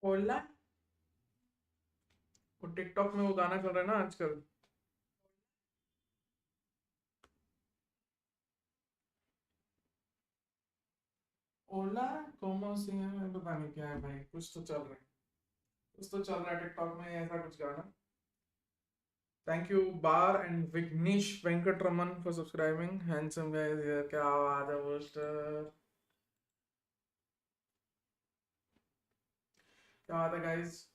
ओला, वो टिकटॉक में वो गाना चल रहा है ना आजकल। ओला कोमो सिंह, पता नहीं क्या है भाई, कुछ तो चल रहा है, कुछ तो चल रहा है टिकटॉक में ऐसा कुछ गाना। थैंक यू बार and Vignesh Venkataraman for subscribing, handsome guys यार, क्या बात है बूस्टर, क्या बात है गाइस।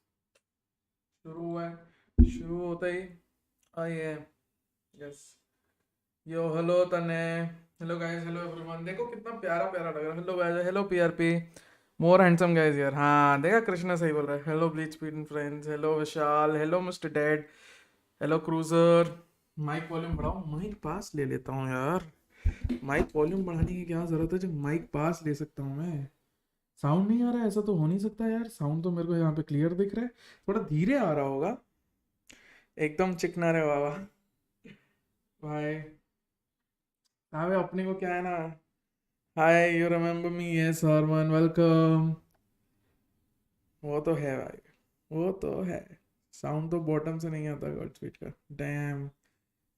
शुरू हुआ है, शुरू होता ही आइए। यस, यो हेलो तने, हेलो गाइस, हेलो एवरीवन, देखो कितना प्यारा प्यारा लग रहा है। Hello guys, hello PRP, more handsome guys यार। हाँ देखा, कृष्णा सही बोल रहा है। Hello bleach pin friends, hello Vishal, hello mister dead, hello cruiser. Mic volume बढ़ाओ, माइक पास ले लेता हूँ यार। माइक वॉल्यूम बढ़ाने की क्या जरूरत है जब माइक पास ले सकता हूँ मैं। साउंड नहीं आ रहा है, ऐसा तो हो नहीं सकता यार। साउंड तो मेरे को यहाँ पे क्लियर दिख रहा है, थोड़ा धीरे आ रहा होगा। एकदम चिकना रे बाबा भाई। हाँ भाई, अपने को क्या है ना। Hi, you remember me, yes Harman, welcome. वो तो है भाई, वो तो है। साउंड तो बॉटम से नहीं आता गॉड स्पीड का। Dam,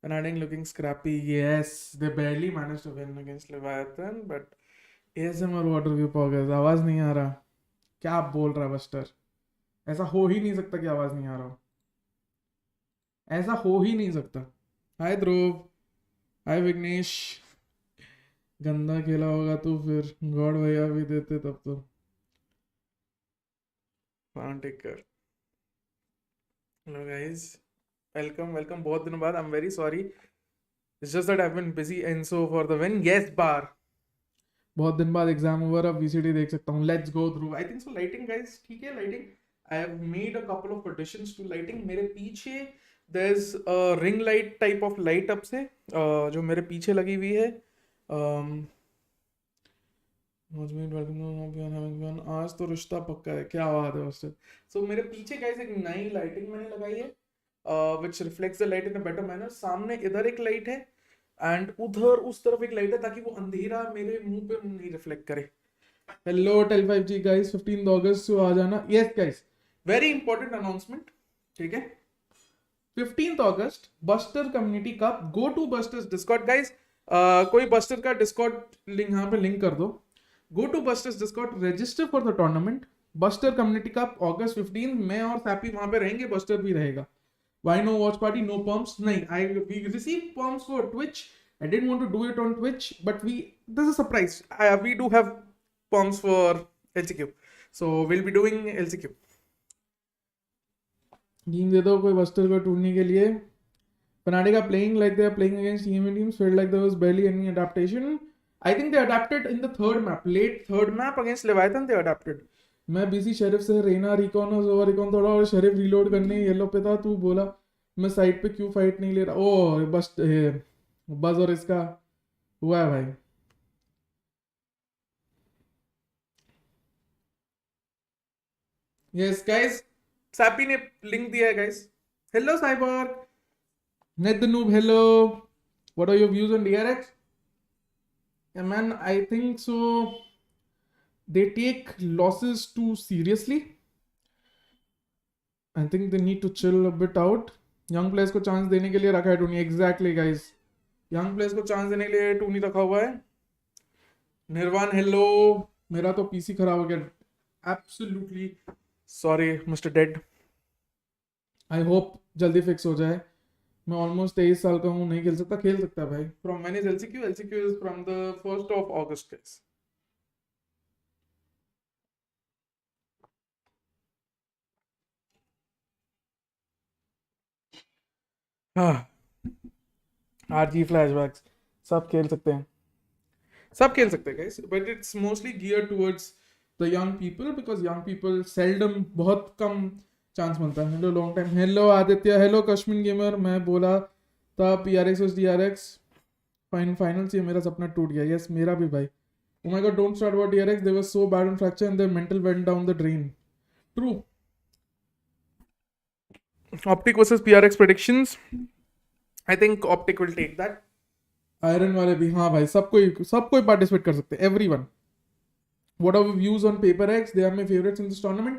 Fnatic looking scrappy. Yes, they barely managed to win against Leviathan, but ASMR water view poggers, आवाज नहीं आ रहा। क्या आप बोल रहा है बस्टर? ऐसा हो ही नहीं सकता कि आवाज नहीं आ रहा हो। ऐसा हो ही नहीं सकता। हाय ध्रुव, हाय विघ्नेश। गंदा खेला होगा तो फिर गॉड भैया भी देते तब तो। हाँ टेक कर। हेलो गाइस, वेलकम वेलकम, बहुत दिनों बाद। I am very sorry, it's just that I have been busy and so for the win. Yes बार, बहुत दिन बाद एग्जाम ओवर, अब वीसीटी देख सकता हूँ। Let's go through. I think so lighting guys ठीक है। Lighting, I have made a couple of additions to lighting. मेरे पीछे there is a ring light type of light अब से जो मेरे पीछे लगी हुई है। आज तो रिश्ता पक्का है, क्या बात है उससे। सो मेरे पीछे गाइस एक नई लाइटिंग मैंने लगाई है विच reflects the light in a better manner. सामने इधर एक लाइट है एंड उधर उस तरफ एक लाइट है, ताकि वो अंधेरा मेरे मुंह पे नहीं रिफ्लेक्ट करे। हेलो टेल 5G गाइस, 15 अगस्त को आ जाना। Yes guys, very important announcement, ठीक है। 15 August Buster community cup, go to Busters Discord guys. कोई बस्टर का डिस्कॉर्ड लिंक यहाँ पे लिंक कर दो। Go to Busters Discord, register for the tournament. Buster community cup August 15, मैं और सैपी वहां पे रहेंगे, बस्टर भी रहेगा। Why no watch party? No pumps. नहीं, we received pumps for Twitch. I didn't want to do it on Twitch, but this is a surprise. We do have pumps for LCQ, so we'll be doing LCQ. Team दे दो कोई buster को ढूंढने के लिए। Fnatic are playing like they are playing against team teams. Felt like there was barely any adaptation. I think they adapted in the third map, late third map against Leviathan. They adapted. मैं BC sheriff से Raina recon और जोवा recon थोड़ा और sheriff reload करने yellow पे था, तू बोला मैं साइड पे क्यों फाइट नहीं ले रहा। ओ बस बस और इसका हुआ है भाई। यस गाइस, सैपी ने लिंक दिया है guys. Hello cyber, net the noob, hello. What are your views on DRX? Man, I think so. They take losses too seriously. I think they need to chill a bit out. Young players को chance देने के लिए रखा है टूनी। Exactly guys, young players को chance देने के लिए टूनी रखा हुआ है। निर्वाण हेलो, मेरा तो पीसी खराब हो गया। Absolutely sorry mister dead, I hope जल्दी फिक्स हो जाए। मैं ऑलमोस्ट 23 साल का हूँ, नहीं खेल सकता। खेल सकता है भाई। From man is LCQ, LCQ is from the 1st of August guys. हाँ, आरजी फ्लैशबैक्स, सब खेल सकते हैं, सब खेल सकते हैं guys, but it's mostly gear towards the young people, because young people seldom, बहुत कम चांस मिलता है। Hello long time, hello Aditya, hello Kashmir gamer. मैं बोला था पीआरएक्स और डीआरएक्स फाइनल से मेरा सपना टूट गया। यस मेरा भी भाई। Oh my god, don't start about DRX. They were so bad on fracture and their mental went down the drain. True. Optic versus PRX predictions. I think Optic will take that. Iron वाले भी, हाँ भाई, सब कोई participate कर सकते हैं, everyone. What are your views on Paper X? They are my favorites in this tournament.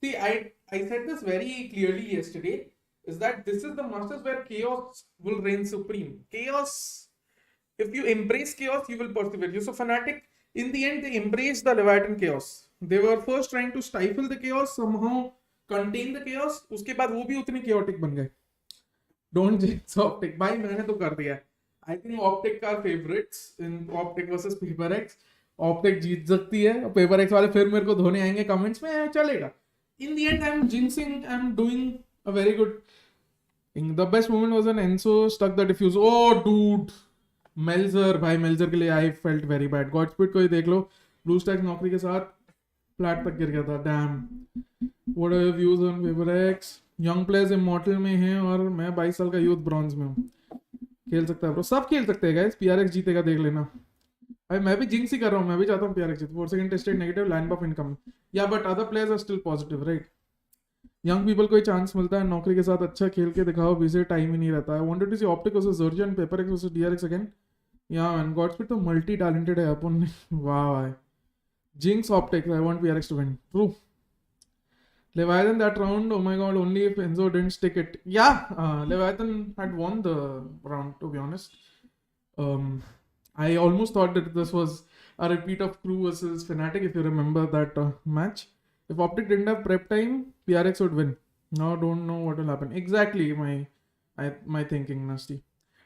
See, I said this very clearly yesterday, is that this is the Masters where chaos will reign supreme. Chaos, if you embrace chaos, you will persevere. So Fnatic, in the end, they embraced the Leviathan chaos. They were first trying to stifle the chaos, somehow contain the chaos. उसके बाद वो भी उतने chaotic बन गए. Don't jinx Optic. भाई मैंने तो कर दिया. I think Optic are favorites in Optic versus PaperX. Optic जीत सकती है और PaperX वाले फिर मेरे को धोने आएंगे कमेंट्स में, चलेगा. In the end, I'm jinxing. I'm doing a very good thing. The best moment was when Enzo stuck the diffuse. Oh, dude. Melzer भाई, मेल्जर के लिए I felt very bad. Godspeed को ही देख लो, ब्लू स्टैक नौकरी के साथ flat तक गिर गया था. Damn. What are views on PaperX? Young players immortal में हैं और मैं 22 साल का यूथ ब्रॉन्ज में हूँ. खेल सकता है ब्रो, सब खेल सकते हैं गाइस. PRX जीतेगा, देख लेना भाई. मैं भी जिंक्स ही कर रहा हूँ, मैं भी चाहता हूँ PRX जीते. 4 second tested negative, line of income. या but other players are still positive, right? Young people को ही चांस मिलता है, नौकरी के साथ अच्छा खेल के दिखाओ, विजिट टाइम ही नहीं रहता है. Wanted to see Optic versus surgeon, PaperX versus DRX again. Yeah man, Godspeed तो मल्टी टैलेंटेड है अपन. वाह भाई. Jinx Optic, I want PRX to win. True. Leviathan that round, oh my god, only if Enzo didn't stick it. Yeah, Leviathan had won the round, to be honest. I almost thought that this was a repeat of Crew versus Fnatic, if you remember that match. If Optic didn't have prep time, PRX would win. Now don't know what will happen. Exactly my thinking, Nasty.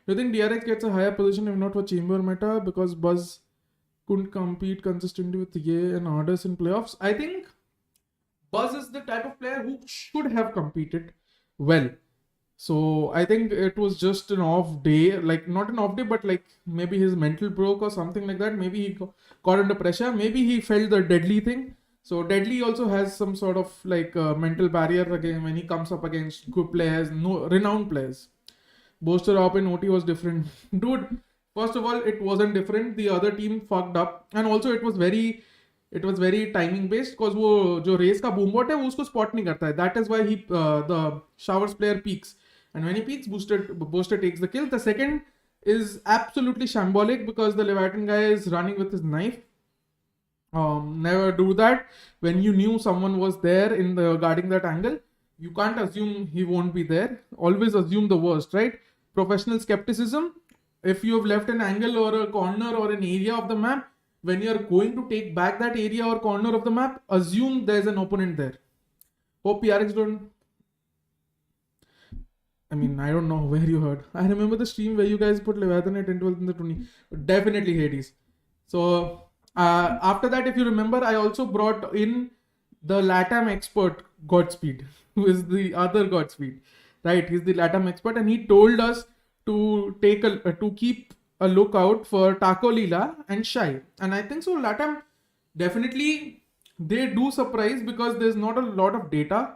Do you think DRX gets a higher position if not for Chamber meta? Because Buzz couldn't compete consistently with Ye and Ardus in playoffs. I think Buzz is the type of player who should have competed well. So I think it was just an off day, like not an off day, but like maybe his mental broke or something like that. Maybe he got under pressure. Maybe he felt the Deadly thing. So Deadly also has some sort of like mental barrier again when he comes up against good players, no renowned players. Booster up in OT was different. Dude, first of all, it wasn't different. The other team fucked up. And also it was very timing based because वो जो race का boom bot है वो उसको spot नहीं करता है. That is why the Showers player peaks. And when he peaks, Booster takes the kill. The second is absolutely shambolic because the Leviathan guy is running with his knife. Never do that. When you knew someone was there in the guarding that angle, you can't assume he won't be there. Always assume the worst, right? Professional skepticism. If you have left an angle or a corner or an area of the map, when you are going to take back that area or corner of the map, assume there's an opponent there. Hope PRX don't. I mean, I don't know where you heard. I remember the stream where you guys put Leviathan at 10-12 in the 20. Definitely Hades. So after that, if you remember, I also brought in the LATAM expert Godspeed, who is the other Godspeed, right? He's the LATAM expert, and he told us to keep a lookout for Taco Lila and Shy. And I think so LATAM definitely they do surprise because there's not a lot of data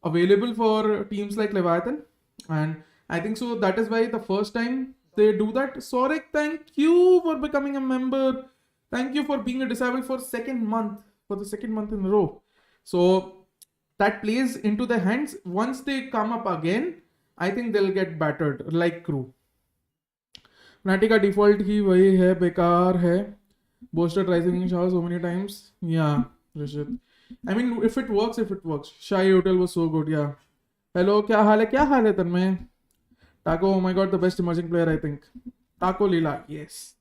available for teams like Leviathan. And I think so that is why the first time they do that. Sorek, thank you for becoming a member. Thank you for being a disabled for the second month in a row. So that plays into their hands. Once they come up again, I think they'll get battered like Crew. Fnatic का default ही वही है, बेकार है. Booster tries to shower so many times. Yeah, Rishit. I mean, if it works. Shy Hotel was so good, yeah. Hello, क्या हाल है तन्मय? Taco, oh my god, the best emerging player, I think. Taco Lila, yes.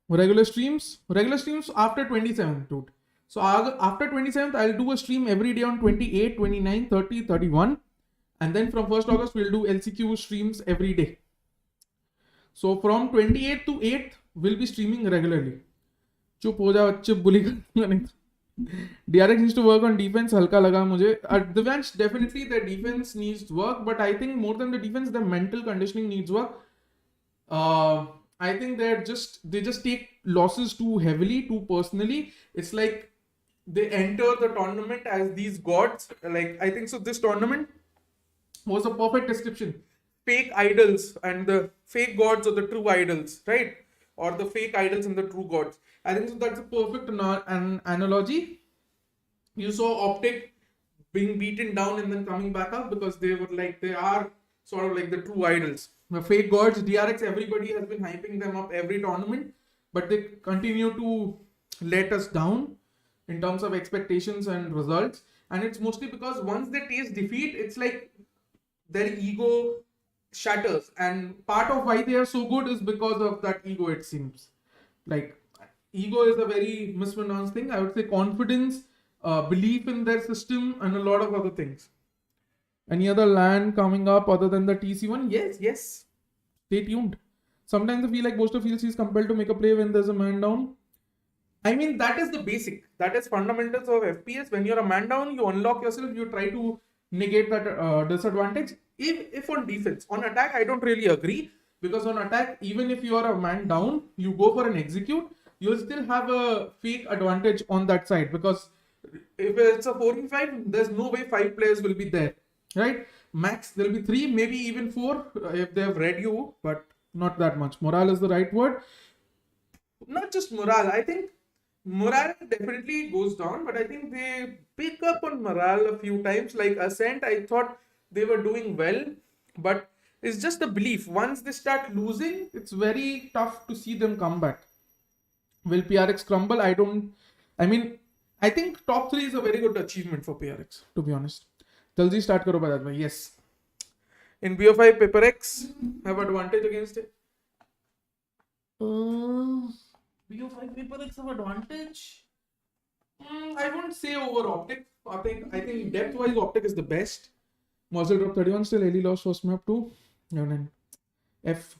Regular streams after 27th, dude. So after 27th, I'll do a stream every day on 28, 29, 30, 31. And then from 1st August, we'll do LCQ streams every day. So from 28th to 8th, we'll be streaming regularly. चुप हो जा बच्चे, बुली करूंगा नहीं. DRX needs to work on defense. हल्का लगा मुझे. Advance, definitely the defense needs work, but I think more than the defense, the mental conditioning needs work. I think they just take losses too heavily, too personally. It's like they enter the tournament as these gods. Like I think so. This tournament was a perfect description. Fake idols and the fake gods or the true idols, right? Or the fake idols and the true gods. I think so that's a perfect analogy. You saw Optic being beaten down and then coming back up because they are sort of like the true idols. The fake gods, DRX, everybody has been hyping them up every tournament, but they continue to let us down in terms of expectations and results. And it's mostly because once they taste defeat, it's like their ego shatters. And part of why they are so good is because of that ego, it seems. Like, ego is a very mispronounced thing. I would say confidence, belief in their system, and a lot of other things. Any other land coming up other than the TC one? Yes. Stay tuned. Sometimes I feel like Boaster feels he's compelled to make a play when there's a man down. I mean, that is the basic. That is fundamentals of FPS. When you're a man down, you unlock yourself. You try to negate that disadvantage. If on defense, on attack, I don't really agree, because on attack, even if you are a man down, you go for an execute, you'll still have a fake advantage on that side, because if it's a 4v5, there's no way 5 players will be there, right? Max, there'll be 3, maybe even 4 if they've read you, but not that much. Morale is the right word. Not just morale, I think morale definitely goes down, but I think they pick up on morale a few times. Like Ascent, I thought they were doing well, but it's just the belief. Once they start losing, it's very tough to see them come back. Will PRX crumble? I think top 3 is a very good achievement for PRX, to be honest. Jaldi start karo Bajaj bhai. Yes. In BO5, Paper X have advantage against it. BO5 Paper X have advantage. I won't say over Optic. I think depth-wise, Optic is the best. Muzzle drop 31, still Ellie lost first map too. F.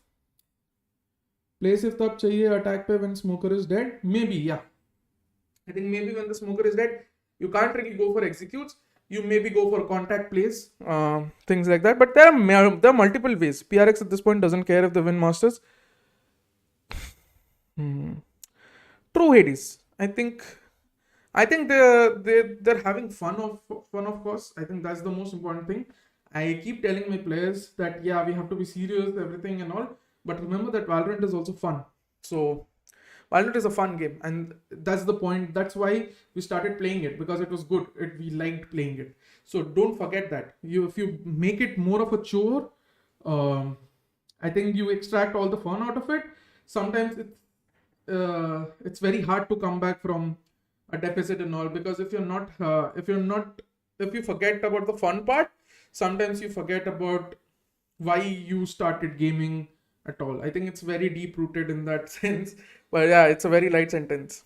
Play safe तब चाहिए attack पे when smoker is dead. Maybe, yeah. I think maybe when the smoker is dead, you can't really go for executes. You maybe go for contact plays, things like that. But there are multiple ways. PRX at this point doesn't care if they win Masters. True, Hades. I think they're having fun of course. I think that's the most important thing. I keep telling my players that yeah, we have to be serious, everything and all. But remember that Valorant is also fun. So Valorant is a fun game, and that's the point. That's why we started playing it, because it was good. We liked playing it. So don't forget that. If you make it more of a chore, I think you extract all the fun out of it. Sometimes it's very hard to come back from a deficit and all, because if you forget about the fun part, sometimes you forget about why you started gaming at all. I think it's very deep rooted in that sense. But yeah, it's a very light sentence.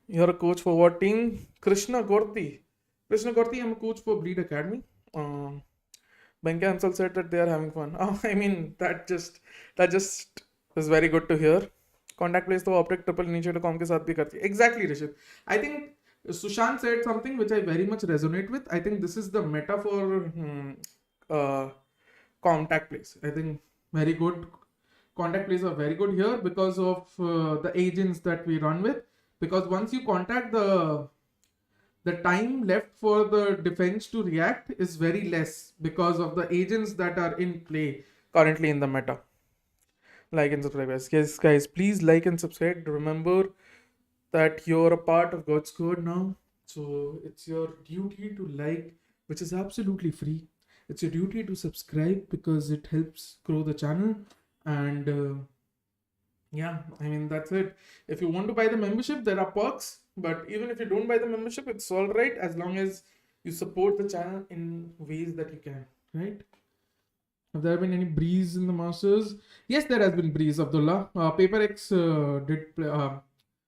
You're a coach for what team? Krishna Gorti, I'm a coach for Bleed Academy. Benka himself said that they are having fun. I mean, that just is very good to hear. Contact plays तो Optic triple initiator com के साथ भी करती है. Exactly, Rishit. I think Sushant said something which I very much resonate with. I think this is the meta for contact plays. I think very good. Contact plays are very good here because of the agents that we run with. Because once you contact, the time left for the defense to react is very less because of the agents that are in play currently in the meta. Like and subscribe, guys. Yes, guys, please like and subscribe. Remember that you're a part of God's Code now. So it's your duty to like, which is absolutely free. It's your duty to subscribe because it helps grow the channel. And yeah, I mean, that's it. If you want to buy the membership, there are perks. But even if you don't buy the membership, it's all right as long as you support the channel in ways that you can, right? Have there been any breeze in the Masters? Yes, there has been breeze, Abdullah. PaperX did play,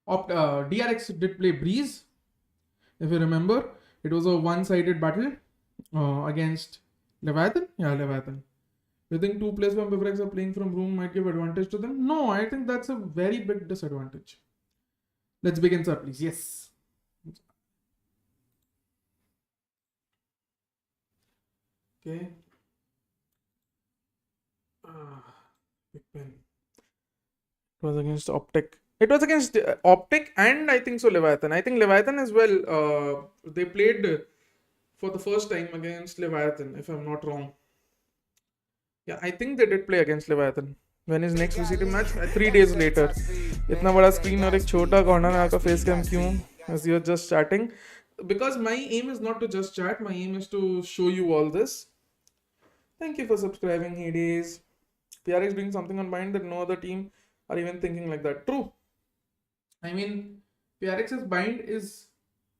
DRX did play breeze. If you remember, it was a one-sided battle against Leviathan. Yeah, Leviathan. You think 2 players from PaperX are playing from room might give advantage to them? No, I think that's a very big disadvantage. Let's begin, sir, please. Yes. Okay. Big pen. It was against Optic. It was against Optic and I think so Leviathan. I think Leviathan as well. They played for the first time against Leviathan, if I'm not wrong. Yeah, I think they did play against Leviathan. When is next VCT match? 3 days later. इतना बड़ा screen और एक छोटा corner में आपका face cam क्यों? As you're just chatting. Because my aim is not to just chat. My aim is to show you all this. Thank you for subscribing, Hades. PRX doing something on bind that no other team are even thinking like that. True. I mean, PRX's bind is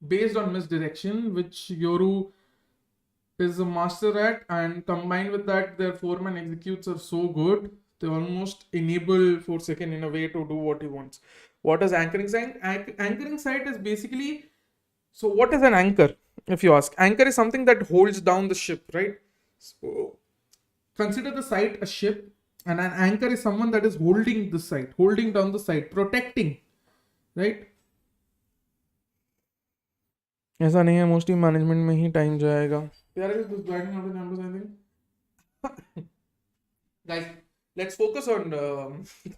based on misdirection, which Yoru is a master at, and combined with that, their 4-man executes are so good, they almost enable Forsaken in a way to do what he wants. What is anchoring site? Anchoring site is basically, so what is an anchor? If you ask, anchor is something that holds down the ship, right? So consider the site a ship, and an anchor is someone that is holding the site, holding down the site, protecting, right? ऐसा नहीं है, mostly management में ही time जाएगा यार. Is this brightening of the numbers I think. Guys, let's focus on the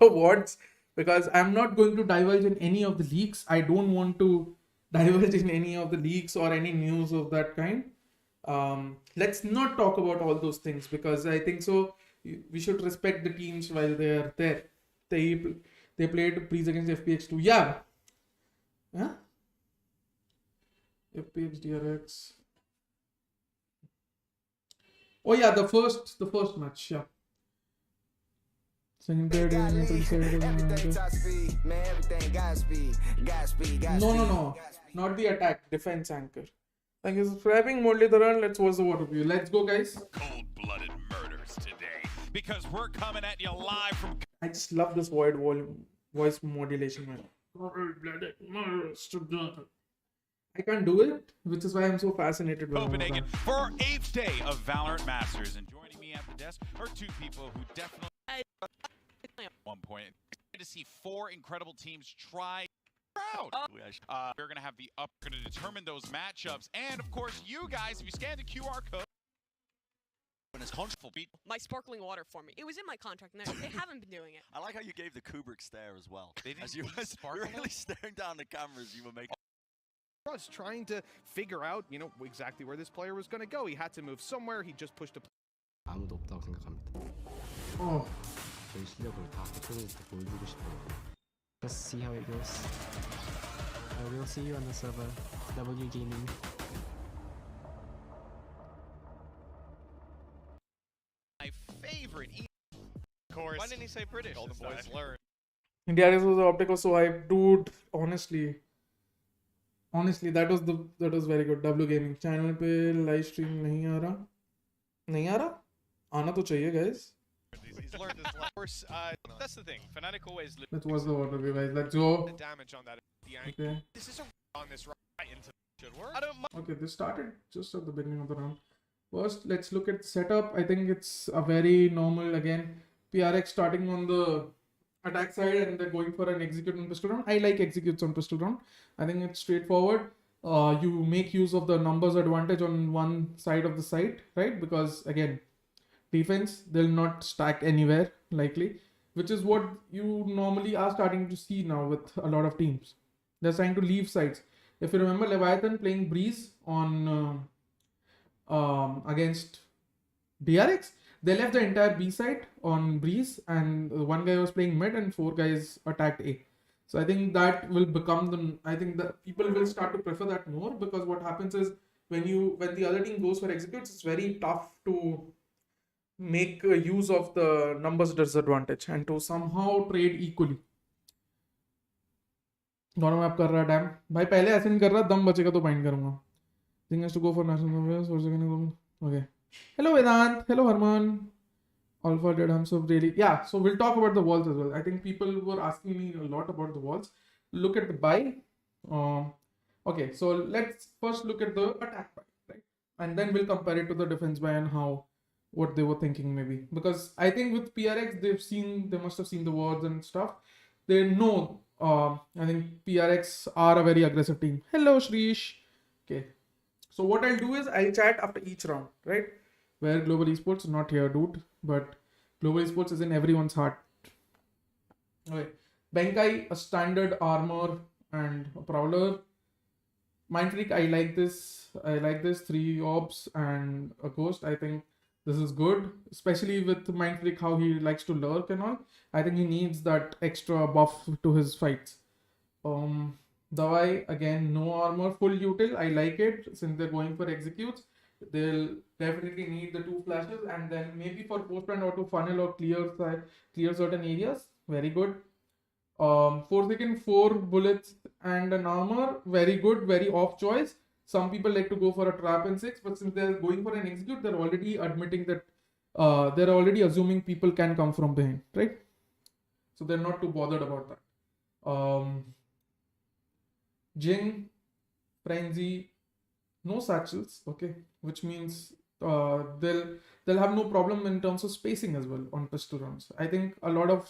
awards, because I'm not going to divulge in any of the leaks. I don't want to divulge in any of the leaks or any news of that kind. Let's not talk about all those things, because I think so we should respect the teams while they are there. They played Breeze against FPX2. Yeah. Huh? FPX DRX. Oh yeah, the first match. Yeah. Second, third, no. Not the attack. Defense anchor. Thank you for subscribing. Morley Dharan. Let's watch the VOD review. Let's go, guys. Cold-blooded murders today, because we're coming at you live from. I just love this voice modulation, man. Cold-blooded murders today. I can't do it, which is why I'm so fascinated with Copenhagen for our 8th day of Valorant Masters, and joining me at the desk are two people who definitely at one point to see 4 incredible teams try out. We're gonna have the up to determine those matchups, and of course, you guys, if you scan the QR code. When it's my sparkling water for me. It was in my contract, and they haven't been doing it. I like how you gave the Kubrick stare as well. They didn't as you were really staring down the cameras, you were making. Was trying to figure out, exactly where this player was going to go. He had to move somewhere. He just pushed a. 아무도 없다고 생각합니다. Oh. 저희 실력을 다 최선에서 보여주고 싶어요. Let's see how it goes. I will see you on the server. W Gaming. My favorite. Of course. Why didn't he say British? All the boys learn. India was the optic was so hype, dude. Honestly, that was very good. W Gaming channel पे live stream नहीं आ रहा आना तो चाहिए, guys. He's learned his lesson. Of course, that's the thing. FNATIC always loses. Let's watch the VOD review, guys. Let's go. The damage on that. Okay. This is on this right into should work. I don't mind. Okay, this started just at the beginning of the round. First, let's look at setup. I think it's a very normal, again, PRX starting on the attack side, and they're going for an execute on pistol round. I like executes on pistol round. I think it's straightforward. You make use of the numbers advantage on one side of the site, right? Because again, defense, they'll not stack anywhere likely, which is what you normally are starting to see now with a lot of teams. They're trying to leave sites. If you remember Leviathan playing Breeze on against DRX, they left the entire B side on Breeze, and one guy was playing mid and 4 guys attacked A. So I think that will become I think the people will start to prefer that more, because what happens is when the other team goes for executes, it's very tough to make use of the numbers disadvantage and to somehow trade equally. दोनों map कर रहा है dam भाई, पहले ऐसे नहीं कर रहा, दम बचेगा तो बाइंड करूंगा. Thing has to go for national service. Okay. Hello Vedant. Hello Harman. Alpha did hum so really. Yeah, so we'll talk about the walls as well. I think people were asking me a lot about the walls. Look at the buy. Okay, so let's first look at the attack buy, right? And then we'll compare it to the defense buy and what they were thinking maybe. Because I think with PRX, they must have seen the words and stuff. They know, I think PRX are a very aggressive team. Hello Shrish. Okay. So what I'll do is I'll chat after each round, right? Where Global Esports, not here, dude, but Global Esports is in everyone's heart. Okay. Benkai, a standard armor and a prowler. Mindfreak, I like this. 3 orbs and a ghost. I think this is good, especially with Mindfreak, how he likes to lurk and all. I think he needs that extra buff to his fights. Dawai, again, no armor, full util. I like it since they're going for executes. They'll definitely need the 2 flashes, and then maybe for post-plan or to funnel or clear certain areas. Very good. Forsaken, 4 bullets and an armor, very good, very off choice. Some people like to go for a trap in 6, but since they're going for an execute, they're already admitting that they're already assuming people can come from behind, right? So they're not too bothered about that. Jing, Frenzy, no satchels, okay, which means they'll have no problem in terms of spacing as well on pistol rounds. I think a lot of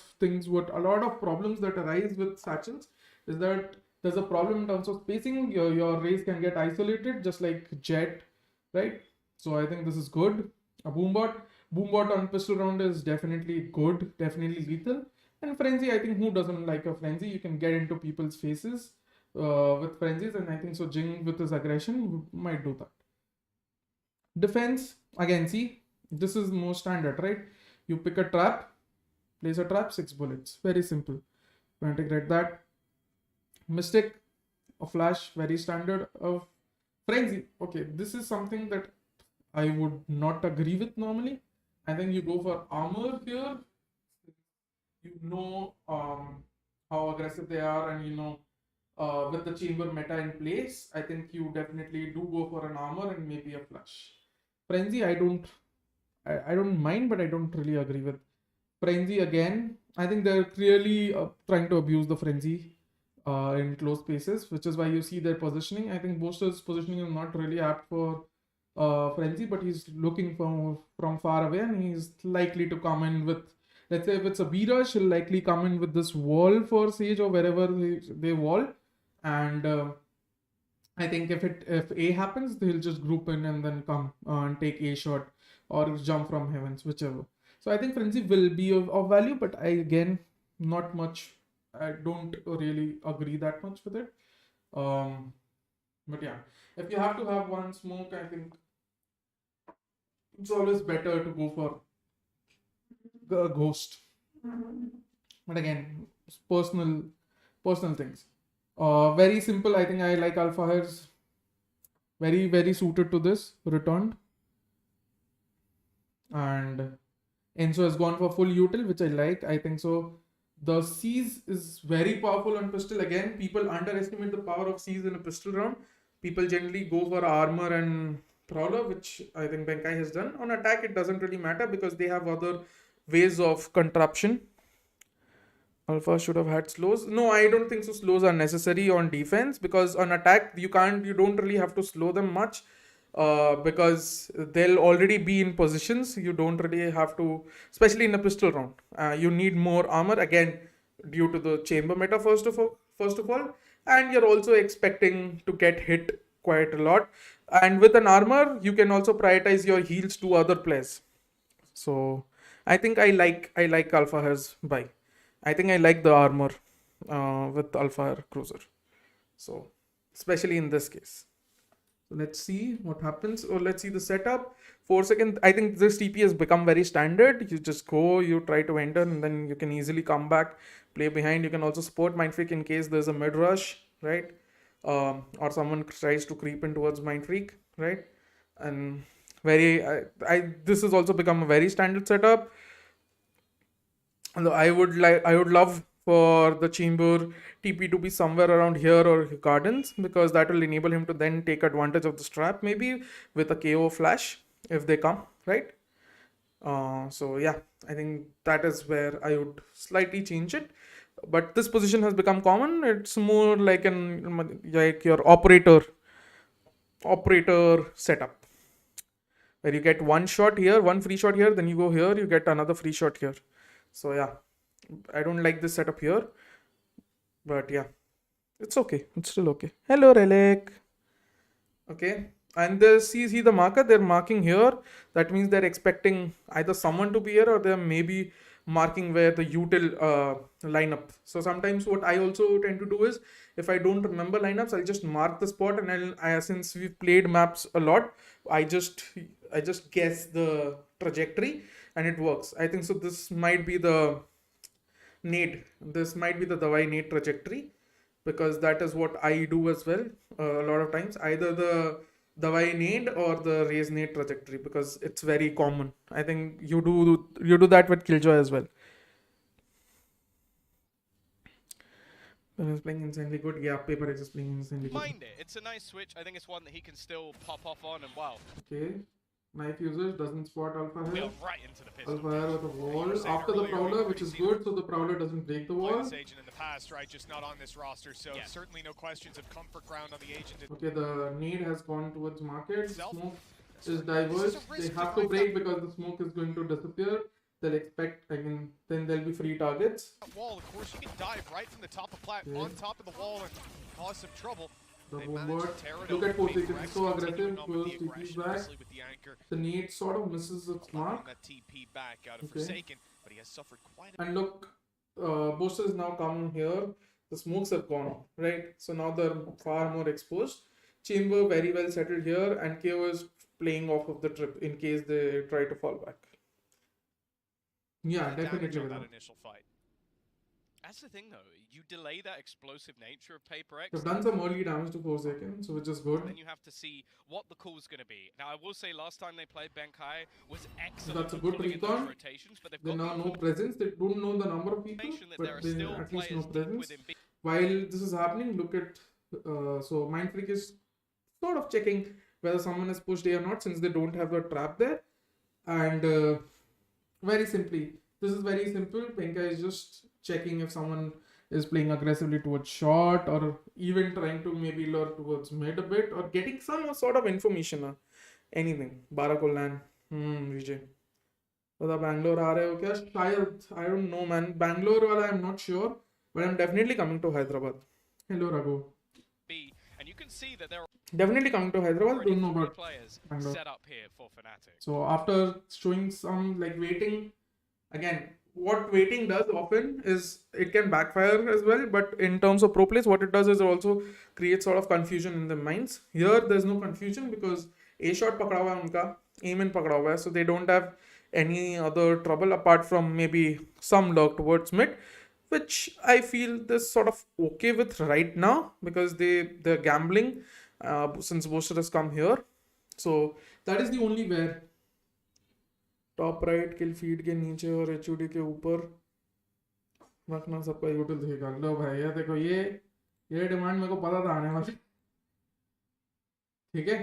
problems that arise with satchels is that there's a problem in terms of spacing. Your race can get isolated just like Jet, right? So I think this is good. A boombot on pistol round is definitely good, definitely lethal. And Frenzy, I think who doesn't like a Frenzy? You can get into people's faces with frenzies, and I think so Jing with his aggression might do that. Defense, again, see, this is more standard, right? You pick a trap, place a trap, 6 bullets. Very simple. You integrate that. Mystic, a flash, very standard. Of Frenzy, okay, this is something that I would not agree with normally. I think you go for armor here. You know how aggressive they are, and you know with the chamber meta in place, I think you definitely do go for an armor and maybe a flash. Frenzy, I don't mind, but I don't really agree with. Frenzy again, I think they're clearly trying to abuse the Frenzy in close spaces, which is why you see their positioning. I think Boaster's positioning is not really apt for Frenzy, but he's looking from far away, and he's likely to come in with, let's say if it's a B-Rush, he'll likely come in with this wall for Sage or wherever they wall. And I think if A happens, they'll just group in and then come and take A shot or jump from heavens, whichever. So I think Frenzy will be of value, but not much. I don't really agree that much with it. But yeah, if you have to have one smoke, I think it's always better to go for a ghost. But again, it's personal things. Very simple. I think I like Alpha Hairs. Very, very suited to this. Returned. And Enzo has gone for full util, which I like. I think so. The Seize is very powerful on pistol. Again, people underestimate the power of Seize in a pistol round. People generally go for armor and Prowler, which I think Benkai has done. On attack, it doesn't really matter because they have other ways of contraption. Alpha should have had slows. No, I don't think so. Slows are necessary on defense because on attack you don't really have to slow them much because they'll already be in positions. You don't really have to, especially in a pistol round. You need more armor again due to the chamber meta first of all, and you're also expecting to get hit quite a lot. And with an armor, you can also prioritize your heals to other players. So I think I like Alpha Hair's buy. I think I like the armor with Alpha Hair Cruiser. So, especially in this case. So let's see what happens. Or let's see the setup. 4 seconds. I think this TP has become very standard. You just go, you try to enter, and then you can easily come back, play behind. You can also support Mind Freak in case there's a mid rush, right? Or someone tries to creep in towards Mind Freak, right? And this has also become a very standard setup. I would love for the chamber TP to be somewhere around here or gardens, because that will enable him to then take advantage of the strap, maybe with a KO flash if they come, right? So yeah, I think that is where I would slightly change it. But this position has become common. It's more like your operator setup, where you get one shot here, one free shot here, then you go here, you get another free shot here. So yeah, I don't like this setup here, but yeah, it's okay. It's still okay. Hello, Relic. Okay, and see the marker, they're marking here. That means they're expecting either someone to be here or they're maybe marking where the util lineup. So sometimes what I also tend to do is, if I don't remember lineups, I'll just mark the spot, and since we've played maps a lot, I just guess the trajectory and it works. I think so. This might be the nade. This might be the Dawai nade trajectory, because that is what I do as well a lot of times. Either the Dawai nade or the raise nade trajectory, because it's very common. I think you do that with Killjoy as well. When he's playing insanely good, yeah, Paper is just playing insanely good. Mind it. It's a nice switch. I think it's one that he can still pop off on, and wow, Okay. Knife users doesn't spot Alpha we here. are right into the pistol. Alpha here with a you wall were saying after the earlier, Prowler, we've which is already seen good, so the Prowler doesn't break the Played wall. this agent in the past, right? Just not on this roster, so Yeah. certainly no questions of comfort ground on the agent. Okay, the need has gone towards market. Itself. Smoke This is is a diverse. risk They to have to drive break because the smoke is going to disappear. They'll expect, I mean, then there'll be free targets. That wall, of course, you can dive right from the top of plat Okay. on top of the wall and cause some trouble. The They bombard. managed to tear it Look out. at Force Big Agent, Rex so continuing aggressive. on with Goes the TP aggression, back. obviously with the anchor. The need sort of misses its Allowing mark. that TP back out of Okay. Forsaken, but he has suffered quite a And look, Booster is now come here. The smokes have gone off, right? So now they're far more exposed. Chamber very well settled here, and KO is playing off of the trip in case they try to fall back. Yeah, damage definitely. on will. that initial fight. That's the thing, though. You delay that explosive nature of Paper X, They've done some early damage to Forsaken, so which is good. then you have to see what the call's going to be. Now, I will say last time they played Benkai was excellent. That's a at good pulling in those recon. rotations, but they've They got now the know presence. They don't know the number of people, information that there but are they still at least players know deep presence. within B. While this is happening, look at so Mind Freak is sort of checking whether someone has pushed A or not, since they don't have the trap there. And very simply, this is very simple. Penka is just checking if someone is playing aggressively towards short, or even trying to maybe lure towards mid a bit, or getting some sort of information. Anything. Barakolan. Vijay. तो बैंगलोर आ रहे हो क्या शायद I don't know man. Bangalore वाला I'm not sure, but I'm definitely coming to Hyderabad. Hello Raghu. B, and you can see that there are Definitely coming to Hyderabad. already Don't know 3 about players Bangalore. set up here for Fnatic. So after showing some like waiting, again, what waiting does often is it can backfire as well. But in terms of pro plays, what it does is it also creates sort of confusion in their minds. Here, there's no confusion because A shot pakda hua hai unka, aim in pakda hua hai, so they don't have any other trouble apart from maybe some lurk towards mid, which I feel they're sort of okay with right now because they're gambling since Booster has come here. So that is the only where top right kill feed के नीचे और HUD के ऊपर रखना सबका यूटिल दिखेगा लो भाई ये देखो ये डिमांड मेरे को पता था आने वाली ठीक है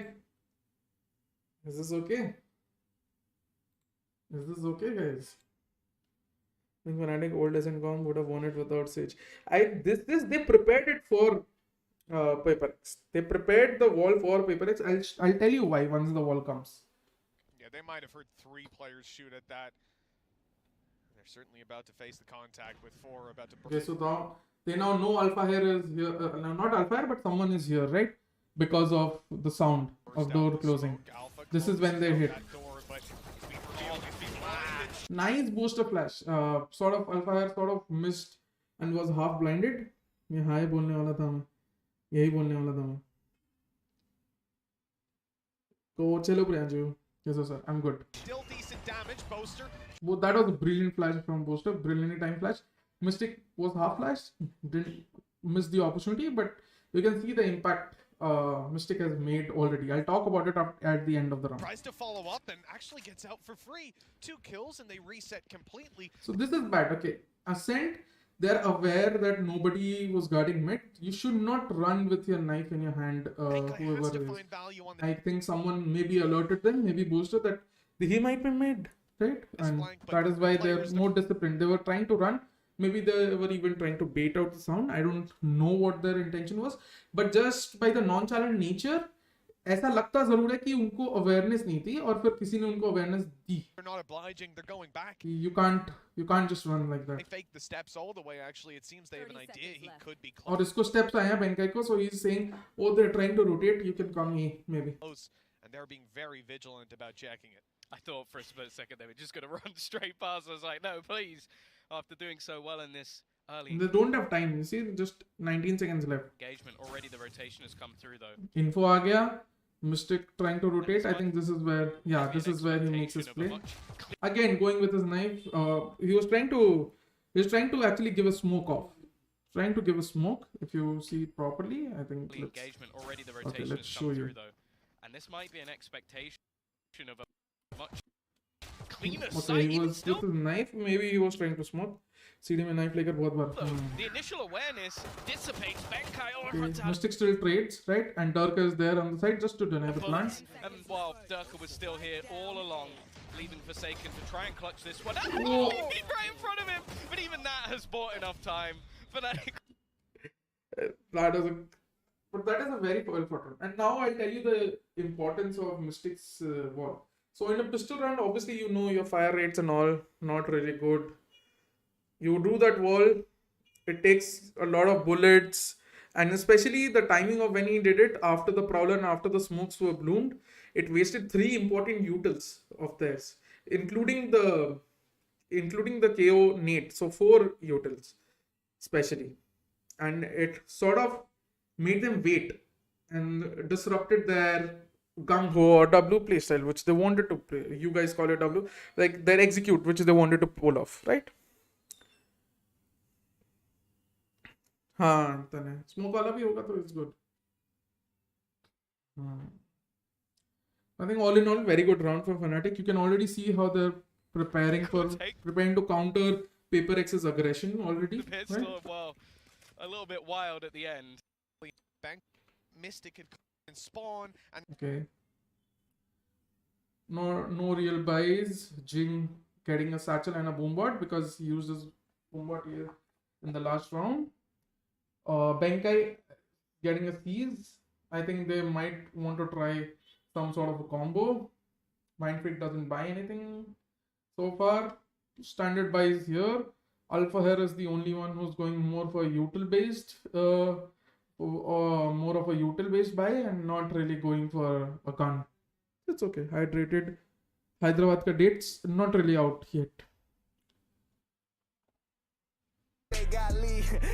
Is this okay? Is this okay guys? I think Fnatic old SNCOM would have won it without Sage. They prepared it for PaperX. They prepared the wall for PaperX. I'll tell you why once the wall comes. Yeah, they might have heard 3 players shoot at that. They're certainly about to face the contact with 4 about to. Okay, so now they now know Alpha here is here. Not Alpha here, but someone is here, right? Because of the sound of door closing. This is when they hit. Nice booster flash. Sort of Alpha here sort of missed and was half blinded. ये हाय बोलने वाला था मैं. यही बोलने वाला था मैं. तो चलो Priyanshu. Yes sir, I'm good. Still decent damage, Boaster. Well, that was a brilliant flash from Booster. Brilliantly timed flash. Mystic was half flash. Didn't miss the opportunity, but you can see the impact Mystic has made already. I'll talk about it at the end of the round. Tries to follow up and actually gets out for free. 2 kills and they reset completely. So this is bad. Okay, Ascent, they're aware that nobody was guarding mid. You should not run with your knife in your hand. Penka has Whoever to is. find value on the I think someone maybe alerted them, maybe Booster, that he might be mid, right? And flank, but that is why they're players more disciplined. They were trying to run. Maybe they were even trying to bait out the sound. I don't know what their intention was. But just by the nonchalant nature, ऐसा लगता जरूर है कि उनको awareness नहीं थी और फिर किसी ने उनको awareness the. They're not obliging, they're going back. You can't just run like that. They fake the steps all the way, actually. It seems they have an 30 idea seconds he left. could be और इसको steps आए हैं Benkai को, so he's saying, oh, they're trying to rotate. You can come here, maybe. close, and they're being very vigilant about checking it. I thought for a split second they were just going to run straight past. I was like, no, please. After doing so well in this early They don't have time. You see, just 19 seconds left. engagement, already the rotation has come through though. Info आ गया. Mystic trying to rotate. I think this is where, yeah, Maybe this an is where he makes his expectation of a play. much Again, going with his knife. He was trying to actually give a smoke off. Trying to give a smoke. If you see it properly, I think. clean engagement, already the rotation let's has show come you. through though. And this might be an expectation of a much cleaner Okay, sight. he Even was still, with his knife. Maybe he was trying to smoke. CD में knife लेकर बहुत बार. Though, the initial awareness dissipates. Benkai all in Okay. front of Mystic still trades, right? And Durka is there on the side just to deny the plan. And while Durka was still here all along, leaving Forsaken to try and clutch this one. Oh. Right in front of him! But even that has bought enough time. FNATIC That is a, but that is a very well fought round. And now I'll tell you the importance of Mystic's wall. So in a pistol round, obviously you know your fire rates and all not really good. You do that wall, it takes a lot of bullets, and especially the timing of when he did it after the prowler and after the smokes were bloomed, it wasted 3 important utils of theirs, including the KO nade. So 4 utils, especially. And it sort of made them wait and disrupted their gung-ho or W playstyle, which they wanted to play. You guys call it W, like their execute, which they wanted to pull off, right? हाँ तने smoke वाला भी होगा तो it's good. I think all in all, very good round for FNATIC. You can already see how they're preparing to counter Paper X's aggression already. The pistol, Right? well, a little bit wild at the end. Bank Mystic had come and spawn, and Okay. No real buys. Jing getting a satchel and a boombot because he used his boombot here in the last round. Benkai getting a seize. I think they might want to try some sort of a combo. Mindfreak doesn't buy anything so far. Standard buys here. Alpha here is the only one who's going more for util based, more of a util based buy and not really going for a gun. It's okay. Hydrated. Hyderabad ka dates not really out yet.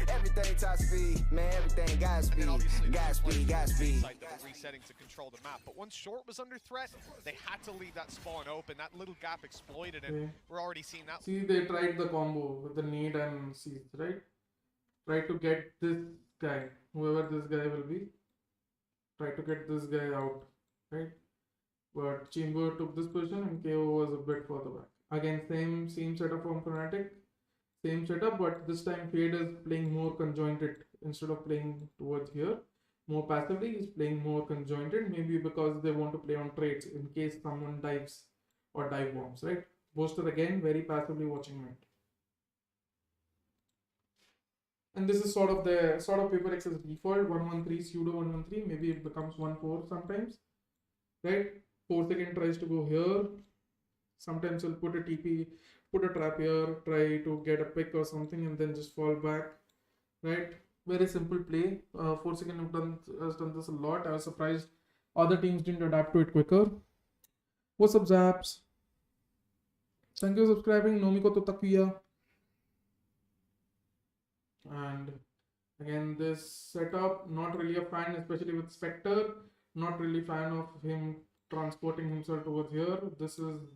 Everything top speed, man. Everything Godspeed, Godspeed, Godspeed. Resetting to control the map. But once short was under threat, they had to leave that spawn open. That little gap exploited, and Okay. we're already seeing that. See, they tried the combo with the nade and seize, right? Try to get this guy, whoever this guy will be. Try to get this guy out, right? But Chamber took this position and KO was a bit further back. Again, same setup from FNATIC. Same setup, but this time Fade is playing more conjointed instead of playing towards here. More passively, he's playing more conjointed, maybe because they want to play on trades in case someone dives or dive bombs, right? Booster again, very passively watching mid. And this is sort of Paper X's default 1-1-3 pseudo 1-1-3. Maybe it becomes 1-4 sometimes, right? 4 second tries to go here. Sometimes he'll put a TP, put a trap here, try to get a pick or something, and then just fall back, right? Very simple play. 4 second has done this a lot. I was surprised other teams didn't adapt to it quicker. What's up, Zaps? Thank you for subscribing. Nomiko to Takuya. And again, this setup, not really a fan, especially with Spectre. Not really fan of him transporting himself towards here.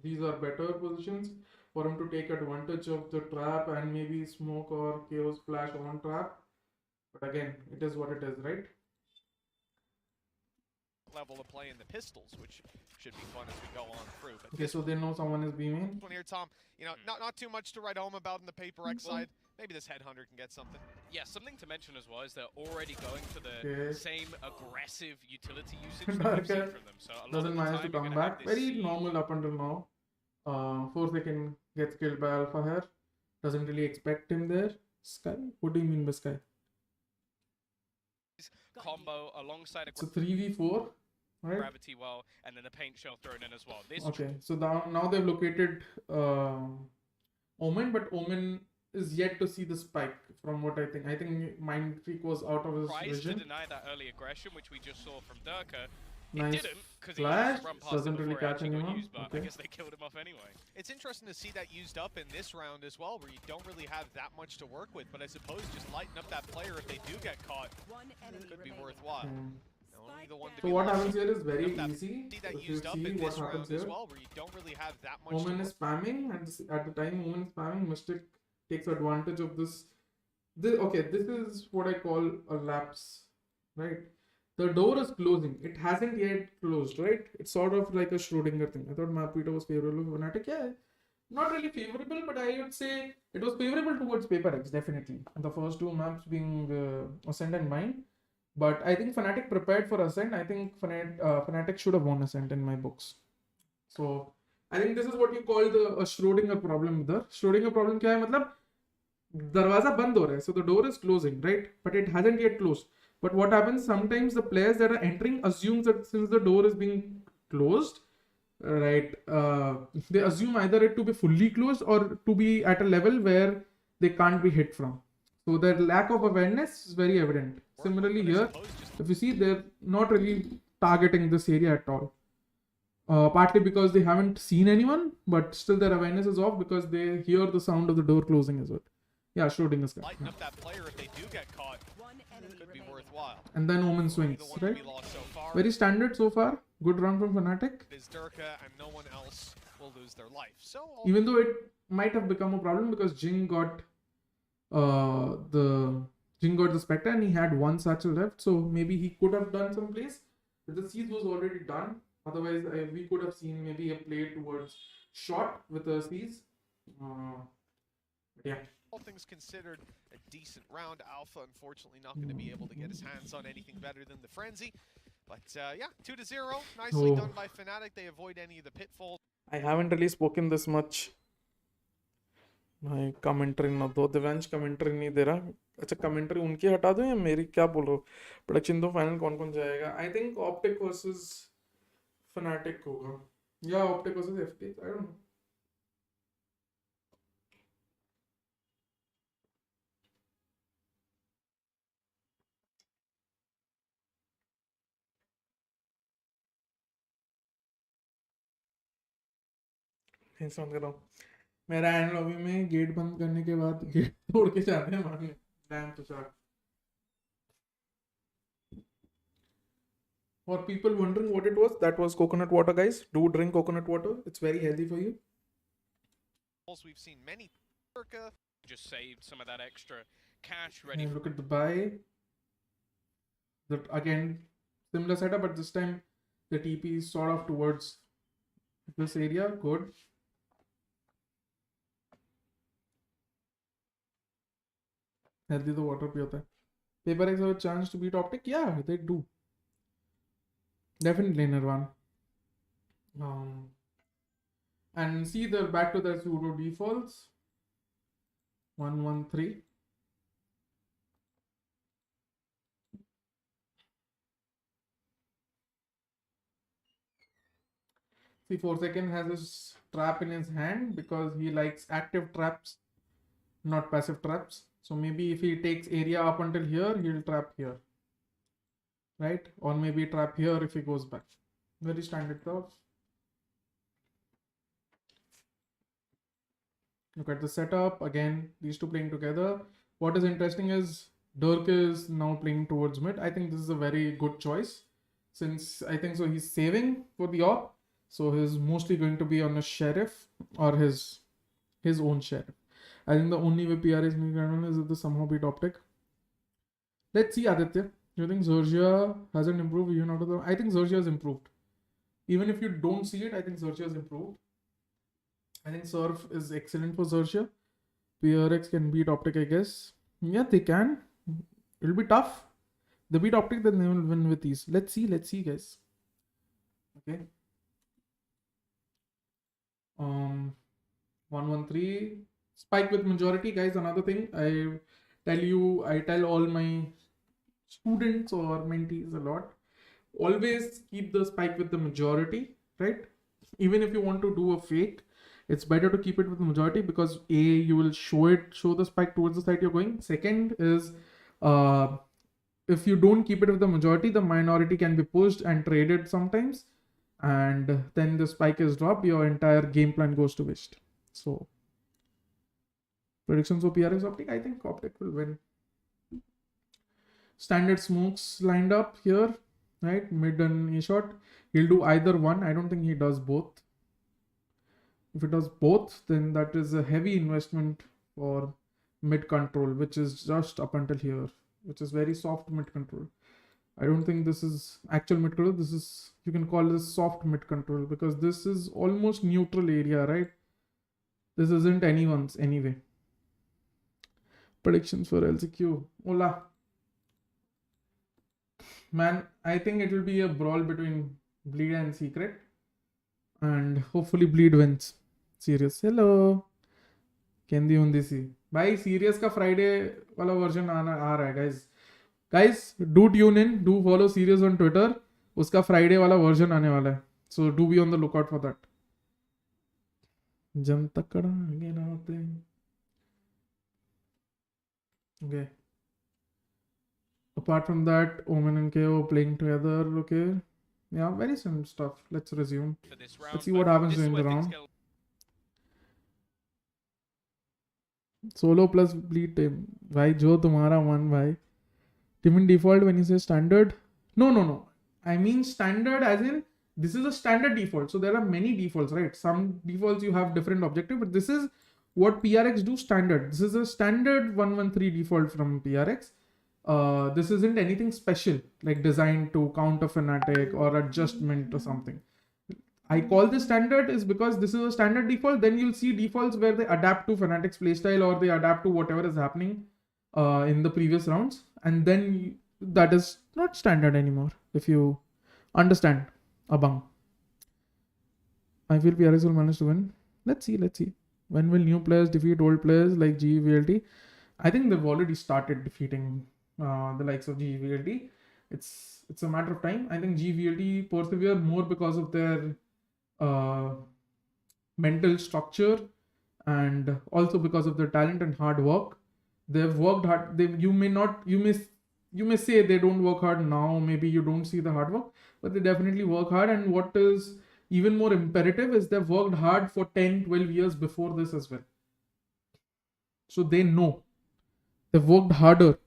These are better positions for him to take advantage of the trap and maybe smoke or chaos flash on trap. But again, it is what it is, right? Level of play in the pistols, which should be fun as we go on through. But Okay, so they know someone is B-main. this one here, Tom, you know, not too much to write home about in the Paper X side. Maybe this Headhunter can get something. Yeah, something to mention as well is they're already going to the Okay. same aggressive utility usage that we've seen from them. So a lot Doesn't of the manage to time you're come gonna have back. this Very siege. normal up until now. 4 second gets killed by Alpha here. Doesn't really expect him there. Sky? What do you mean by Sky? combo alongside a It's a 3v4, right? gravity well, and then a paint shell thrown in as well. This Okay, so now they've located Omen, but Omen is yet to see the spike from what I think. I think Mind Freak was out of his tries to vision. deny that early aggression, which we just saw from Durka. It Nice didn't, because he flash. used to run past Doesn't it really before it catch actually got anyone. used, but I Okay. guess they killed him off anyway. It's interesting to see that used up in this round as well, where you don't really have that much to work with, but I suppose just lighten up that player if they do get caught could be worthwhile. Hmm. Only the one to So be what lost. happens here is very That- easy. See that If you used up see in what this happens round as here, well, where you don't really have that much Omen to is work spamming, and at the time Omen is spamming, Mystic takes advantage of this. Okay, this is what I call a lapse, right? The door is closing. It hasn't yet closed, right? It's sort of like a Schrodinger thing. I thought Mapita was favorable for FNATIC. Yeah, not really favorable, but I would say it was favorable towards Paper X, definitely. The first two maps being Ascent and Mine. But I think Fnatic prepared for Ascent. I think Fnatic should have won Ascent in my books. So I think this is what you call the Schrodinger problem. The Schrodinger problem क्या है मतलब दरवाजा बंद हो रहा है, so the door is closing, right? But it hasn't yet closed. But what happens sometimes, the players that are entering assumes that since the door is being closed, right, they assume either it to be fully closed or to be at a level where they can't be hit from. So their lack of awareness is very evident. Similarly here, if you see, they're not really targeting this area at all. Partly because they haven't seen anyone, but still their awareness is off because they hear the sound of the door closing as well. Yeah, Schrodinger's guy. Lighten up that player if they do get caught. Could be worthwhile. And then Omen swings, right? Very standard so far. Good run from Fnatic. Is Durka and no one else will lose their life. So even though it might have become a problem because Jing got the Spectre and he had one satchel left, so maybe he could have done some plays. But the siege was already done. Otherwise, we could have seen maybe a play towards shot with the siege. Yeah. all things considered, a decent round. Alpha, unfortunately, not going to be able to get his hands on anything better than the Frenzy. But yeah, 2-0. Nicely done by FNATIC. They avoid any of the pitfalls. I haven't really spoken this much. My commentary ना दो, Divyansh commentary नहीं दे रहा. अच्छा commentary उनकी हटा दो या मेरी, क्या बोल रहा हूँ? Production दो, final कौन जाएगा? I think Optic versus FNATIC होगा. Yeah, Optic versus FTX. I don't know. समझ रहा हूँ. मेरा एंड लॉबी में गेट बंद करने के बाद गेट तोड़ के जाते हैं मारने. Dam Tushar. For people wondering what it was, that was coconut water, guys. Do drink coconut water. It's very healthy for you. We've seen many. Just saved some of that extra cash ready. And look at the buy. That again, similar setup, but this time the TP is sort of towards this area. Good. Healthy the water पे होता है. Paper X have a chance to beat Optic? Yeah, they do. Definitely Nirvan. And see, they're back to their pseudo defaults. 1-1-3. See, Forsaken has his trap in his hand because he likes active traps, not passive traps. So maybe if he takes area up until here, he'll trap here. Right? Or maybe trap here if he goes back. Very standard stuff. Look at the setup. Again, these two playing together. What is interesting is Dirk is now playing towards mid. I think this is a very good choice. Since I think so he's saving for the AWP. So he's mostly going to be on a sheriff or his own sheriff. I think the only way PR is going to run is if they somehow beat Optic. Let's see, Aditya. You think Zergia hasn't improved even out of the... I think Zergia has improved. Even if you don't see it, I think Zergia has improved. I think Surf is excellent for Zergia. PRX can beat Optic, I guess. Yeah, they can. It'll be tough. They beat Optic, then they will win with ease. Let's see, guys. Okay. 1-1-3. Spike with majority, guys. Another thing I tell all my students or mentees a lot. Always keep the spike with the majority, right? Even if you want to do a fake, it's better to keep it with the majority because A, you will show the spike towards the side you're going. Second is, if you don't keep it with the majority, the minority can be pushed and traded sometimes. And then the spike is dropped, your entire game plan goes to waste. So, predictions for PRX Optic, I think Optic will win. Standard smokes lined up here, right? Mid and A shot. He'll do either one. I don't think he does both. If it does both, then that is a heavy investment for mid control, which is just up until here, which is very soft mid control. I don't think this is actual mid control. This is, you can call this soft mid control because this is almost neutral area, right? This isn't anyone's anyway. Predictions for LCQ. Hola. Man, I think it will be a brawl between Bleed and Secret. And hopefully Bleed wins. Serious. Hello. Kendi undi si. Bhai, Serious ka Friday wala version aa raha hai, guys. Guys, do tune in. Do follow Serious on Twitter. Uska Friday wala version aane wala hai. So do be on the lookout for that. Jam takada ginate. Okay. Apart from that, Omen and KO playing together. Okay. Yeah, very similar stuff. Let's resume. For this round, Let's see what but happens this is during the where things round. go. Solo plus bleed team. Bhai, jo tumhara man, bhai. Team in default when you say standard. No. I mean standard as in this is a standard default. So there are many defaults, right? Some defaults you have different objective, but this is what PRX do standard. This is a standard 113 default from PRX. This isn't anything special like designed to counter Fnatic or adjustment or something. I call this standard is because this is a standard default. Then you'll see defaults where they adapt to Fnatic's playstyle or they adapt to whatever is happening in the previous rounds. And then that is not standard anymore if you understand Abang. I feel PRX will manage to win. Let's see. When will new players defeat old players like GVLT? I think they've already started defeating the likes of GVLT. It's a matter of time. I think GVLT persevere more because of their mental structure and also because of their talent and hard work. They've worked hard. You may say they don't work hard now. Maybe you don't see the hard work, but they definitely work hard. And what is even more imperative is they've worked hard for 10, 12 years before this as well. So they know. They've worked harder.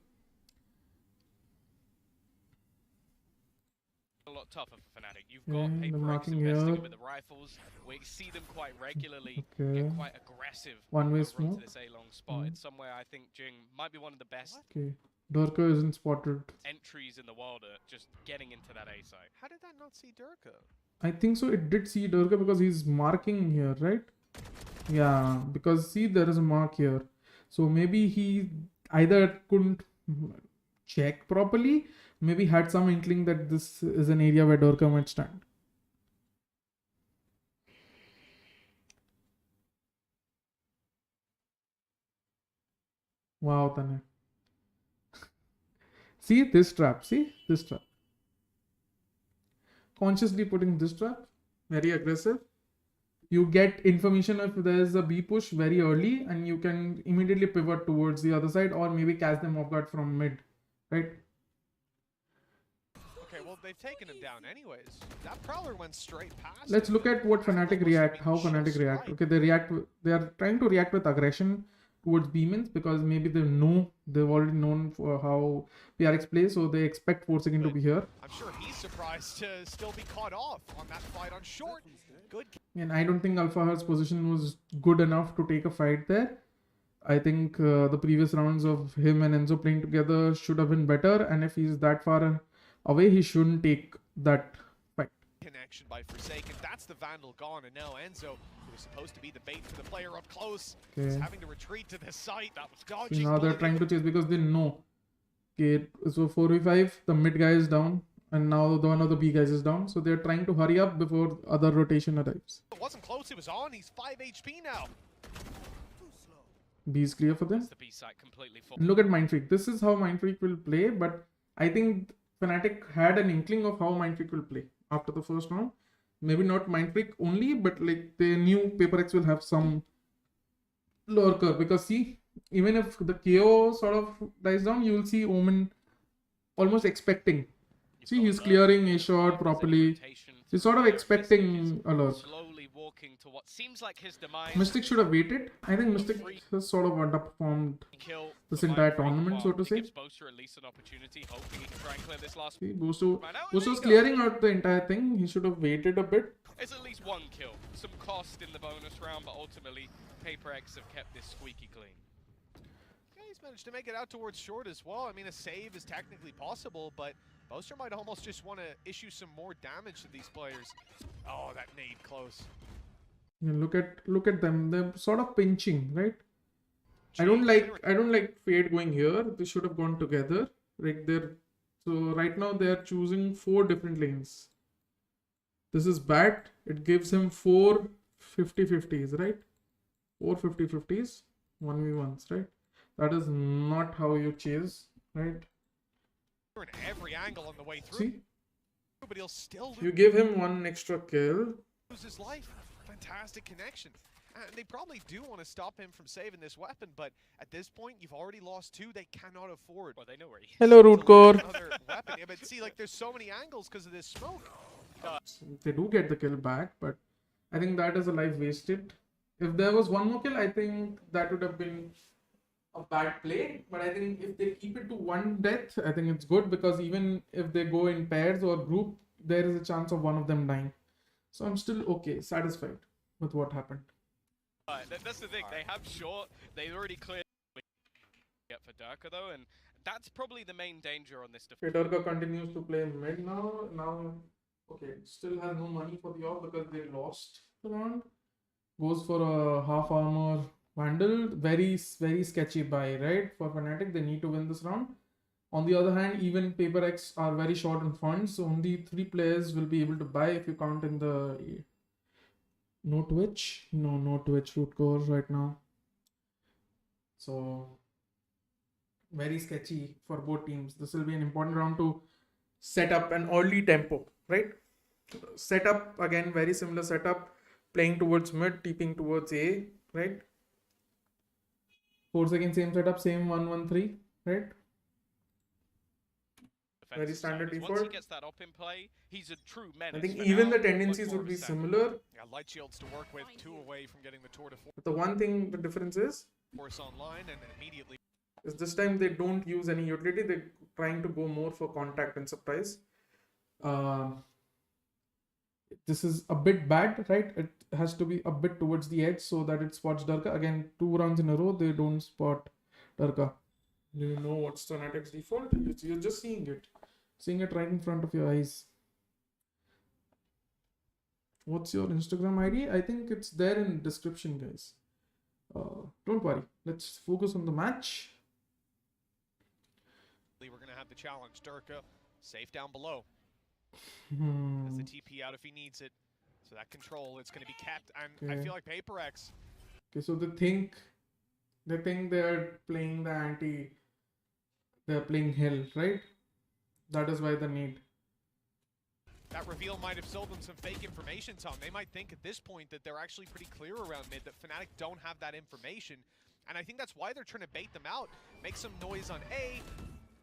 A lot tougher for Fnatic. You've got Okay, the PaperX marking investing here. in with the rifles. We see them quite regularly Okay. get quite aggressive One-way over onto smoke. this A-long spot. It's somewhere I think Jing might be one of the best Okay. Durka isn't spotted. entries in the world at just getting into that A site. How did that not see Durka? I think so. It did see Durka because he's marking here, right? Yeah, because see, there is a mark here. So maybe he either couldn't check properly, maybe had some inkling that this is an area where Durka might stand. Wow, Tane. See this trap. See this trap. Consciously putting this trap. Very aggressive. You get information if there's a B push very early and you can immediately pivot towards the other side or maybe catch them off guard from mid. Right? Okay, well, they've taken him down anyways. That Prowler went straight past Let's him. look at what Fnatic react, how Fnatic react. Okay, they are trying to react with aggression towards B-mins because maybe they've already known for how PRX plays, so they expect Forsaken to be here. I'm sure he's surprised to still be caught off on that fight on short. Good. And I don't think Alpha Heart's position was good enough to take a fight there. I think the previous rounds of him and Enzo playing together should have been better, and if he's that far away, he shouldn't take that fight. Connection by Forsaken. That's the Vandal gone, and now Enzo, who was supposed to be the bait for the player up close, is Okay. having to retreat to the site. That was See, dodging. now they're trying to chase because they know. Okay, so 4v5, the mid guy is down, and now the one of the B guys is down. So they're trying to hurry up before other rotation arrives. It wasn't close. It was on. He's 5 HP now. B is clear for them. It's the B site completely full. Look at Mindfreak. This is how Mindfreak will play, but I think Fnatic had an inkling of how Mindfreak will play after the first round. Maybe not Mindfreak only, but like they knew PaperX will have some lurker because see, even if the KO sort of dies down, you will see Omen almost expecting. See, he's clearing a shot properly. He's sort of expecting a lurk. Slowly walking to what seems like his demise. Mystic should have waited. I think Mystic has sort of underperformed Kill this for entire Mindfreak. tournament, so to It say. gives Boaster at least an opportunity, hoping he can try and clear this last. See, Bosto Right now, was there you go. clearing out the entire thing. He should have waited a bit. It's at least one kill. Some cost in the bonus round, but ultimately, PaperX have kept this squeaky clean. Yeah, he's managed to make it out towards short as well. I mean, a save is technically possible, but Boaster might almost just want to issue some more damage to these players. Oh, that nade close. You look at them. They're sort of pinching, right? I don't like Fade going here. They should have gone together. Right there. So right now they are choosing 4 different lanes. This is bad. It gives him 4 50-50s, right? 4 50-50s, 1v1s, right? That is not how you chase, right? In every angle on the way through. See? But he'll still You give him 1 extra kill. lose his life. Fantastic connection. And they probably do want to stop him from saving this weapon, but at this point, you've already lost 2. They cannot afford. Well, they know where he is. Hello, root core. Another weapon. Yeah, but see, like, there's so many angles because of this smoke. They do get the kill back, but I think that is a life wasted. If there was 1 more kill, I think that would have been a bad play. But I think if they keep it to 1 death, I think it's good, because even if they go in pairs or group, there is a chance of one of them dying. So I'm still okay, satisfied with what happened. That's the thing. They have short. They already cleared for Durka though, and that's probably the main danger on this defense. Fedorka continues to play mid now. Okay, still has no money for the off because they lost the round. Goes for a half armor Vandal. Very sketchy buy, right? For Fnatic, they need to win this round. On the other hand, even Paper X are very short on funds, so only 3 players will be able to buy if you count in the... No Twitch? No Twitch root core right now. So, very sketchy for both teams. This will be an important round to set up an early tempo, right? Setup, again, very similar setup. Playing towards mid, tipping towards A, right? 4 seconds, same setup, same 1-1-3, right? Very standard default. Once he gets that up in play, he's a true menace. I think For even now, the tendencies much more would be of a second. similar. Yeah, light shields to work with, 2 away from getting the tour to But the one thing, the difference is force online, and immediately this time they don't use any utility. They're trying to go more for contact and surprise. This is a bit bad, right? It has to be a bit towards the edge so that it spots Durka. Again, 2 rounds in a row, they don't spot Durka. Do you know what's Fnatic's default? You're just seeing it. Seeing it right in front of your eyes. What's your Instagram ID? I think it's there in the description, guys. Don't worry. Let's focus on the match. we're going to have the challenge. Durka, safe down below. Hmm. Has the TP out if he needs it. So that control, it's going to be kept. And I feel like Paper X. Okay, so they think they're playing the anti. They're playing hell, right? That is why the need. That reveal might have sold them some fake information, Tom. They might think at this point that they're actually pretty clear around mid, that Fnatic don't have that information. And I think that's why they're trying to bait them out. Make some noise on A.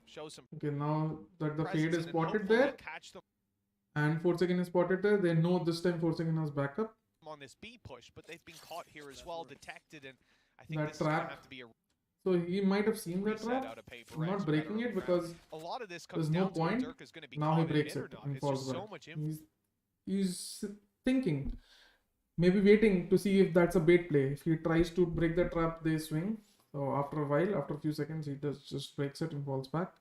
Show some... Okay, now that the fade presence is and spotted hopefully there. Catch them And 4 second is spotted there. They know this time 4 second has backup. on this B push, but they've been caught here as well, detected, and I think That this is going to trap. have to be a So he might have seen that reset trap. out of Paper I'm X, not breaking better it because a lot of this comes there's no down to point. Durka's going to be Now he caught in breaks mid or it not. and It's falls just so back. much He's thinking, maybe waiting to see if that's a bait play. If he tries to break the trap, they swing. So after a while, after a few seconds, he just breaks it and falls back.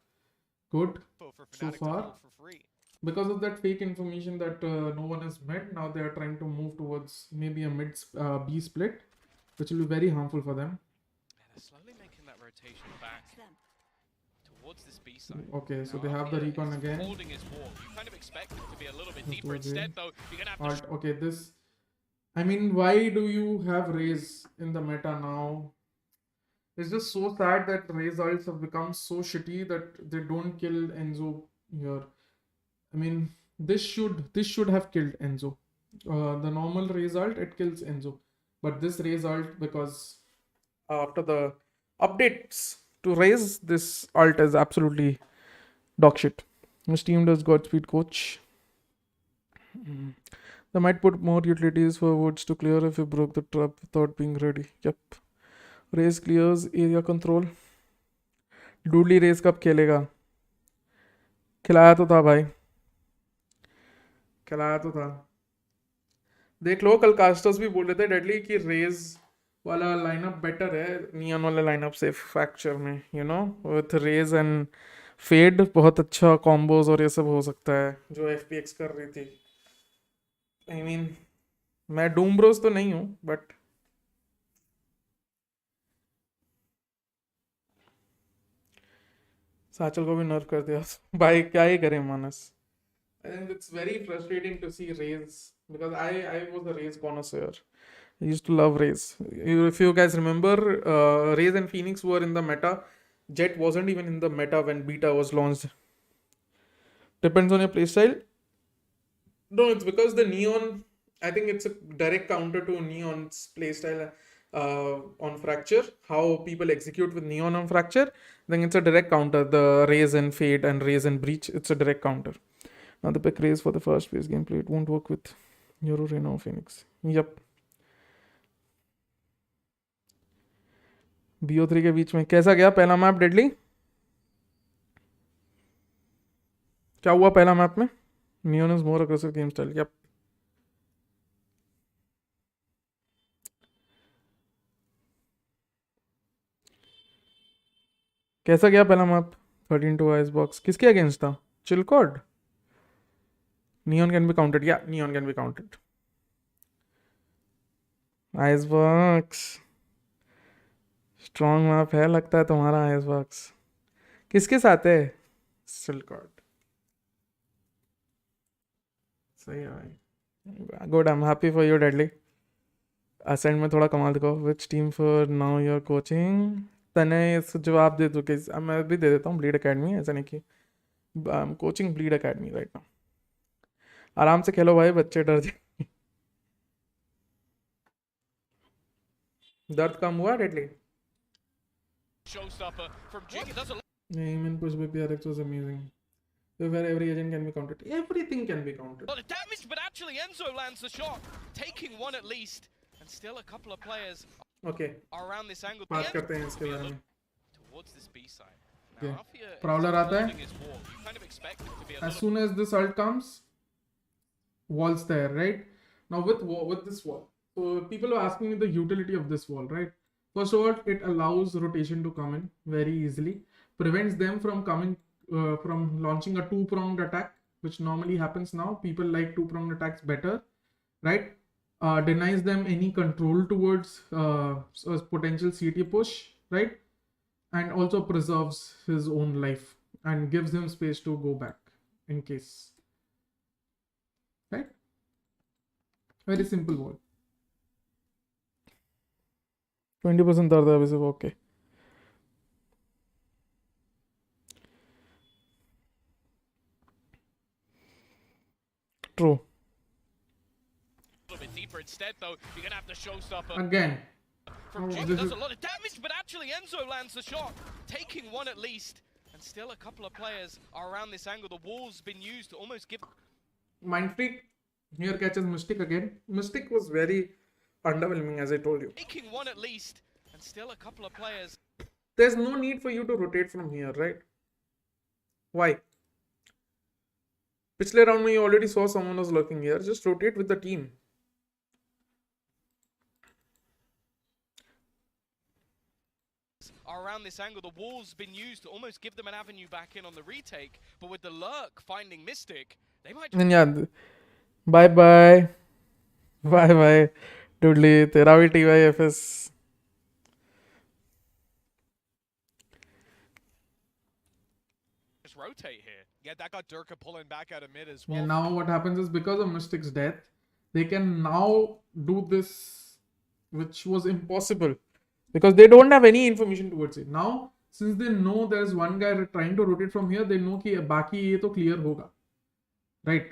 Good for so Fnatic to far. hold for free. Because of that fake information that no one is mid, now they are trying to move towards maybe a mid B split, which will be very harmful for them. Yeah, they're slowly making that rotation back towards this B side. Okay, so Now, they have the Arthur recon is again. holding his wall. You kind of expect it to be a little bit That's deeper. what they- Instead, though, you're gonna have to. Okay, this. I mean, why do you have Raze in the meta now? It's just so sad that Raze ults have become so shitty that they don't kill Enzo here. I mean, this should have killed Enzo. The normal Raze ult, it kills Enzo, but this Raze ult, because after the updates to Raze, this ult is absolutely dog shit. Which team does Godspeed coach? They might put more utilities for woods to clear if you broke the trap without being ready. Yep. Raze clears area control. डूडली Raze कब खेलेगा? खिलाया तो था भाई, खिलाया तो था. देख लो, कल कास्टर्स भी बोल रहे थे डेडली कि रेज वाला लाइनअप बेटर है नियन वाले लाइनअप से फ्रैक्चर में, you know, with Raze and Fade बहुत अच्छा कॉम्बोज और ये सब हो सकता है जो FPX कर रही थी. I mean, मैं डूम ब्रोस तो नहीं हूँ बट साचल को भी नर्व कर दिया भाई, क्या ही करें मानस. I think it's very frustrating to see Raze because I was a Raze connoisseur. I used to love Raze. If you guys remember, Raze and Phoenix were in the meta. Jet wasn't even in the meta when beta was launched. Depends on your playstyle. No, it's because the Neon, I think it's a direct counter to Neon's playstyle on Fracture. How people execute with Neon on Fracture. I think it's a direct counter. The Raze and Fade and Raze and Breach, it's a direct counter. Now the pick Raze for the first phase gameplay. It won't work with Euro Reno Phoenix. Yep. BO3 के बीच में कैसा गया पहला map deadly? क्या हुआ पहला map में? Neon is more aggressive game style. Yep. कैसा गया पहला मैप? 13-2 Icebox. किसके अगेंस्ट था? Chillcod. Neon can be counted. Yeah, Neon can be counted. Icebox. Strong map है लगता है तुम्हारा Icebox. किसके साथ है? Chillcod. सही है भाई. Good, I'm happy for you, Deadly. Ascent में थोड़ा कमाल दिखाओ. Which team for now you're coaching? तने इस जवाब दे दो कि मैं भी दे देता हूँ. Bleed Academy, ऐसा नहीं कि I'm coaching Bleed Academy right now. आराम से खेलो भाई, बच्चे डर जाए. दर्द कम हुआ deadly? Showstopper from Jig. It does a Aim and push by PRX was amazing. Where every agent can be counted. Everything can be counted. lot of damage, but actually Enzo lands the shot, taking one at least, and still a couple of players Okay. are around this angle. बात करते हैं इसके बारे में. Towards this B side. Okay. Now, Alfia is Prowler आता है. holding his wall. You kind of expect him to be a As little soon as this ult comes, wall's there, right? Now with this wall, so people are asking me the utility of this wall, right? First of all, it allows rotation to come in very easily, prevents them from coming from launching a two-pronged attack, which normally happens now. People like two-pronged attacks better, right? Denies them any control towards a potential CT push, right? And also preserves his own life and gives him space to go back in case. Right? Very simple wall. 20% दर्द है अभी से. Okay. True. bit deeper instead, though. You're gonna have the showstopper Again. from Jig. this Does is- a lot of damage, but actually Enzo lands the shot, taking one at least, and still a couple of players are around this angle. The wall's been used to almost give. Mind Freak here catches Mystic again. Mystic was very underwhelming, as I told you. Taking one at least, and still a couple of players. There's no need for you to rotate from here, right? Why? पिछले round में you already saw someone was lurking here. Just rotate with the team. Are around this angle. The wall's been used to almost give them an avenue back in on the retake, but with the lurk finding Mystic, they might. And yeah, bye bye. Bye bye. Doodly, तेरा भी TYFS. Just rotate here. Yeah, that got Durka pulling back out of mid as well. And now what happens is because of Mystic's death, they can now do this, which was impossible. Because they don't have any information towards it. Now, since they know there's one guy trying to rotate from here, they know कि बाकी ये तो clear होगा. Right?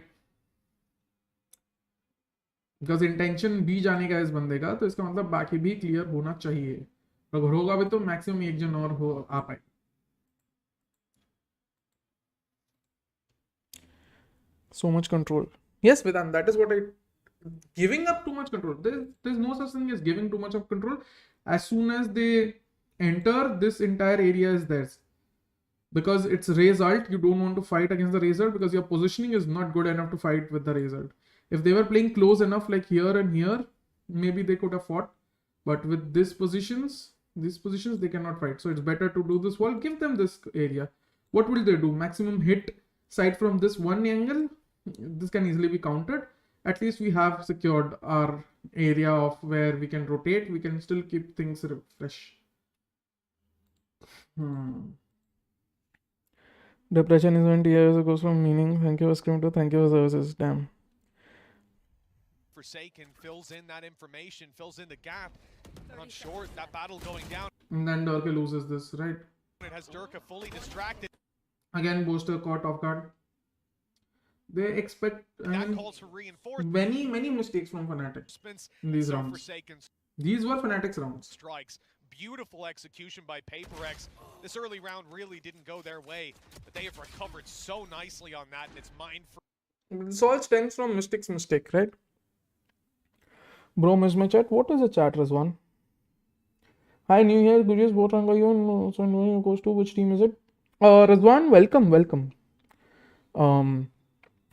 Because intention भी जाने का इस बंदे का, तो इसका मतलब बाकी भी clear होना चाहिए. अगर होगा भी तो maximum एक जन और हो आ पाए. So much control. Yes, Vedant, that is what I... Giving up too much control. There's no such thing as giving too much of control. As soon as they enter, this entire area is theirs. Because it's Raze ult, you don't want to fight against the Raze ult because your positioning is not good enough to fight with the Raze ult. If they were playing close enough like here and here, maybe they could have fought. But with these positions, they cannot fight. So it's better to do this wall. Give them this area. What will they do? Maximum hit sight from this one angle. This can easily be countered. at least we have secured our area of where we can rotate. We can still keep things fresh. Depression is when TIS goes from meaning thank you for scream to thank you for services. Damn. Forsaken fills in that information, fills in the gap. Not sure that battle going down. And then Durka loses this, right? It has Durka fully distracted. Again, Booster caught off guard. They expect Calls for reinforcement. many mistakes from Fnatic in these rounds. Forsaken's These were Fnatic's rounds. strikes. Beautiful execution by PaperX. This early round really didn't go their way, but they have recovered so nicely on that, and it's mine for. This all stems from Mystic's mistake, right? Bro, miss my chat. What is a chat, Rizwan? Hi, new here. Gurius, what rank are you on? So, goes to which team is it? Rizwan, welcome.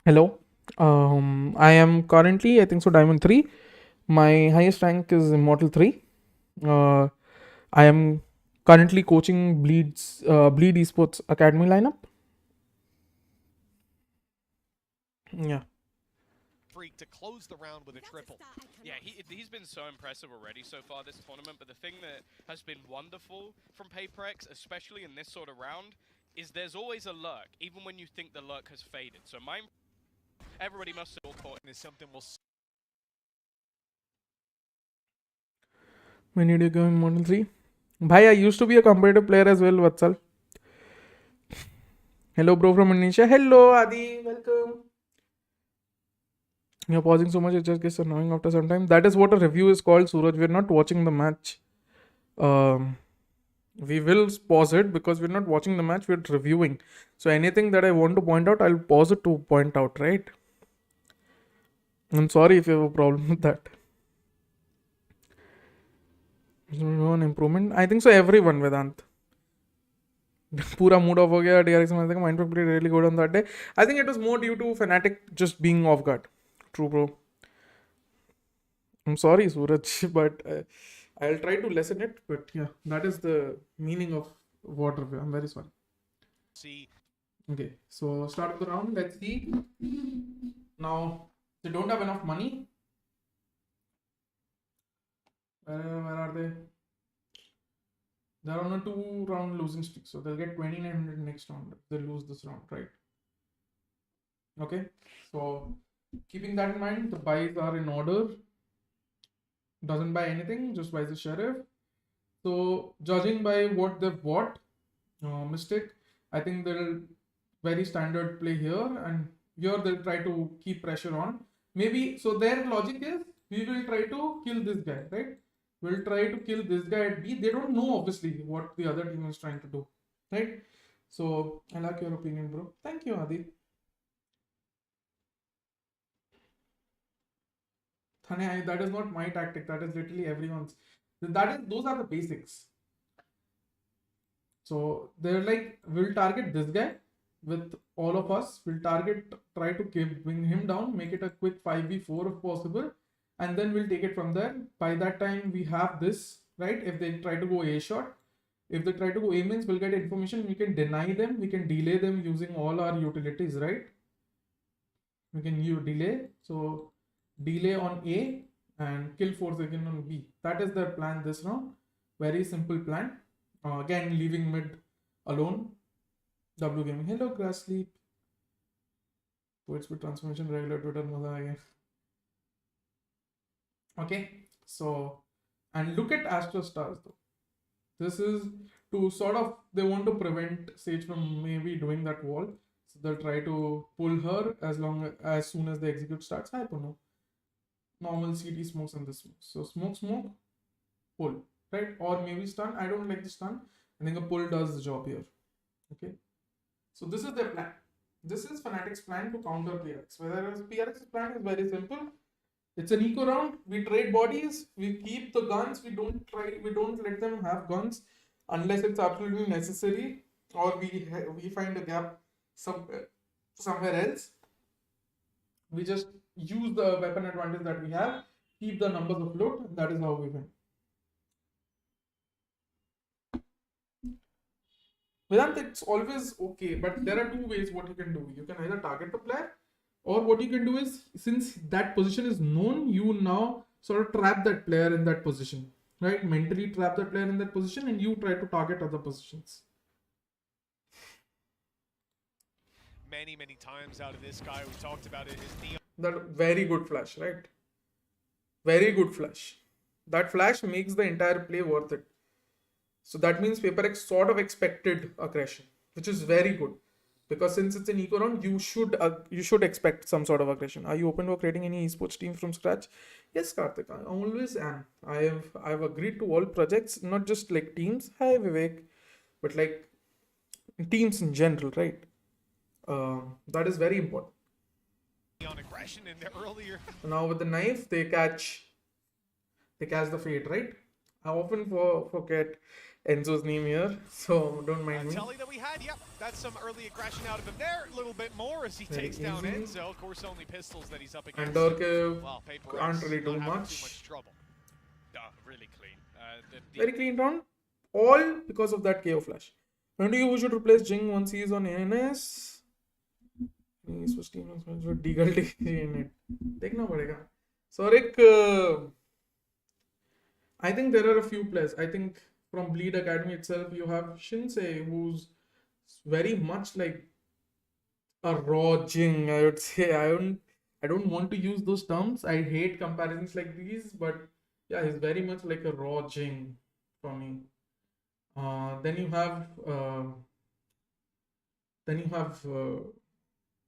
Hello. I am currently, I think so, Diamond 3. My highest rank is Immortal 3. I am currently coaching Bleed Esports Academy lineup. Yeah. Freak to close the round with a triple. Yeah, he's been so impressive already so far this tournament, but the thing that has been wonderful from PaperX, especially in this sort of round, is there's always a lurk, even when you think the lurk has faded. So everybody must have all caught is something we'll see. When did you go in Model 3? Bhai, I used to be a competitive player as well, Vatsal. Hello, bro from Indonesia. Hello, Adi. Welcome. You're pausing so much, it just gets annoying after some time. That is what a review is called, Suraj. We're not watching the match. We will pause it because we're not watching the match, we're reviewing. So anything that I want to point out, I'll pause it to point out, right? I'm sorry if you have a problem with that. One improvement. I think so, everyone, Vedant. Pura mood off ho gaya. DRX mein Mindfuck played really good on that day. I think it was more due to Fnatic just being off guard. True, bro. I'm sorry, Suraj, but I'll try to lessen it. But yeah, that is the meaning of VOD review. I'm very sorry. See. Okay, so start of the round. Let's see. Now, they don't have enough money. Where are they? They're on a 2-round losing streak, so they'll get 2,900 next round if they lose this round, right? Okay, so keeping that in mind, the buys are in order. Doesn't buy anything, just buys the sheriff. So judging by what they've bought, Mystic, I think they'll very standard play here, and here they'll try to keep pressure on. Maybe, so their logic is, we will try to kill this guy, right? We'll try to kill this guy at B. They don't know, obviously, what the other team is trying to do, right? So, I like your opinion, bro. Thank you, Adi. Thane, that is not my tactic. That is literally everyone's. Those are the basics. So, they're like, we'll target this guy with all of us. We'll try to bring him down, make it a quick 5v4 if possible. And then we'll take it from there. By that time, we have this, right? If they try to go A shot, if they try to go A means, we'll get information. We can deny them. We can delay them using all our utilities, right? We can use delay. So delay on A and kill Forsaken on B. That is their plan this round. Very simple plan. Again, leaving mid alone. W Gaming. Hello, Grass Sleep. Poets with transformation, regular Twitter, maza again. Okay, so, and look at Astro Stars though. This is to sort of, they want to prevent Sage from maybe doing that wall. So they'll try to pull her as soon as the execute starts. Hi, Puno. Normal CT smokes and this smoke. So smoke, pull, right? Or maybe stun. I don't like the stun. I think a pull does the job here. Okay. So this is their plan. This is Fnatic's plan to counter PRX. Whereas PRX's plan is very simple. It's an eco round. We trade bodies. We keep the guns. We don't let them have guns unless it's absolutely necessary, or we find a gap somewhere else. We just use the weapon advantage that we have, keep the numbers afloat, and that is how we win. Vedant, it's always okay, but there are two ways what you can do. You can either target the player, Or what you can do is, since that position is known, you now sort of trap that player in that position, right? Mentally trap that player in that position, and you try to target other positions. Many times out of this guy, we talked about it, his neon. That very good flash, right? Very good flash. That flash makes the entire play worth it. So that means PaperX sort of expected aggression, which is very good. Because since it's an eco round, you should expect some sort of aggression. Are you open to creating any esports team from scratch? Yes, Karthik, I always am. I've agreed to all projects, not just like teams. Hi Vivek, but like teams in general, right? That is very important. On aggression in the earlier. Now with the knife, they catch the fade, right? I often forget Enzo's name here, so don't mind me. Telly that we had, yep, that's some early aggression out of him there. A little bit more as he Very takes down easy. Enzo. Of course, only pistols that he's up against. And Dorkev Well, PaperX can't really do not having much. Too much trouble. Really clean. Very clean round, all because of that KO flash. When do you should replace Jing once he is on ANS? देखना पड़ेगा. Sorik, I think there are a few players. I think from Bleed Academy itself, you have Shinsei, who's very much like a raw Jing. I would say I don't want to use those terms. I hate comparisons like these, but yeah, he's very much like a raw Jing for me. Then you have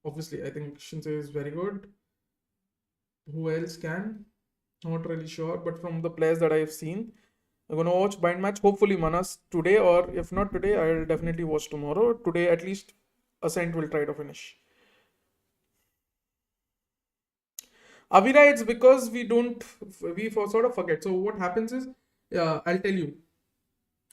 obviously I think Shinsei is very good. Who else can? Not really sure, but from the players that I have seen, I'm gonna watch Bind Match. Hopefully Manas today, or if not today, I'll definitely watch tomorrow. Today at least Ascent will try to finish. Avira, it's because we sort of forget. So what happens is, I'll tell you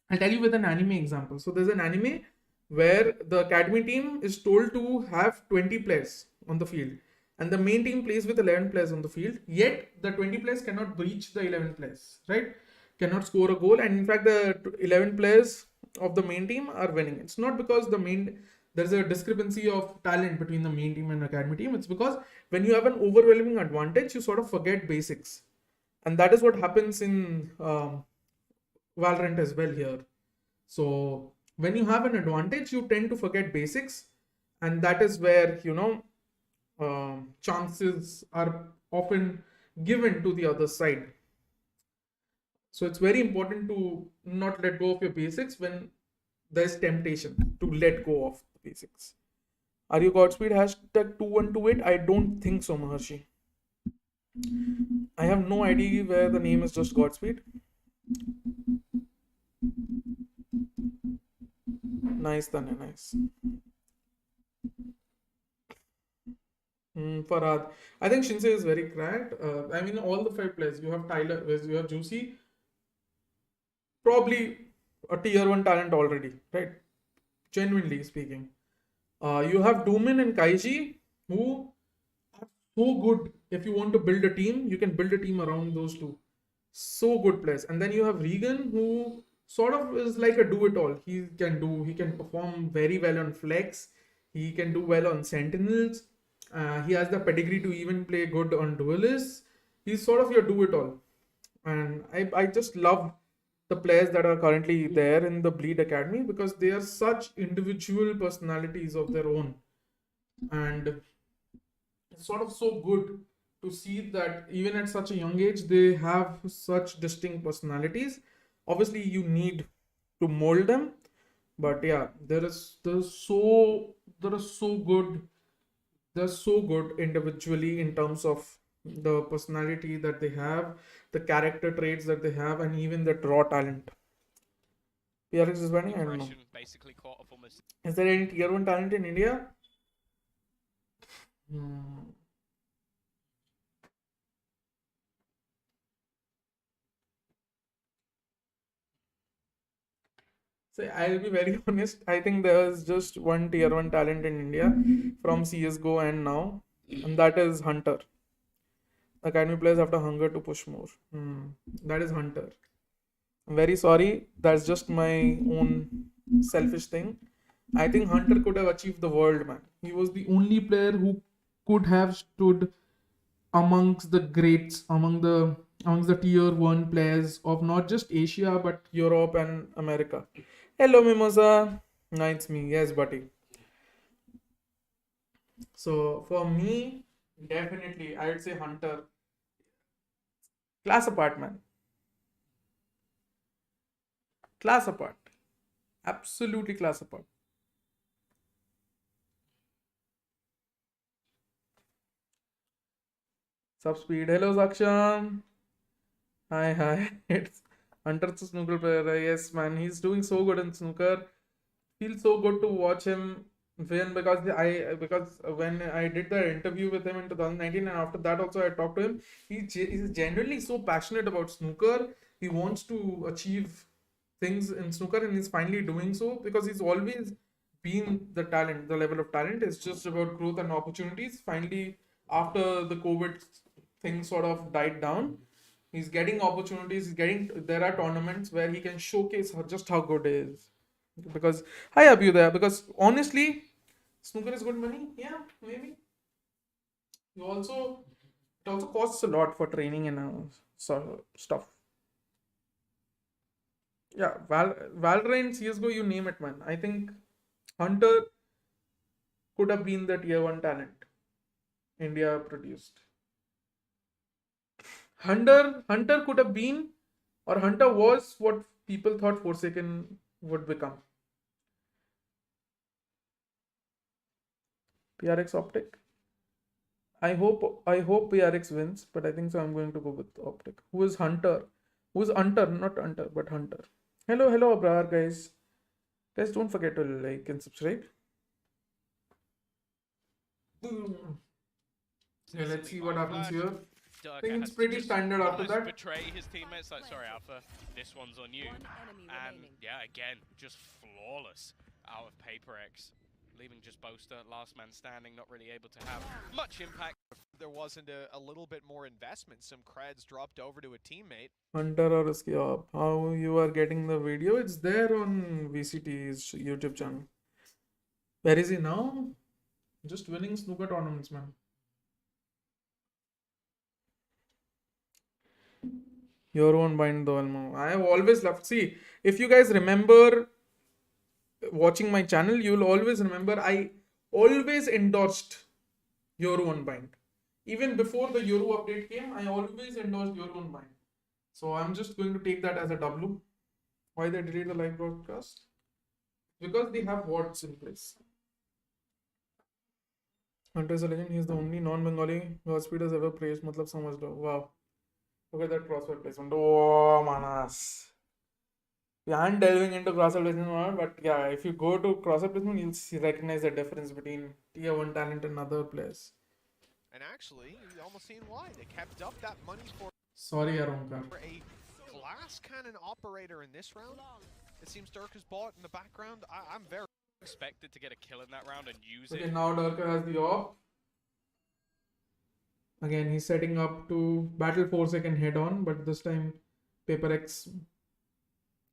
with an anime example. So there's an anime where the academy team is told to have 20 players on the field, and the main team plays with 11 players on the field, yet the 20 players cannot breach the 11 players, right? Cannot score a goal, and in fact the 11 players of the main team are winning. It's not because there's a discrepancy of talent between the main team and academy team. It's because when you have an overwhelming advantage, you sort of forget basics, and that is what happens in Valorant as well here. So when you have an advantage, you tend to forget basics, and that is where chances are often given to the other side. So it's very important to not let go of your basics when there's temptation to let go of the basics. Are you Godspeed #2128? I don't think so, Maharshi. I have no idea where the name is just Godspeed. Nice, Tanya, nice. Farhad. I think Shinsei is very cracked. I mean, all the 5 players. You have Tyler, you have Juicy. Probably a tier 1 talent already, right? Genuinely speaking. You have Doomin and Kaiji, who are so good. If you want to build a team, you can build a team around those two. So good players. And then you have Regan, who sort of is like a do-it-all. He can perform very well on flex. He can do well on sentinels. He has the pedigree to even play good on duelists. He's sort of your do-it-all. And I just love the players that are currently there in the Bleed Academy, because they are such individual personalities of their own. And it's sort of so good to see that even at such a young age, they have such distinct personalities. Obviously, you need to mold them, but yeah, they're so good. They're so good individually in terms of the personality that they have, the character traits that they have, and even the raw talent. PRX is winning? I don't know. Basically caught up almost. Is there any tier 1 talent in India? So I'll be very honest. I think there's just one tier 1 talent in India from CSGO and now, and that is Hunter. Academy players have the hunger to push more. That is Hunter. I'm very sorry. That's just my own selfish thing. I think Hunter could have achieved the world, man. He was the only player who could have stood amongst the greats, amongst the tier 1 players of not just Asia but Europe and America. Hello Mimosa. Nice me. Yes, buddy. So for me, definitely I would say Hunter. Class apart, man. Class apart. Absolutely class apart. Subspeed. Hello Zaksham. Hi. It's Hunter's a snooker player. Yes, man. He's doing so good in snooker. Feels so good to watch him win because when I did the interview with him in 2019 and after that also I talked to him. He's genuinely so passionate about snooker. He wants to achieve things in snooker and he's finally doing so because he's always been the level of talent. It's just about growth and opportunities. Finally, after the COVID thing sort of died down, he's getting opportunities. There are tournaments where he can showcase just how good he is. Because hi Abhyudaya, because honestly, snooker is good money. Yeah, maybe. It also costs a lot for training and stuff. Yeah, Valorant, CS:GO, you name it, man. I think Hunter could have been the tier 1 talent India produced. Hunter could have been, or Hunter was what people thought Forsaken would become. PRX Optic. I hope PRX wins, but I think so. I'm going to go with Optic. Who is Hunter? Who's Hunter? Not Hunter, but Hunter. Hello, Abrar, guys. Guys, don't forget to like and subscribe. Yeah, let's see what happens here. I think it's pretty standard after that. Betray his teammates, like, sorry, Alpha, this one's on you. And yeah, again, just flawless out of PaperX. Leaving just Boaster, last man standing, not really able to have much impact. There wasn't a little bit more investment. Some creds dropped over to a teammate. Hunter or Risky Op. How you are getting the video? It's there on VCT's YouTube channel. Where is he now? Just winning snooker tournaments, man. Your own bind though, Elmo. I have always loved. See, if you guys remember watching my channel, you'll always remember I always endorsed Your Own Bind. Even before the Euro update came, I always endorsed Your Own Bind. So I'm just going to take that as a W. Why they delete the live broadcast? Because they have VODs in place. Hunter is a legend. He is the only non-Bengali Godspeed has ever praised. Matlab samajh lo. Wow. Look at that crossfire placement. Oh, manas. We aren't delving into crossfire placement, but yeah, if you go to crossfire placement, you'll recognize the difference between tier 1 talent and other players. And actually, you almost seen why. They kept up that money for Sorry, Aronkar. a glass cannon operator in this round. It seems Dirk has bought in the background. I'm very expected to get a kill in that round and use Okay, it. now Durka has the op. Again, he's setting up to battle Forsaken head on, but this time PaperX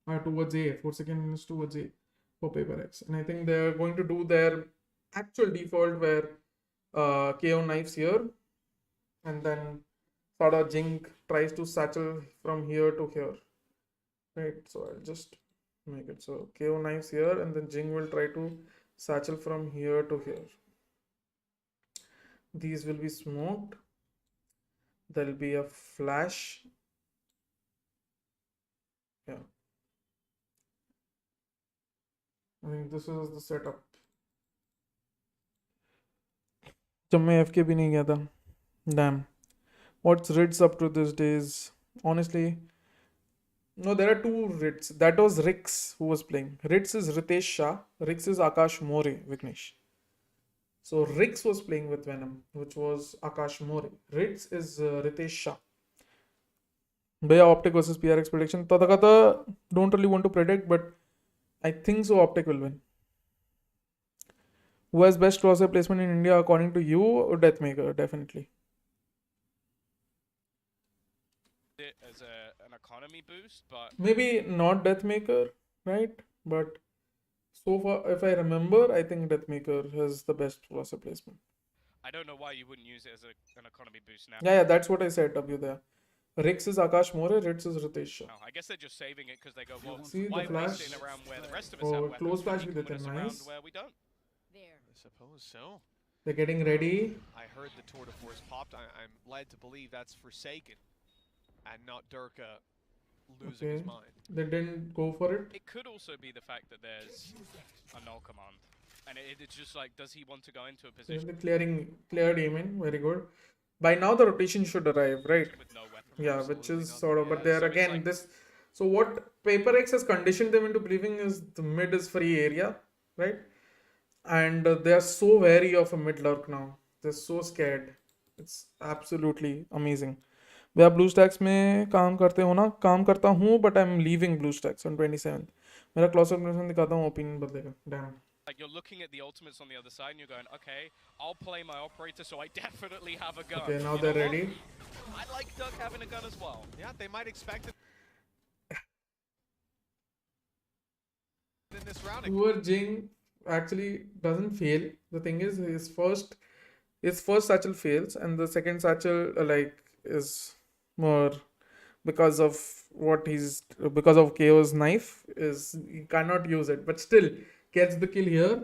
are towards A. Forsaken is towards A for PaperX. And I think they're going to do their actual default where KO knives here and then Sada Jing tries to satchel from here to here. Right, so I'll just make it so KO knives here and then Jing will try to satchel from here to here. These will be smoked. There'll be a flash. Yeah. I think this is the setup. जब मैं FK भी नहीं गया था. Damn. What's Ritz up to these days? Honestly, no, there are two Ritz. That was Rix who was playing. Ritz is Ritesh Shah. Rix is Akash More, Vignesh. So Rix was playing with Venom, which was Akash More. Ritz is Ritesh Shah. Bhaiya, Optic versus PRX prediction. Tathagata don't really want to predict, but I think so Optic will win. Who has best crosshair placement in India according to you? Or Deathmaker, definitely. It as an economy boost, but Maybe not Deathmaker, right? But so far, if I remember, I think Deathmaker has the best crosshair placement. I don't know why you wouldn't use it as an economy boost now. Yeah, that's what I said, Abhyudaya. Rix is Akash More, Ritz is Ritesh Shah. I guess they're just saving it because they go, well, See the why are we flash? sitting around where the rest of us Oh, have weapons? close flash He with can it, put us nice. around where we don't. I suppose so. They're getting ready. I heard the tour de force popped. I'm led to believe that's Forsaken and not Durka losing his mind. They didn't go for it. It could also be the fact that there's a null command. And it's just like, does he want to go into a position They're cleared aiming, very good. By now the rotation should arrive, right? with no weapon? Yeah, which is not. sort of, but Yeah, there so it's again, like- this. So what Paper X has conditioned them into believing is the mid is free area, right? And they are so wary of a mid lurk now. They're so scared. It's absolutely amazing. भैया BlueStacks में काम करते हो ना? काम करता हूँ, but I'm leaving BlueStacks on 27th. मेरा close up दिखाता हूँ, opinion बदलेगा. Damn. Like you're looking at the ultimates on the other side and you're going, okay, I'll play my operator so I definitely have a gun. Okay, now You they're know what? ready. I like Duck having a gun as well. Yeah, they might expect it in this round. Poor Jing actually doesn't fail. The thing is, his first satchel fails, and the second satchel is more because of because of KO's knife is he cannot use it, but still gets the kill here.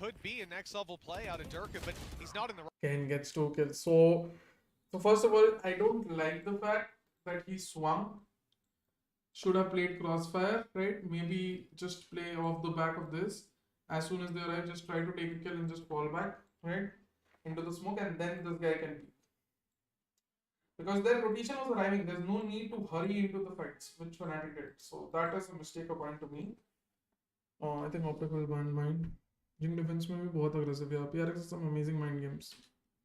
Could be a next level play out of Durka, but he's not in the Ken gets 2 kills. So first of all, I don't like the fact that he swung. Should have played crossfire, right? Maybe just play off the back of this. As soon as they arrive, just try to take a kill and just fall back, right? Into the smoke, and then this guy can peek. Because their rotation was arriving, there's no need to hurry into the fights, which Fnatic did. So that is a mistake according to me. I think Optic will ban mind. Jing defense में भी बहुत aggressive है. PRX has some amazing mind games.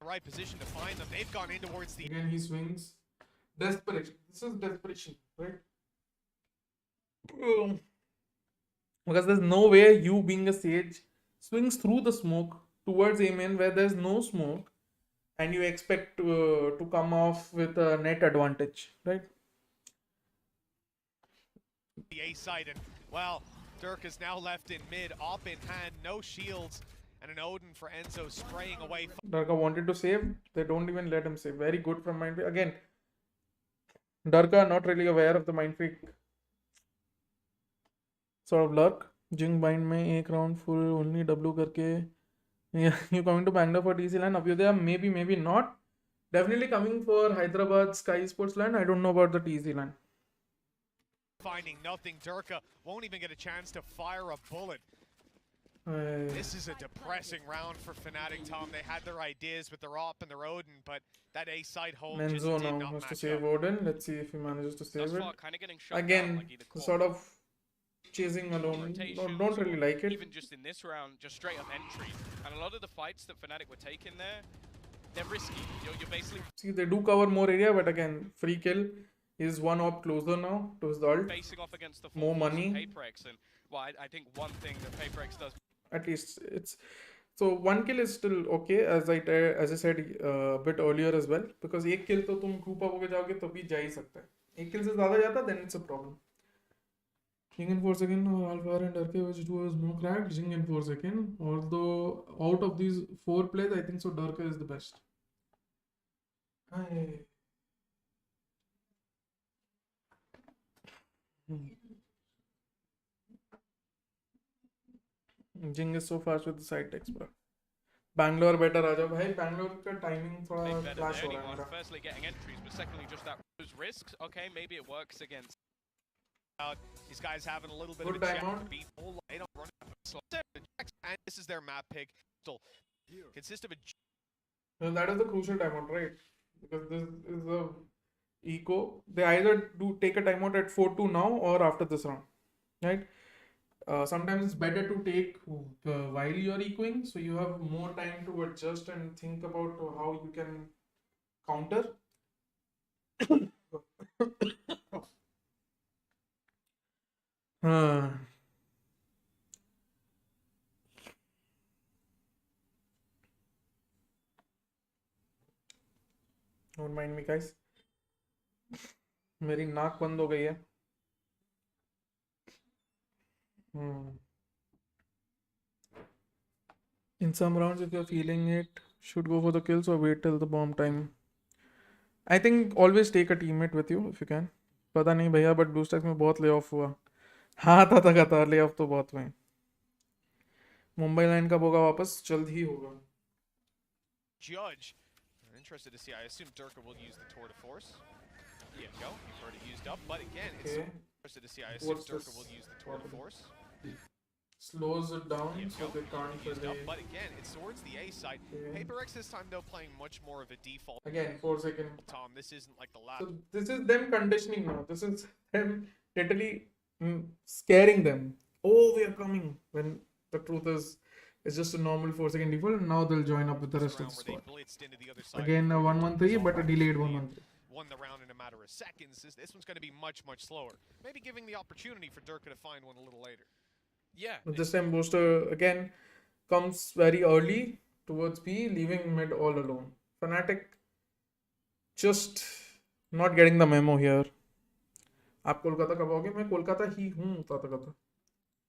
right position to find them. They've gone in towards the Again, he swings. Desperation. This is desperation, right? Because there's no way you, being a sage, swings through the smoke towards A main where there's no smoke, and you expect to come off with a net advantage, right? A side, and well, Dirk is now left in mid, op in hand, no shields, and an Odin for Enzo spraying away. Darka wanted to save, they don't even let him save. Very good from Mindfreak. Again, Darka not really aware of the Mindfreak sort of lurk. Jing bind में एक round full only W करके. Yeah, you coming to Bangalore for TC LAN? Abhyudaya, maybe not. Definitely coming for Hyderabad Sky Sports LAN. I don't know about the TC LAN. Finding nothing, Durka won't even get a chance to fire a bullet. This is a depressing round for Fnatic, Tom. They had their ideas with their op and their Odin, but that A side hold just Menzo did now not has to match save up. Odin. Let's see if he manages to save Thus it. far, kind of getting shut down, Again, like either core sort of chasing alone. rotations Don't really or like it. Even just in this round, just straight up entry. And a lot of the fights that Fnatic were taking there, they're risky. You're basically See, they do cover more area, but again, free kill is one op closer now to his ult. facing off against the More full force of money. PaperX. And well, I think one thing that PaperX does At least it's so one kill is still okay, as I said a bit earlier as well, because एक kill तो तुम group up होके जाओगे तो भी जा ही सकता है. एक kill से ज़्यादा जाता, then it's a problem. King in 4 second, Alpha and Arke, which two is more cracked. Jing in 4 second. Although out of these 4 plays, I think so Darka is the best. Aye. Jing is so fast with the side text, bro. Bangalore better आ जाओ भाई. Bangalore का timing थोड़ा play better clash than हो रहा है anyone. मेरा. Firstly, getting entries, but secondly, just that those risks. Okay, maybe it works against. These guys having a little bit Good of a check timeout. to beat full. They don't run out of slow. And this is their map pick. Still consists of a Well, that is the crucial timeout, right? Because this is the eco. They either do take a timeout at 4-2 now or after this round, right? Sometimes it's better to take while you're ecoing, so you have more time to adjust and think about how you can counter. Don't mind me, guys. मेरी नाक बंद हो गई है. In some rounds, if you're feeling it, should go for the kills or wait till the bomb time. I think always take a teammate with you if you can. पता नहीं भैया but BlueStacks में बहुत lay off हुआ. हाँ था lay off तो बहुत हुए. मुंबई लाइन कब होगा वापस? जल्द ही होगा. Judge. I'm interested to see. I assume Durka will use the tour de force. There you go. You've heard it used up. But again, it's Okay. interested to see. I assume What's Durka this? will use the tour de force. Slows it down There you so go. they can't Used up. really. But again, it's towards the A side. Okay. PaperX this time, though, playing much more of a default. Again 4 seconds. Tom, this isn't like the last. So this is them conditioning now. This is them literally scaring them. Oh, we are coming. When the truth is, it's just a normal 4 second default, and now they'll join up with the rest of the Round where squad. they blitzed into the other side. Again, a 1-1-3, but a delayed 1-1-3. Won the round in a matter of seconds. This one's going to be much, much slower. Maybe giving the opportunity for Durka to find one a little later. Yeah. But this time, Booster again comes very early towards B, leaving mid all alone. Fnatic just not getting the memo here. आप कोलकाता कब आओगे? मैं कोलकाता ही हूँ ताता.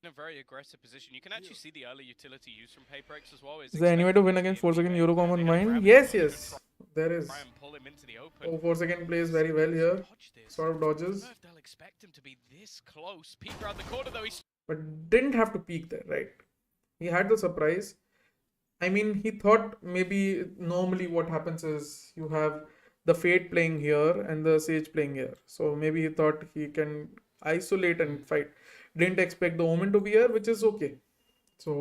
In a very aggressive position. You can actually see the early utility used from PaperX as well. Is there any way to win against 4 second Eurocom on mine? Yes, there is. Try and pull him into the open. Oh, 4 second plays very well here. Dodge this. Sort of dodges. I don't know if they'll expect him to be this close. Peek around the corner though. He's But didn't have to peek there, right? He had the surprise. I mean, he thought maybe normally what happens is you have the Fate playing here and the Sage playing here. So maybe he thought he can isolate and fight. Didn't expect the Omen to be here, which is okay. So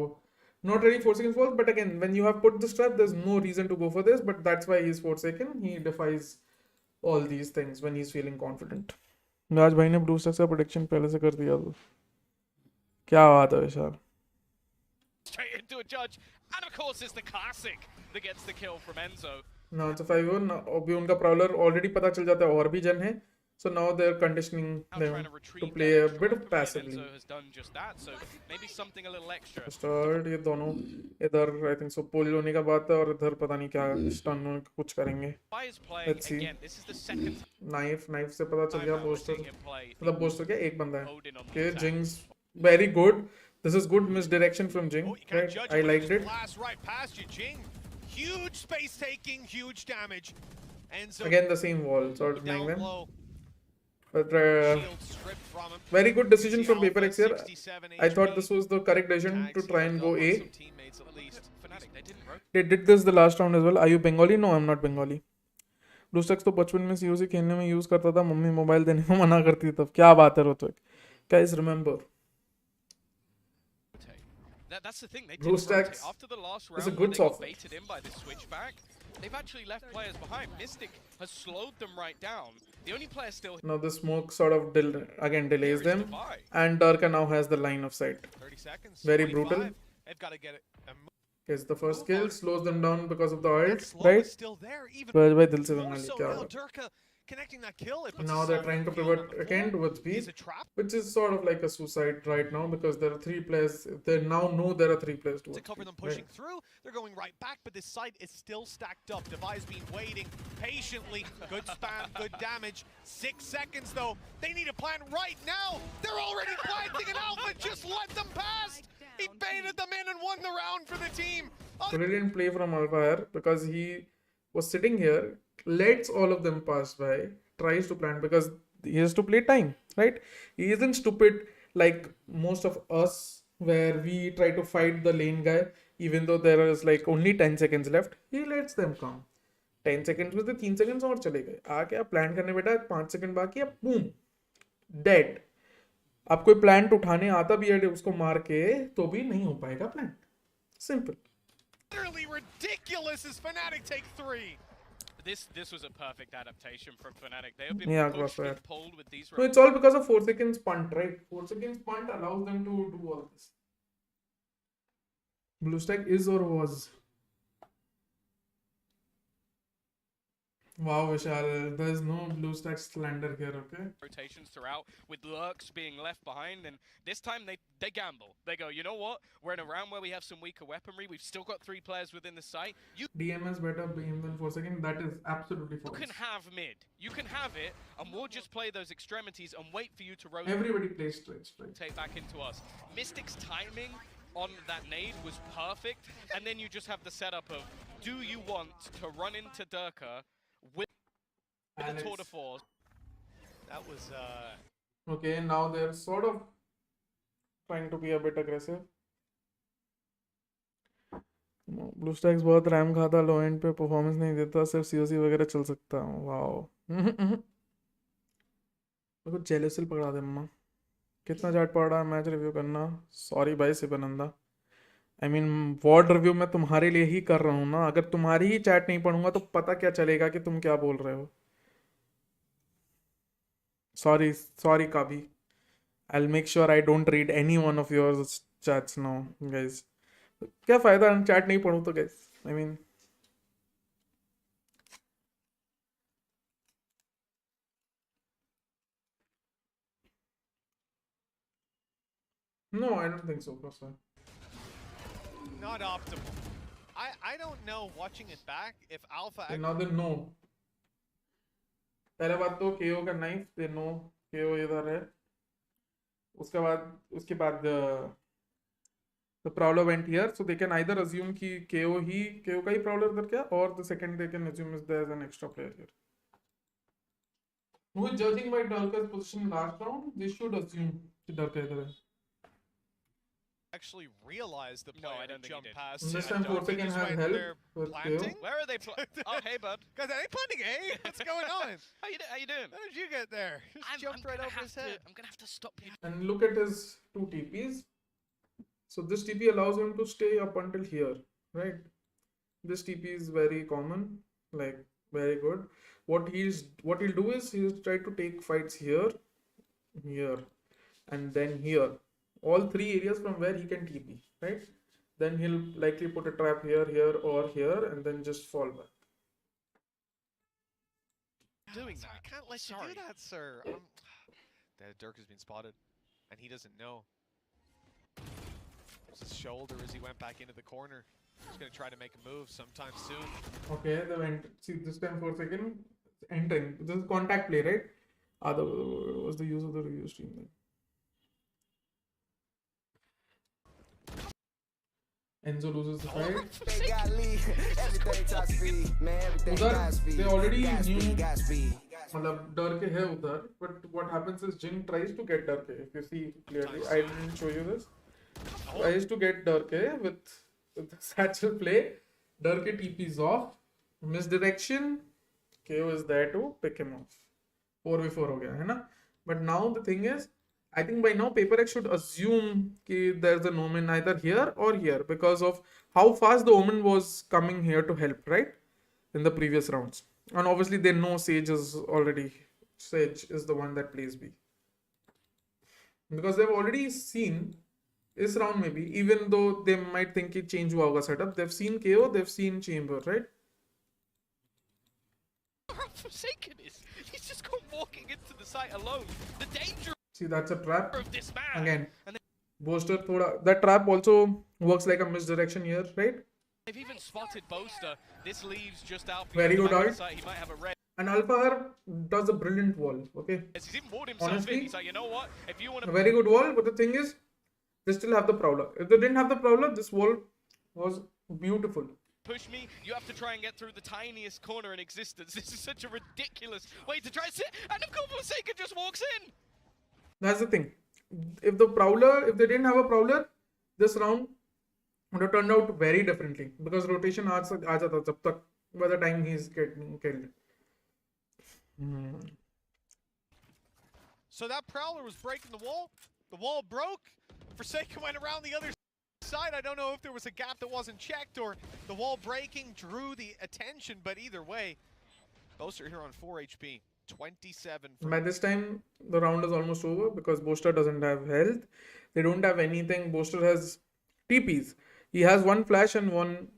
not really forcing his fault, but again, when you have put this trap, there's no reason to go for this, but that's why he's forsaken. He defies all these things when he's feeling confident. राज भाई ने BlueStacks का prediction पहले से कर दिया तो क्या बात है विशाल. straight into a judge. And of course, it's the classic that gets the kill from Enzo. Now it's a 5-1. अभी उनका prowler already पता चल जाता है और भी जन है. So now they're conditioning Now them trying to to retrieve play their a bit control of from mid. passively. Enzo has done just that, so maybe something a little extra. Start ये दोनों इधर I think so pull होने का बात है और इधर पता नहीं क्या stun कुछ करेंगे. Why is playing Let's see. again? This is the second Knife से पता चल time गया now we're Booster. seeing him play. मतलब Booster क्या एक बंदा है. Odin on the Okay, attack. Jinx very good. This is good misdirection from Jing. Oh, you can't Right? judge I it when liked just it. blast right past you, Jing. Huge space taking, huge damage. Enzo Again the same wall sort of down knowing them. low. But Shield stripped from him. very good decision from Alpha PaperX here. 67 I thought HP. this was the correct decision to Tags try he and got go on A. some teammates at least. Fnatic, they didn't rotate. They did this the last round as well. Are you Bengali? No, I'm not Bengali. BlueStacks तो बचपन में COC खेलने में use करता था. Mummy mobile देने को मना करती थी तब. क्या बात है Rohtak. Guys, remember. That's the thing. They BlueStacks didn't rotate. After the last is a round, good when they got soft. baited in by this switchback, they've actually left players behind. Mystic has slowed them right down. The only player still Now the smoke sort of again here delays is them. Dubai. And Durka now has the line of sight. 30 seconds. Very 25. brutal. They've got to get it. Gets the first kill, slows them down because of the That ult, slow right? is still there, even But by दिल से more Bengali so क्या now. होगा? Durka connecting that kill. It puts Now us they're on trying to the field on pivot the again floor. towards B, Is a trap which is sort of like a suicide right now because there are 3 players. They now know there are 3 players to towards cover B, them pushing right? through. They're going right back, but this side is still stacked up. Devi's been waiting patiently. Good spam, good damage. 6 seconds though. They need a plan right now. They're already planting an alpha. Just let them pass. He baited them in and won the round for the team. Brilliant play from Alpha here because he was sitting here, lets all of them pass by, tries to plant because he has to play time, right? He isn't stupid like most of us where we try to fight the lane guy even though there is like only 10 seconds left. He lets them come. 10 seconds में से 3 seconds और चले गए. आके आप plan करने बेटा 5 second बाकी है, boom, dead. आप कोई प्लांट उठाने आता भी है उसको मार के तो भी नहीं हो पाएगा plant. Simple. Utterly ridiculous as Fnatic take 3. This was a perfect adaptation from Fnatic. They have been Yeah, pushed fair. and pulled with these No, it's all because of 4 seconds punt, right? 4 seconds punt allows them to do all this. BlueStack is or was. Wow, Vishal, there's no BlueStack slander here, okay? rotations throughout, with lurks being left behind, and this time they gamble. They go, you know what? We're in a round where we have some weaker weaponry. We've still got 3 players within the site. You DMS better beam than 4 seconds. That is absolutely false. can have mid. You can have it, and we'll just play those extremities and wait for you to rotate Everybody plays straight, right? back into us. Mystic's timing on that nade was perfect, and then you just have the setup of, do you want to run into Durka with a tour de force? That was Okay, now they're sort of trying to be a bit aggressive. Blue stacks बहुत RAM खाता, लो and पे performance नहीं देता, सिर्फ COC वगैरह चल सकता है। वाओ मेरे को जेलसिल पकड़ा दे मम्मा। कितना चैट पड़ रहा है मैच रिव्यू करना? सॉरी भाई सिबनंदा, आई मीन वॉर्ड रिव्यू मैं तुम्हारे लिए ही कर रहा हूँ ना। अगर तुम्हारी ही चैट नहीं पढ़ूंगा तो पता क्या चलेगा कि तुम क्या बोल रहे हो। Sorry sorry Kabi, I'll make sure I don't read any one of your chats now, guys. क्या फायदा चैट नहीं पढ़ूं तो guys? I mean, no, I don't think so, Costa. not optimal. I don't know, watching it back, if Alpha And now they know. पहले बात तो KO का knife, they know KO इधर है। उसके बाद the prowler went here, so they can either assume कि KO का ही prowler इधर क्या, or the second they can assume is there's an extra player here. Who is judging by Durka's position last round? They should assume कि Durka इधर है. actually realized the player No, I don't think he jumped did. past. This him. time Don't Force think can he's have went help there with planting? KO. Where are they? Oh, hey, bud. Guys, are they planting A? What's going on? How you doing? How did you get there? Just jumped right over his head. I'm gonna have to stop you. And look at his two TPs. So this TP allows him to stay up until here, right? This TP is very common, like very good. What he'll do is he'll try to take fights here, here, and then here. All three areas from where he can TP, right? Then he'll likely put a trap here, here, or here, and then just fall back. Doing that. I can't let you do that, sir. Dirk has been spotted, and he doesn't know. It was his shoulder as he went back into the corner. He's going to try to make a move sometime soon. Okay, they went. See, this time for a second, entering. This is contact play, right? Was the use of the review stream then? Enzo loses the fight. They got lead. Everything top speed, man. Everything Udhar, Godspeed. they already Godspeed, knew Godspeed. मतलब डर के है उधर, but what happens is Jin tries to get डर के. If you see clearly, I didn't show you this. Tries to get डर के with the satchel play. डर के TP's off, misdirection. KO is there to pick him off. 4v4 हो गया है ना? But now the thing is, I think by now PaperX should assume that there's an Omen either here or here because of how fast the Omen was coming here to help, right? In the previous rounds. And obviously they know Sage is the one that plays B. Because they've already seen this round maybe, even though they might think it change हुआ होगा setup. They've seen KO, they've seen Chamber, right? Forsaken is. He's just gone walking into the site alone. The danger See, that's a trap. of this man. Again, And then Boaster thoda. That trap also works like a misdirection here, right? they've even spotted Boaster. This leaves just Alpha. Very good ult. Site. He might have a red. And Alpha does a brilliant wall, okay? He's even walled himself Honestly, in. He's like, you know what? If you want A to very good wall, but the thing is, they still have the Prowler. If they didn't have the Prowler, this wall was beautiful. push me, you have to try and get through the tiniest corner in existence. This is such a ridiculous way to try and sit. And of course, Forsaken just walks in. That's the thing. If they didn't have a Prowler, this round would have turned out very differently. Because rotation aa jata jab tak by the time he's getting killed. So that Prowler was breaking the wall. The wall broke. Forsaken went around the other side. I don't know if there was a gap that wasn't checked or the wall breaking drew the attention, but either way, Boaster here on 4 HP. 27. By this time, the round is almost over because Boaster doesn't have health. They don't have anything. Boaster has TPs. He has one flash and one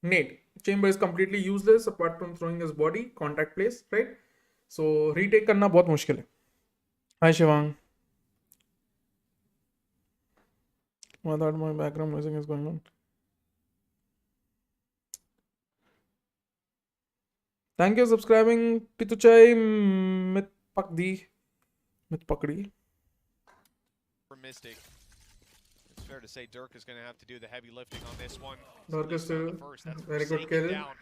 nade. Chamber is completely useless apart from throwing his body. Contact place, right? So, retake करना बहुत मुश्किल है. Hi Shivang. I thought my background music is going on. Thank you for subscribing. Pituchai mit pakdi. Mit pakdi. For Mystic. It's It's fair to say Dirk is going to have to do the heavy lifting on this one. Dirk is still That's very good Forsaken kill. down.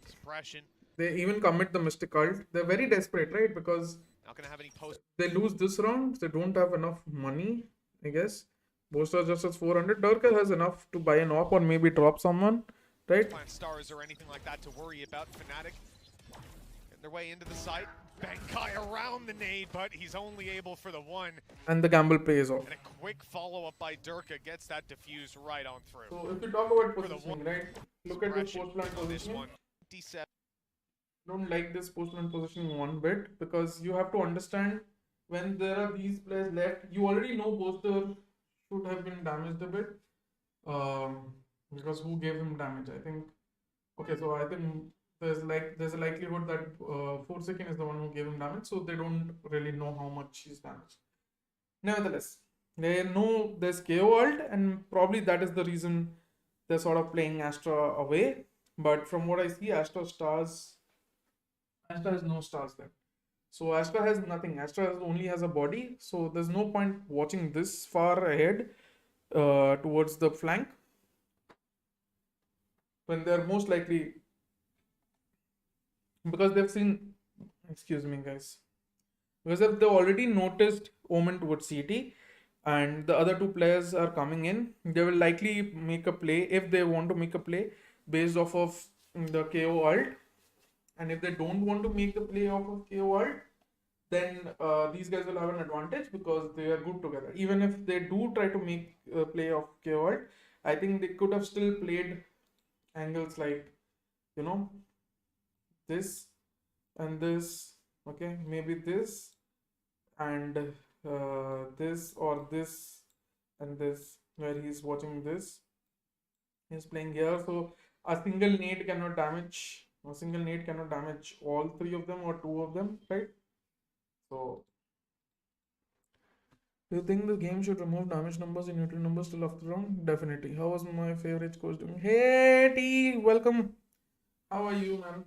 Suppression. They even commit the Mystic Cult. They're very desperate, right? Because Not going to have any post. they lose this round. They don't have enough money, I guess. Boaster just has 400. Durka has enough to buy an op or maybe drop someone, right? Plant stars or anything like that to worry about. FNATIC getting their way into the site. Bankai around the nade, but he's only able for the one. And the gamble pays off. And a quick follow-up by Durka gets that diffused right on through. So if you talk about For the positioning, right? Look at this post plant on this positioning. one. 57. Don't like this post plant positioning one bit because you have to understand when there are these players left, you already know Boaster should have been damaged a bit. Because who gave him damage? I think. Okay, so I think there's a likelihood that Forsaken is the one who gave him damage, so they don't really know how much he's damaged. Nevertheless, they know there's KO ult, and probably that is the reason they're sort of playing Astra away. But from what I see, Astra has no stars there. So Astra has nothing. Astra only has a body, so there's no point watching this far ahead towards the flank when they're most likely, because they've seen, excuse me guys, because if they already noticed Omen towards CT and the other two players are coming in, they will likely make a play if they want to make a play based off of the KO ult. And if they don't want to make the play off of KO ult, then these guys will have an advantage because they are good together. Even if they do try to make a play off KO ult, I think they could have still played angles like, you know, this and this, okay, maybe this and this or this and this, where he's watching this, he's playing here. So a single nade cannot damage all three of them or two of them, right? So do you think the game should remove damage numbers and neutral numbers till after round? Definitely. How was my favorite coach doing? Hey T, welcome. How are you, man?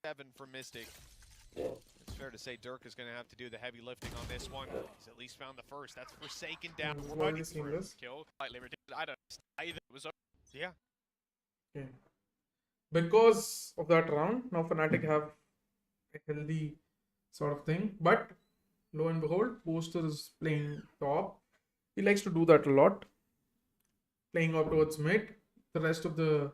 7 for Mystic. It's fair to say Dirk is going to have to do the heavy lifting on this one. He's at least found the first. That's Forsaken down. Running through. Kill. Slightly ridiculous. I don't either. It was. Yeah. Okay. Because of that round, now Fnatic have a healthy sort of thing. But lo and behold, Boaster is playing top. He likes to do that a lot. Playing up towards mid. The rest of the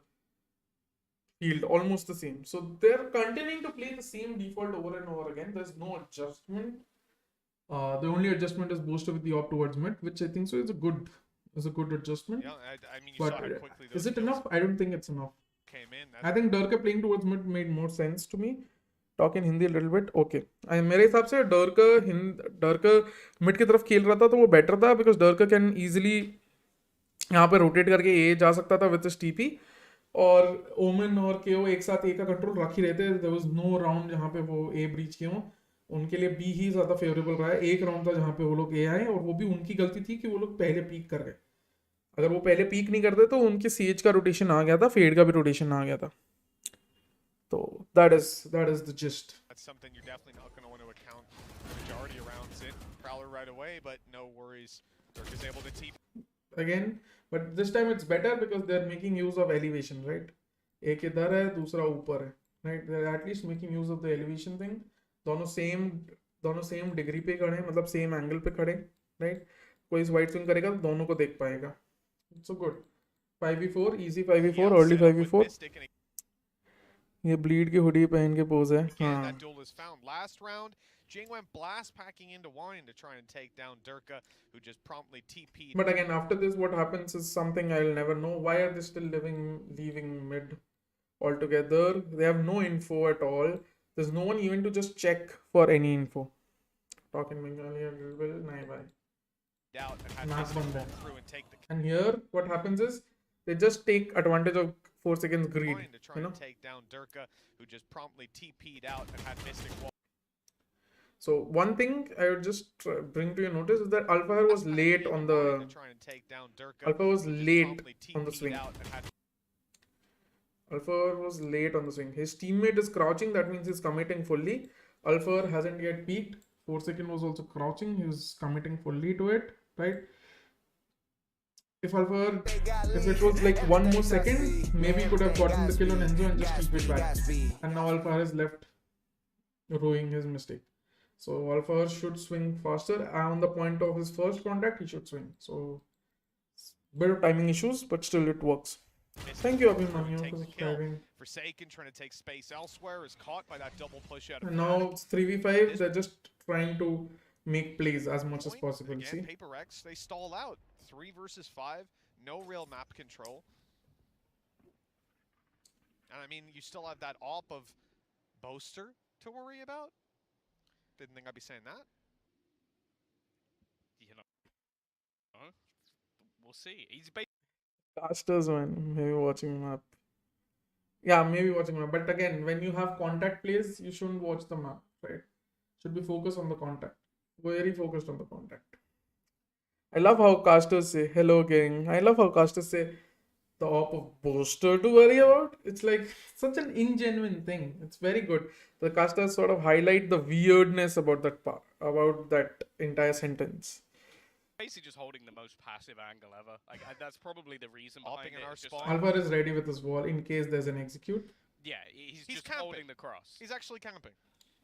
field almost the same. So they're continuing to play the same default over and over again. There's no adjustment. The only adjustment is Boaster with the op towards mid, which I think so is a good adjustment. Yeah, I mean, you But saw how quickly those is it kills enough? I don't think it's enough. came in. I think Durka playing towards mid made more sense to me. Talk in Hindi a little bit. Okay. मेरे हिसाब से Durka mid की तरफ खेल रहा था तो वो better था because Durka can easily यहाँ पे rotate करके A जा सकता था with his TP और Omen और KO एक साथ A का control रख ही रहते. There was no round जहाँ पे वो A breach किए हों. उनके लिए B ही ज़्यादा favorable रहा है. एक round था जहाँ पे वो लोग A आए और वो भी उनकी गलती थी कि वो लोग पहले peak कर गए. अगर वो पहले पीक नहीं करते तो उनके सीएच का रोटेशन आ गया था, फेड का भी रोटेशन आ गया था. तो that is the gist. That's something you're definitely not going to want to account the majority of rounds in. Prowler right away, but no worries. Dirk is able to TP. Again, but this time it's better because they're making use of elevation, right? एक इधर है, दूसरा ऊपर है, right? They're at least making use of the elevation thing. दोनों same degree पे खड़े, मतलब same angle पे खड़े, right? कोई इस वाइट स्विंग करेगा तो दोनों को देख पाएगा. So good. 5v4, easy 5v4, early 5v4. ये bleed की hoodie पहन के pose है. Again, that duel is found. Last round, Jing went blast packing into Wine to try and take down Durka, who just promptly TP'd. But again, after this, what happens is something I'll never know. Why are they still leaving mid altogether? They have no info at all. There's no one even to just check for any info. Talking Bengali a little bit, nahi bhai. Out and had through and take the and here what happens is they just take advantage of 4 seconds greed, to try and take down Durka, who just promptly TP'd out and had Mystic wall. So one thing I would just bring to your notice is that Alpha was late on the Alpha was late on the swing. Alpha was late on the swing. His teammate is crouching, that means he's committing fully. Alpha hasn't yet peaked. 4-second was also crouching. He was committing fully to it, right? If it was like one more second, maybe he could have gotten the kill on Enzo and just keep it back. And now Alpha is left ruining his mistake. So Alpha should swing faster. On the point of his first contact, he should swing. So bit of timing issues, but still it works. Thank you, Abhimanyu, for subscribing. Forsaken trying to take space elsewhere is caught by that double push out of And now it's 3v5. They're just trying to make plays as much as possible. Again, See? Paper X, they stall out. 3 versus 5, no real map control. And I mean, you still have that op of Boaster to worry about. Didn't think I'd be saying that. You know, we'll see. He's Casters, man. Maybe watching map. Yeah, maybe watching map. But again, when you have contact plays, you shouldn't watch the map, right? Should be focused on the contact. Very focused on the contact. I love how casters say, hello gang. I love how casters say the op of Boaster to worry about. It's like such an ingenuine thing. It's very good. The casters sort of highlight the weirdness about that part, about that entire sentence. basically just holding the most passive angle ever. Like that's probably the reason behind Hopping in it. our It's just spawn. like- Alvar is ready with his wall in case there's an execute. yeah, he's just camping. holding the cross. He's actually camping.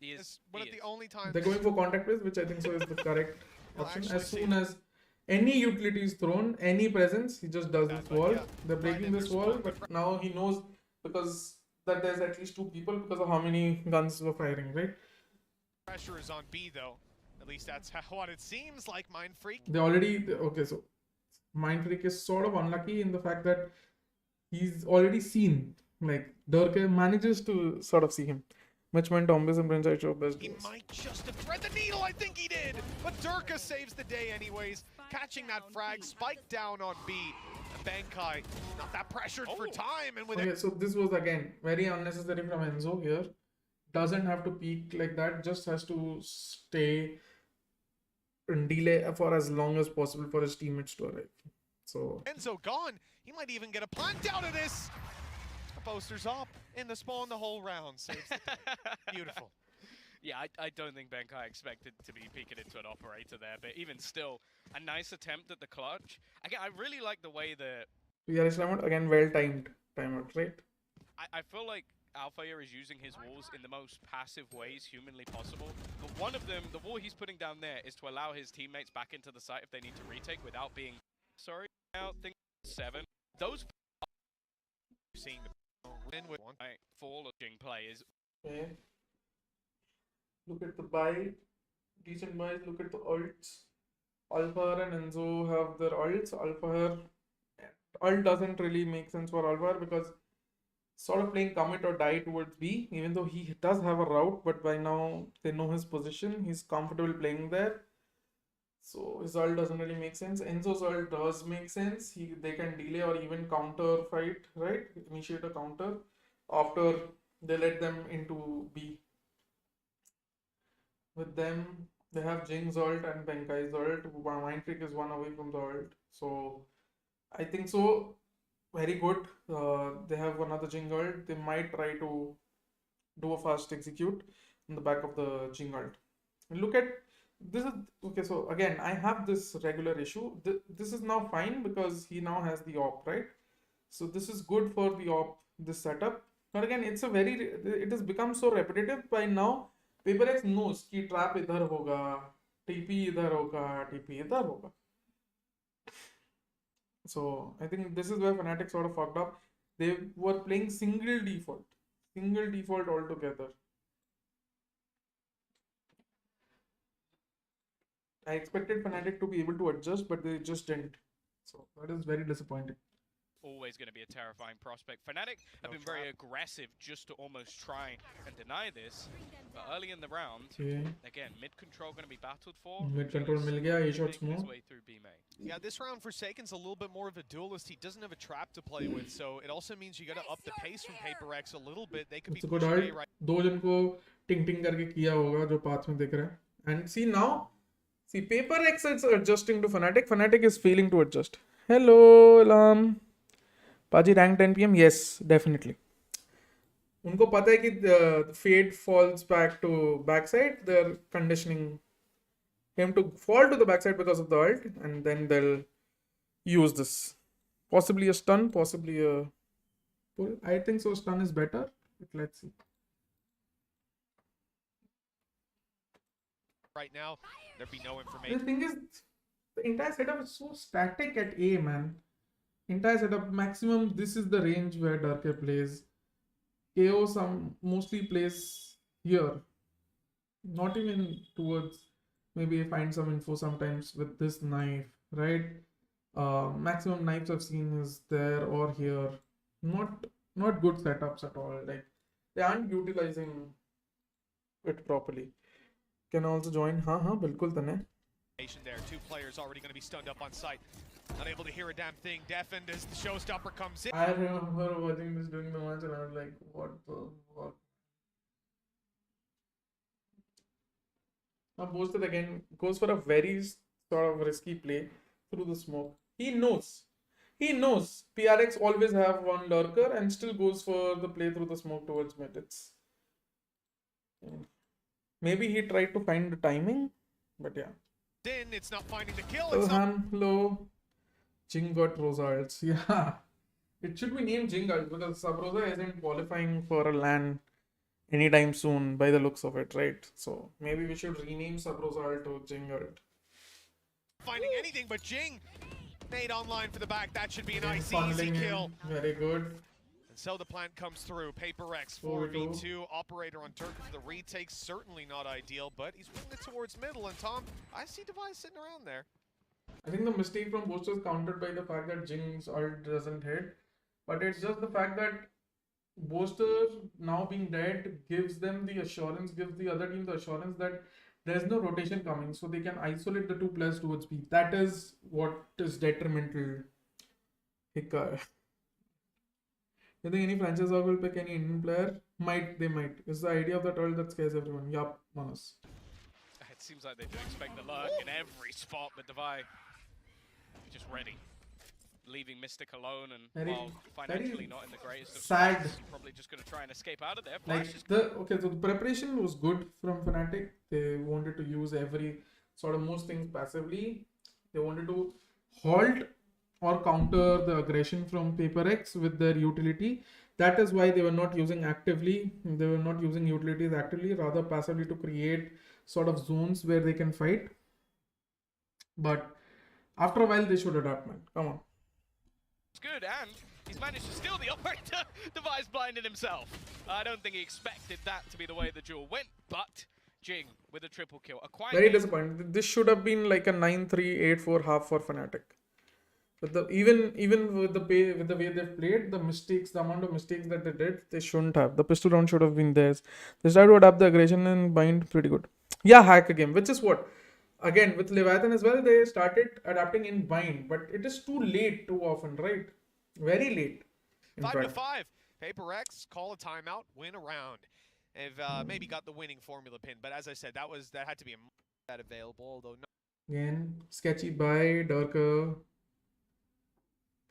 He is. It's one he of the is. only times. They're going for contact plays, which I think so is the correct Well, option. actually, As soon as any utility is thrown, any presence, he just does this wall. yeah. They're breaking Find this their wall, spawn. but now he knows because that there's at least 2 people because of how many guns were firing, right? Pressure is on B though. At least that's what it seems like. Mind Freak. They already okay. So Mind Freak is sort of unlucky in the fact that he's already seen. Like Dirk manages to sort of see him. Mitchman, Tombis, and Prince I show best. He duels. might just have thread the needle. I think he did. But Durka saves the day anyways. Catching that frag. Spike down on B. And Bankai not that pressured for time. And with Okay, it. so this was again very unnecessary from Enzo here. Doesn't have to peak like that. Just has to stay and delay for as long as possible for his teammates to arrive. So Enzo gone. He might even get a plant out of this. The poster's up in the spawn the whole round. Saves the day. Beautiful. Yeah, I don't think Benkai expected to be peeking into an operator there, but even still, a nice attempt at the clutch. Again, I really like the way that VRS timeout again, well timed timeout, right? I feel like Alfire is using his walls in the most passive ways humanly possible. But one of them, the wall he's putting down there, is to allow his teammates back into the site if they need to retake without being sorry. Now, think 7. Those Seeing the win with one. forward-looking players. Okay. Look at the buy, decent buys. Look at the ults. Alvar and Enzo have their ults. Alvar ult doesn't really make sense for Alvar because sort of playing commit or die towards B, even though he does have a route, but by now they know his position. He's comfortable playing there. So his ult doesn't really make sense. Enzo's ult does make sense. They can delay or even counter fight, right? Initiate a counter after they let them into B. With them, they have Jing's ult and Benkai's ult. Mind Freak is one away from the ult. So I think so. Very good. They have another Jing ult. They might try to do a fast execute in the back of the Jing ult. Look at this is okay. So again, I have this regular issue. This is now fine because he now has the op, right? So this is good for the op, this setup. But again, it has become so repetitive by now. PaperX knows कि trap इधर होगा, TP इधर होगा, TP इधर होगा. So I think this is where Fnatic sort of fucked up. They were playing single default altogether. I expected Fnatic to be able to adjust, but they just didn't. So that is very disappointing. Always going to be a terrifying prospect. Fnatic have been very aggressive just to almost try and deny this. But early in the round, Okay. again, mid control going to be battled for. Mid control मिल गया, A shots Making his more. way through B main. Yeah, this round Forsaken's a little bit more of a duelist. He doesn't have a trap to play with, so it also means you got to up the pace from Paper X a little bit. They could be It's a good pushing A ult. right. दो जन को टिंग टिंग करके किया होगा जो path में दिख रहा है. And see now, see Paper X is adjusting to Fnatic. Fnatic is failing to adjust. Hello, Alarm. Paji rank 10 PM? Yes, definitely. उनको पता है कि the fade falls back to backside. They're conditioning him to fall to the backside because of the ult, and then they'll use this. Possibly a stun, possibly a pull. I think so. Stun is better, but let's see. Right now, there'd be no The information. thing is, the entire setup is so static at A, man. Entire setup maximum. This is the range where Darke plays. KO mostly plays here. Not even towards. Maybe find some info sometimes with this knife, right? Maximum knives I've seen is there or here. Not good setups at all. Like they aren't utilizing it properly. Can also join. Bilkul tane. There, 2 players already going to be stunned up on site. Unable to hear a damn thing. Deafened as the showstopper comes in. I remember watching this during the match and I was like, what the fuck? Now Boosted again goes for a very sort of risky play through the smoke. He knows PRX always have one lurker and still goes for the play through the smoke towards mid. Maybe he tried to find the timing, but yeah. Then it's not finding the kill. It's Ilhan, low. Jing got results. Yeah. It should be named Jingle because Sabrosa isn't qualifying for a LAN anytime soon by the looks of it, right? So maybe we should rename Sabrosa to Jingle. finding anything but Jing. Nade online for the back. That should be a nice, easy kill. Very good. And so the plant comes through. Paper X 4v2. Operator on Turk for the retake. Certainly not ideal, but he's winning it towards middle. And Tom, I see Device sitting around there. I think the mistake from Booster is countered by the fact that Jing's ult doesn't hit. But it's just the fact that Booster now being dead gives them the assurance, gives the other team the assurance that there's no rotation coming. So they can isolate the two players towards B. That is what is detrimental. Hiccup. You think any franchise will pick any Indian player? They might. It's the idea of that ult that scares everyone. Yup, Manus. It seems like they do expect the lurk in every spot, but Devi just ready. Leaving Mystic alone and while financially not in the greatest of sad. spots, probably just going to try and escape out of there. So the preparation was good from Fnatic. They wanted to use every sort of most things passively. They wanted to halt or counter the aggression from Paper X with their utility. That is why they were not using actively. They were not using utilities actively, rather passively to create sort of zones where they can fight. But after a while, they should adapt, man. Come on. It's good, and he's managed to steal the operator. Device blinded himself. I don't think he expected that to be the way the duel went, but Jing with a triple kill. Very disappointed. This should have been like a 9-3, 8-4 half for Fnatic. But even with the way they've played, the amount of mistakes that they did, they shouldn't have. The pistol round should have been theirs. They started to adapt the aggression and bind pretty good. Yeah, hack a game, which is what? Again, with Leviathan as well, they started adapting in bind, but it is too late too often, right? Very late. 5-5. Paper X, call a timeout, win a round. They've maybe got the winning formula pin, but as I said, that had to be that available, although no. Again, sketchy buy, Darker.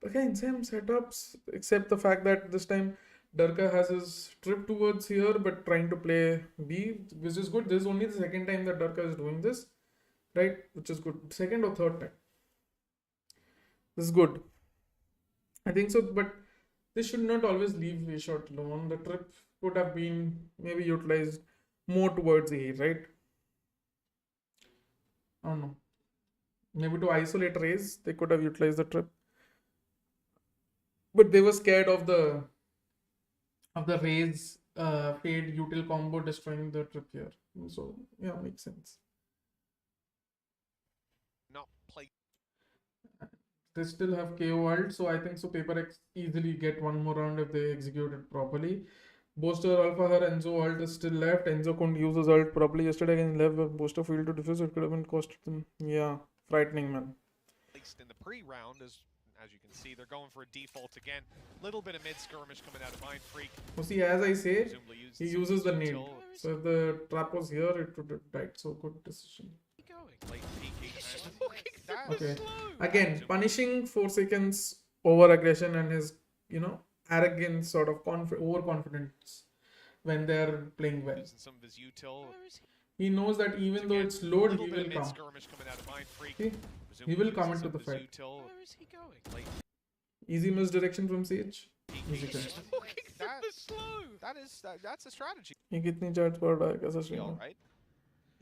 Again, same setups, except the fact that this time Darka has his trip towards here, but trying to play B, which is good. This is only the second time that Darka is doing this, right? Which is good. Second or third time. This is good. I think so, but this should not always leave a shot alone. The trip could have been maybe utilized more towards A, right? I don't know. Maybe to isolate Raze, they could have utilized the trip. But they were scared of the Raze fade util combo destroying the trip here. So yeah, makes sense. Not play. They still have KO ult, so I think so Paper X easily get one more round if they execute it properly. Booster Alpha her Enzo ult is still left. Enzo couldn't use his ult properly yesterday against Lev. Booster failed to defuse, it could have been costed them. Yeah, frightening, man. At least in the pre-round, as you can see, they're going for a default again. Little bit of mid-skirmish coming out of Mind Freak. Well, see, as I say, he uses the nade. So if the trap was here, it would have died. So good decision. Okay. Again, punishing Forsaken's over-aggression and his, arrogance, sort of overconfidence when they're playing well. Some of his util. He knows that even though Again, it's low, little he bit of will mid come. skirmish coming out of Mind Freak. See? He Presumably will come uses into a the fight. Bazoo till Where is he going? late. Easy misdirection from Sage. Easy He's kill. Walking through That- the slow. That's a strategy. ये कितनी charge पड़ रहा है कैसा Be stream all है? right.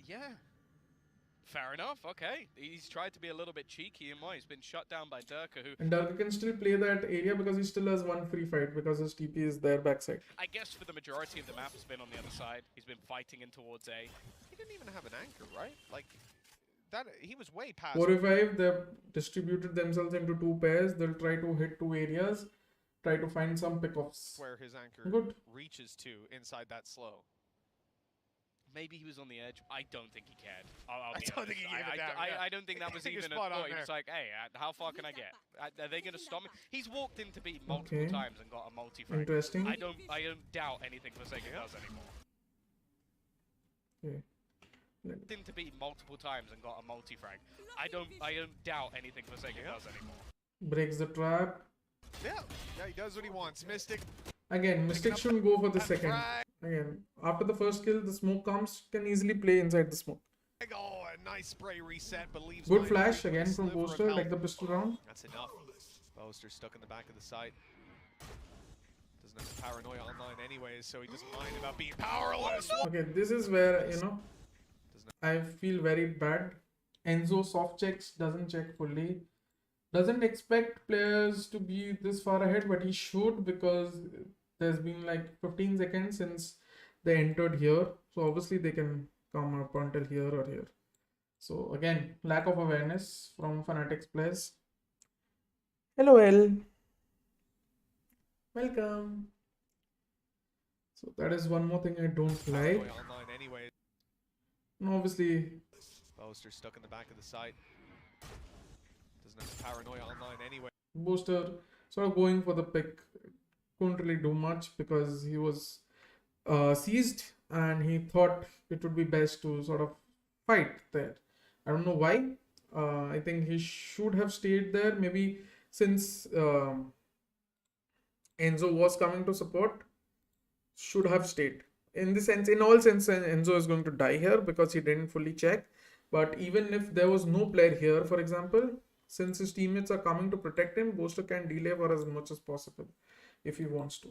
Yeah. Fair enough. Okay. He's tried to be a little bit cheeky and he's been shut down by Durka, who And Dark can still play that area because he still has one free fight because his TP is there backside. I guess for the majority of the map has been on the other side. He's been fighting in towards A. He didn't even have an anchor, right? Like that. He was way past. 4v5, they've distributed themselves into two pairs. They'll try to hit two areas, try to find some pickoffs. Where his anchor Good. reaches to inside that slow. Maybe he was on the edge. I don't think he cared. I'll be don't think honest. he gave a damn, yeah. I don't think that was I think you're even a spot on thought. He was there. like, hey, how far can I get? Are they going to stop me? He's walked into B multiple Okay. times and got a multi-frag. Interesting. I don't doubt anything Forsaken does anymore. Okay. Walked into B multiple times and got a multi-frag. I don't doubt anything Forsaken does anymore. Breaks the trap. Yeah, he does what he wants. Mystic. Again, Mystic shouldn't go for the second. Frag. Again, after the first kill, the smoke comes, can easily play inside the smoke. Oh, a nice spray reset, but leaves Good Mind flash Freak with a again from sliver of Poster, health. like the pistol round. That's enough. Poster stuck in the back of the site. Doesn't have the paranoia online anyways, so he doesn't mind about being powerless. Okay, this is where, I feel very bad. Enzo soft checks, doesn't check fully. Doesn't expect players to be this far ahead, but he should because there's been like 15 seconds since they entered here. So obviously they can come up until here or here. So again, lack of awareness from Fnatic's players. Hello, L. Welcome. So that is one more thing I don't like. Paranoia online anyways. And obviously, Poster stuck in the back of the site. Doesn't have the paranoia online anyway. Booster sort of going for the pick. Couldn't really do much because he was seized and he thought it would be best to sort of fight there. I don't know why. I think he should have stayed there. Maybe since Enzo was coming to support, should have stayed. In all sense, Enzo is going to die here because he didn't fully check. But even if there was no player here, for example, since his teammates are coming to protect him, Booster can delay for as much as possible if he wants to.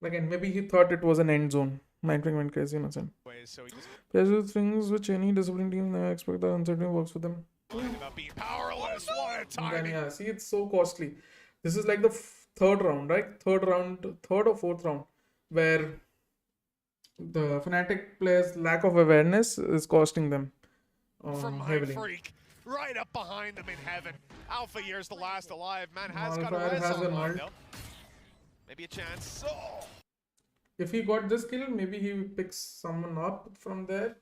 Again, maybe he thought it was an end zone. Mind Freak went crazy, innocent. So he just Players do things which any disciplined team never expect that uncertainty works for them. mind about being powerless. What a And timing. then, yeah, see, it's so costly. This is like the third round, right? Third or fourth round, where the Fnatic players' lack of awareness is costing them From Mind heavily. Freak. Right up behind them in heaven. Alpha Year's the last alive. Man has got a Malphite res has an online ult. though. Maybe a chance. Oh! If he got this kill, maybe he picks someone up from there.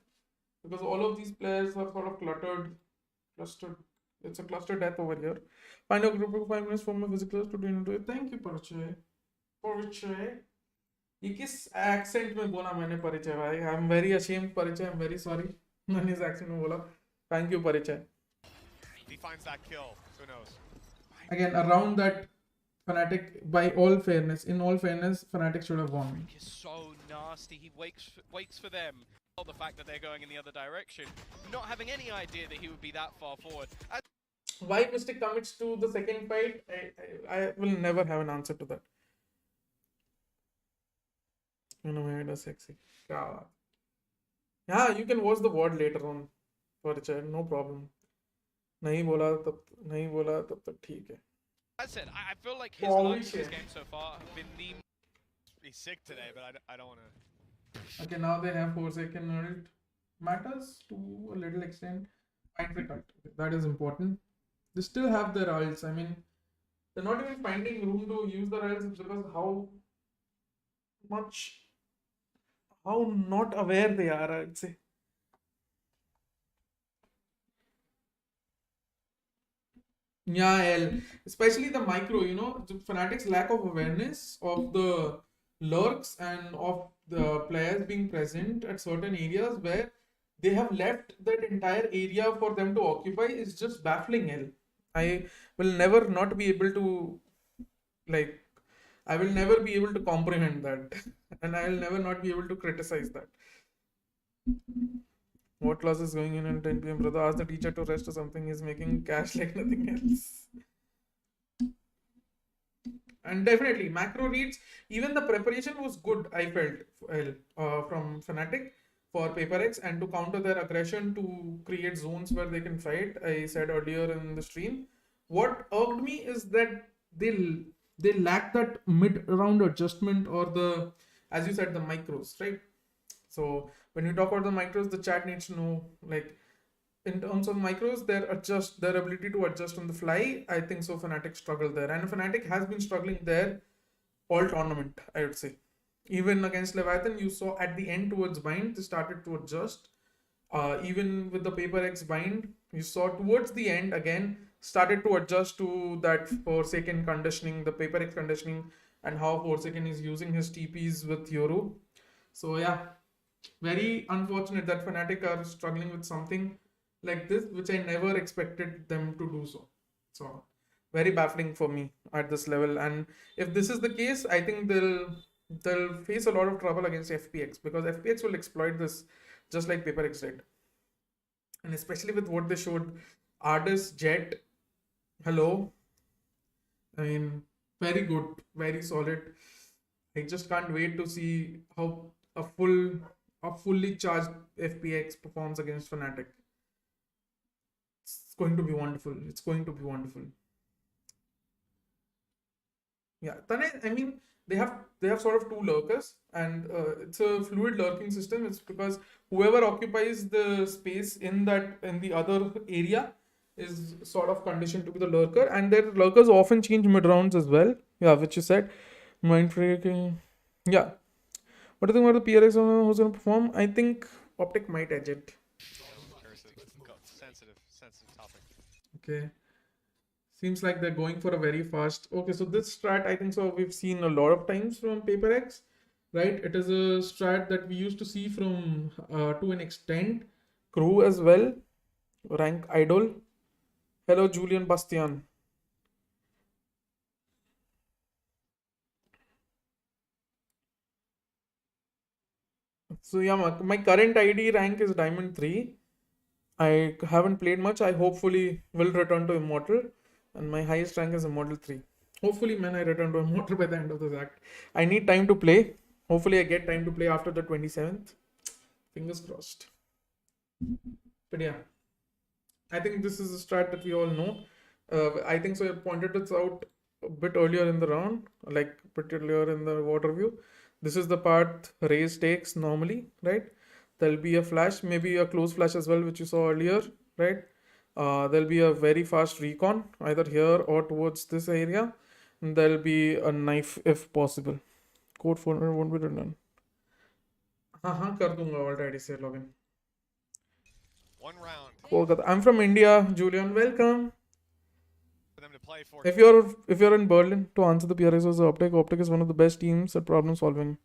Because all of these players are sort of clustered. It's a cluster death over here. Find a group of 5 minutes for my visitors to do it. Thank you, Parichay. Parichay. ये किस accent में बोला मैंने परिचय भाई? I'm very ashamed, Parichay. I'm very sorry. मैंने इस accent में बोला. Thank you, Parichay. If he finds that kill, who knows? Again, around that, Fnatic, in all fairness, Fnatic should have won. He's so nasty. He waits for them. The fact that they're going in the other direction, not having any idea that he would be that far forward. Why Mystic commits to the second fight? I will never have an answer to that. You know, it is sexy. God. Yeah, you can watch the VOD later on. Parichay, no problem. नहीं बोला तब तक ठीक है. As I said, I feel like his Oh, luck in shit. this game so far have been the He's sick today, but I don't want to. Okay, now they have Forsaken ult. Matters to a little extent. Mind Freak ult. That is important. They still have their ults. I mean, they're not even finding room to use their ults because how not aware they are, I'd say. Yeah, especially the micro, the Fnatic's lack of awareness of the lurks and of the players being present at certain areas where they have left that entire area for them to occupy is just baffling. I will never not be able to I will never be able to comprehend that and I will never not be able to criticize that. What class is going in 10 p.m. brother? Ask the teacher to rest or something. He's making cash like nothing else. And definitely macro reads, even the preparation was good, I felt, from Fnatic for PaperX, and to counter their aggression to create zones where they can fight. I said earlier in the stream, what irked me is that they lack that mid-round adjustment, or the, as you said, the micros, right? So when you talk about the micros, the chat needs to know, like, in terms of micros, their ability to adjust on the fly. I think so Fnatic struggle there, and Fnatic has been struggling there all tournament, I would say. Even against Leviathan, you saw at the end towards bind, they started to adjust. Even with the PaperX bind, you saw towards the end again started to adjust to that Forsaken conditioning, the PaperX conditioning, and how Forsaken is using his TPs with Yoru. So yeah, very unfortunate that Fnatic are struggling with something like this, which I never expected them to do so. So very baffling for me at this level. And if this is the case, I think they'll face a lot of trouble against FPX, because FPX will exploit this just like PaperX did. And especially with what they showed, Ardis, Jet, hello. I mean, very good, very solid. I just can't wait to see how a fully charged FPX performs against Fnatic. It's going to be wonderful. It's going to be wonderful. Yeah, Tanay, I mean, they have sort of two lurkers, and it's a fluid lurking system. It's because whoever occupies the space in the other area is sort of conditioned to be the lurker, and their lurkers often change mid rounds as well. Yeah, which you said, mind freaking. Yeah, what do you think about the PRX who's going to perform? I think Optic might edge it. Sensitive topic. Okay. Seems like they're going for a very fast. Okay, so this strat, I think so, we've seen a lot of times from PaperX, right? It is a strat that we used to see from, to an extent, Crew as well. Rank Idol. Hello, Julian Bastian. So yeah, my current ID rank is Diamond 3. I haven't played much. I hopefully will return to Immortal. And my highest rank is Immortal 3. Hopefully, man, I return to Immortal by the end of this act. I need time to play. Hopefully, I get time to play after the 27th. Fingers crossed. But yeah, I think this is a strat that we all know. I think so. I pointed this out a bit earlier in the round, like particularly in the VOD review. This is the part Raze takes normally, right? There'll be a flash, maybe a close flash as well, which you saw earlier, right? There'll be a very fast recon either here or towards this area. And there'll be a knife if possible. Code 400 won't be written. Kar dunga already say login. One round. Kolkata. I'm from India, Julian. Welcome. For them to play for. If you're in Berlin, to answer the PRX was Optic. Optic is one of the best teams at problem solving.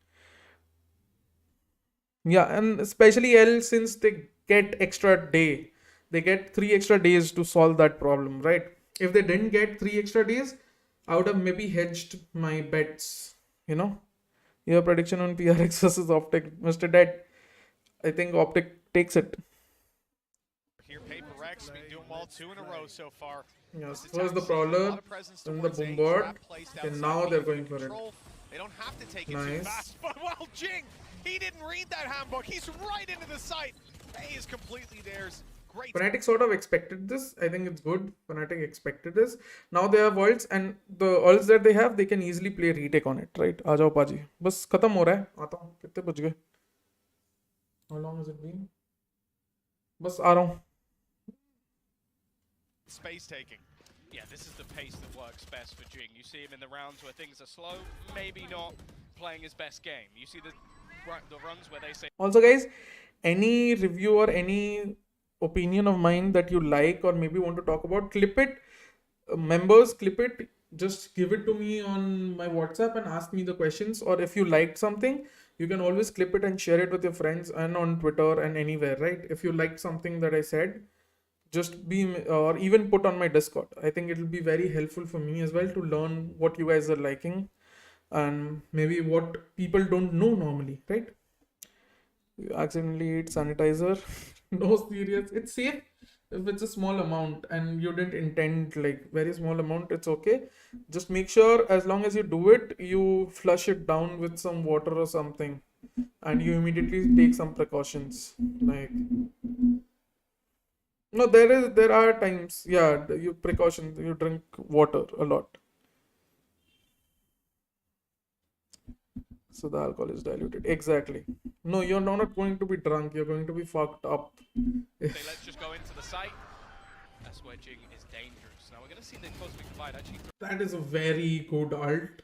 Yeah, and especially L, since they get extra day. They get 3 extra days to solve that problem, right? If they didn't get 3 extra days, I would have maybe hedged my bets, you know? Your prediction on PRX versus Optic, Mr. Dead. I think Optic takes it. Here, PaperX been doing well 2 in a row so far. Yes, first the Prowler, then the Bombard, and now they're going for it. They don't have to take it Nice. too fast, but well, Jing, he didn't read that handbook. He's right into the site. A is completely theirs. Great. Fnatic sort of expected this. I think it's good. Fnatic expected this. Now they have worlds, and the ults that they have, they can easily play retake on it, right? आ जाओ पाजी. बस खत्म हो रहा है. आता हूँ. कितने बज गए? How long has it been? बस आ रहा हूँ. Space taking. Yeah, this is the pace that works best for Jing. You see him in the rounds where things are slow, maybe not playing his best game. You see the runs where they say... Also, guys, any review or any opinion of mine that you like or maybe want to talk about, clip it. Members, clip it. Just give it to me on my WhatsApp and ask me the questions. Or if you liked something, you can always clip it and share it with your friends and on Twitter and anywhere, right? If you liked something that I said, just be, or even put on my Discord. I think it'll be very helpful for me as well to learn what you guys are liking and maybe what people don't know normally, right? You accidentally eat sanitizer. No, serious. It's safe if it's a small amount and you didn't intend like very small amount. It's okay. Just make sure as long as you do it, you flush it down with some water or something, and you immediately take some precautions. Like no, there are times. Yeah, you precautions. You drink water a lot. So the alcohol is diluted. Exactly. No, you're not going to be drunk. You're going to be fucked up. Okay, let's just go into the site. That's wedging is dangerous. Now we're going to see the Cosmic Divide actually That is a very good ult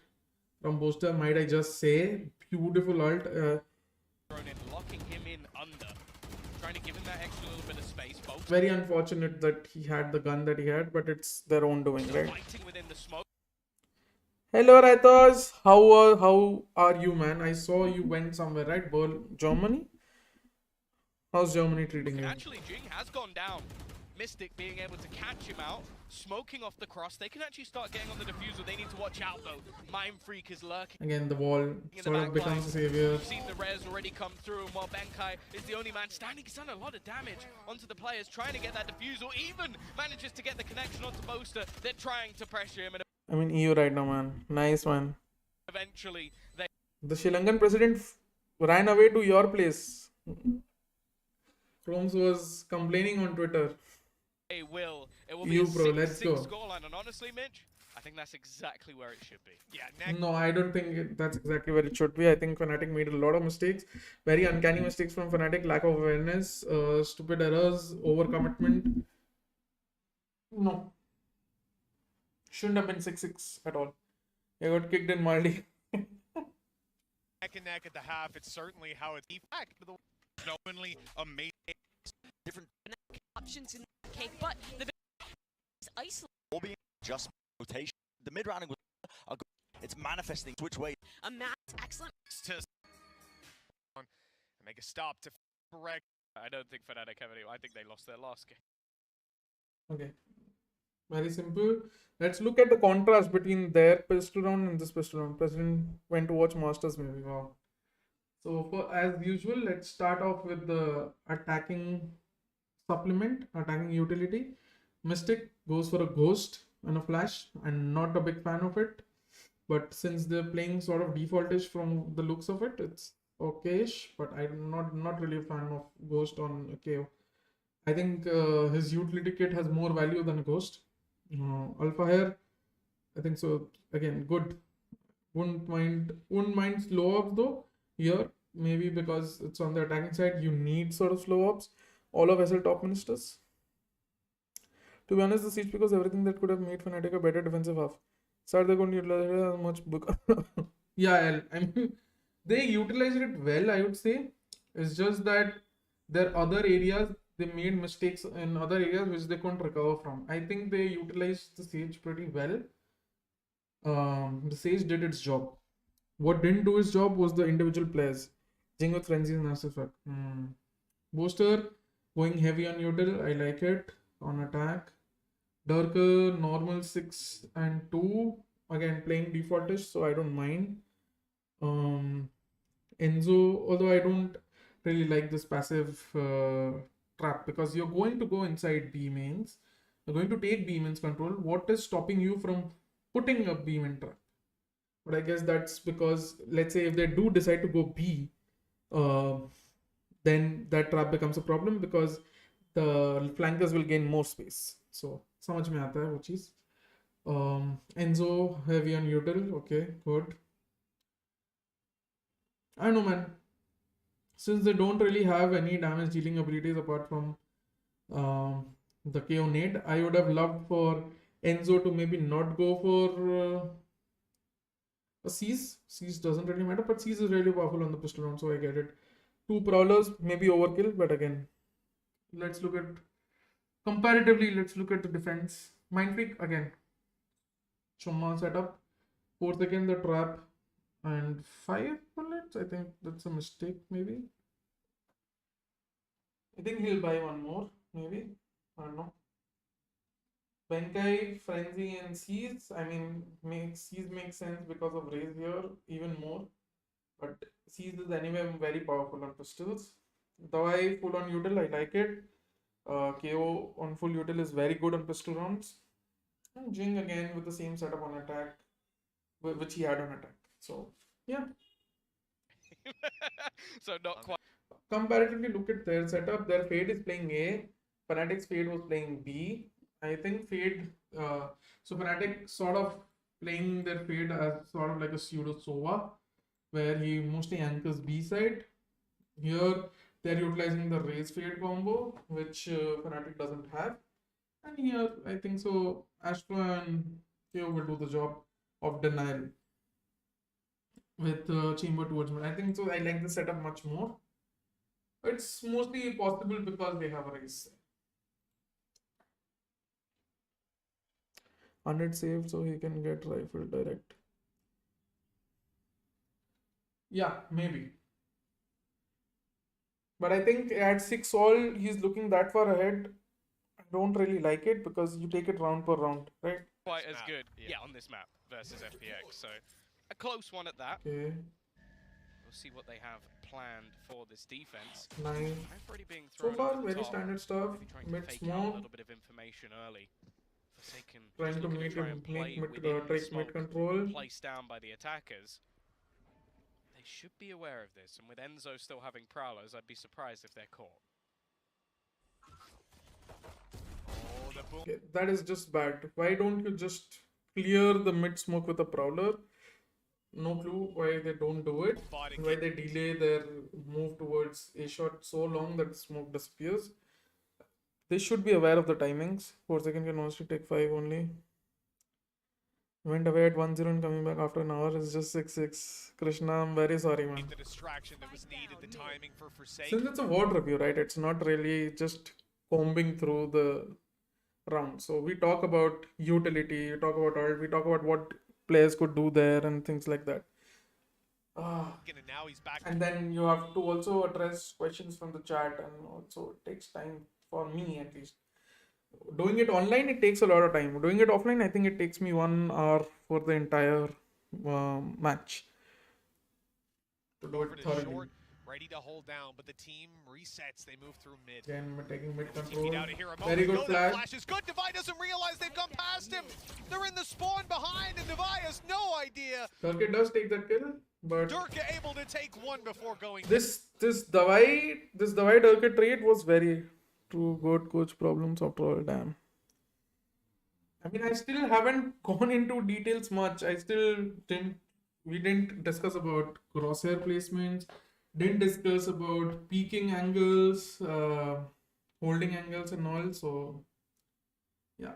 from Booster, might I just say. Beautiful ult. thrown in, locking him in under. Trying to give him that extra little bit of space. Both Very unfortunate that he had the gun that he had, but it's their own doing, right? fighting within the smoke. Hello, Raitas. How are you, man? I saw you went somewhere, right? Germany? How's Germany treating And you? actually, Jing has gone down. Mystic being able to catch him out, smoking off the cross. They can actually start getting on the diffuser. They need to watch out though. Mind Freak is lurking Again, the wall in the sort of back becomes line. a savior. We've seen the res already come through, and while Bankai is the only man standing, he's done a lot of damage onto the players, trying to get that diffusal. Even manages to get the connection onto Boaster. They're trying to pressure him, and I mean, EU right now, man. Nice, man. eventually they The Sri Lankan president ran away to your place. Roms was complaining on Twitter. will. It will be You, a bro, 6-6 let's go. scoreline, and honestly, Mitch, I think that's exactly where it should be. Yeah, No, I don't think that's exactly where it should be. I think Fnatic made a lot of mistakes. Very uncanny mistakes from Fnatic. Lack of awareness, stupid errors, overcommitment. No. Shouldn't have been 6-6 at all. They got kicked in Maldi. neck and neck at the half. It's certainly how it's back to the Genuinely amazing. Different Options in the cake, but the is isolated. all being just rotation. The mid rounding was a good. It's manifesting which way. A match excellent. and make a stop to correct. I don't think Fnatic have any. I think they lost their last game. Okay. Very simple. Let's look at the contrast between their pistol round and this pistol round. President went to watch Masters maybe. Wow. So for as usual, let's start off with the attacking supplement, attacking utility. Mystic goes for a ghost and a flash. I'm not a big fan of it. But since they're playing sort of defaultish from the looks of it, it's okayish. But I'm not really a fan of ghost on a KO. I think his utility kit has more value than a ghost. Alpha hair, I think so. Again, good. Wouldn't mind slow ups though. Here, maybe because it's on the attacking side, you need sort of slow ups. All of SL top ministers. To be honest, the siege because everything that could have made Fnatic a better defensive half. Start they couldn't utilize it as much book. Yeah, I mean they utilized it well, I would say. It's just that there are other areas they made mistakes in other areas which they couldn't recover from. I think they utilized the Sage pretty well. The Sage did its job. What didn't do its job was the individual players. Jing with Frenzy and Narcissist. Booster going heavy on Udil. I like it. On attack. Durka normal 6 and 2. Again playing defaultish, so I don't mind. Enzo, although I don't really like this passive trap because you're going to go inside B mains. You're going to take B mains control. What is stopping you from putting a B main trap? But I guess that's because, let's say if they do decide to go B, then that trap becomes a problem because the flankers will gain more space. So, समझ में आता है वो चीज़. Enzo heavy on util. Okay, good. I don't know, man. Since they don't really have any damage dealing abilities apart from the KO nade, I would have loved for Enzo to maybe not go for a Seize. Seize doesn't really matter, but Seize is really powerful on the pistol round, so I get it. 2 Prowlers, maybe overkill, but again, let's look at comparatively. Let's look at the defense. Mind Freak again. Chumma setup. 4th again the trap. And 5 bullets? I think that's a mistake, maybe. I think he'll buy one more, maybe. I don't know. Benkai, Frenzy, and Seize. I mean, Seize makes sense because of Raze here, even more. But Seize is anyway very powerful on pistols. Dawai full on util, I like it. KO on full util is very good on pistol rounds. And Jing again with the same setup on attack, which he had on attack. So yeah. So not quite. Comparatively, look at their setup. Their Fade is playing A. Fnatic's Fade was playing B. I think Fade. So Fnatic sort of playing their Fade as sort of like a pseudo Sova, where he mostly anchors B side. Here they're utilizing the Raise Fade combo, which Fnatic doesn't have. And here I think so Astra and KO will do the job of denial with Chamber towards me. I think so. I like the setup much more. It's mostly possible because they have a race. 100 saved, so he can get rifle direct. Yeah, maybe. But I think at 6 all, he's looking that far ahead. I don't really like it because you take it round per round, right? Quite as good, yeah, on this map versus FPX. So a close one at that. Okay. We'll see what they have planned for this defense. 9. I've already been So thrown far, over the very top. standard stuff. Maybe trying to Mid fake out a smoke. little bit of information early. Forsaken Trying just to looking make try him and play make within the take smoke mid control. placed down by the attackers. They should be aware of this, and with Enzo still having prowlers, I'd be surprised if they're caught. Oh, the boom. Okay, that is just bad. Why don't you just clear the mid smoke with a prowler? No clue why they don't do it. Why they delay their move towards a shot so long that the smoke disappears. They should be aware of the timings. 4 seconds can mostly take 5 only. Went away at 1-0 and coming back after an hour is just 6-6. Krishna, I'm very sorry, man. The distraction that was needed, the timing for Forsaken. Since it's a VOD review, right? It's not really just combing through the round. So we talk about utility, we talk about ult, we talk about what players could do there and things like that. And now he's back. And then you have to also address questions from the chat, and also it takes time for me at least. Doing it online, it takes a lot of time. Doing it offline, I think it takes me 1 hour for the entire match to do it thoroughly. Short, ready to hold down, but the team resets. They move through mid. Again, we're taking mid TP'd control. out of here a moment Very good ago. That flash. flash is good. Devi doesn't realize they've gone past him. They're in the spawn behind, and Devi has no idea. Turkey does take that kill, but Durka able to take one before going. this Dawai Durka trade was very true. Good coach problems after all. Damn. I mean, I still haven't gone into details much. We didn't discuss about crosshair placements, didn't discuss about peeking angles, holding angles and all. So, yeah.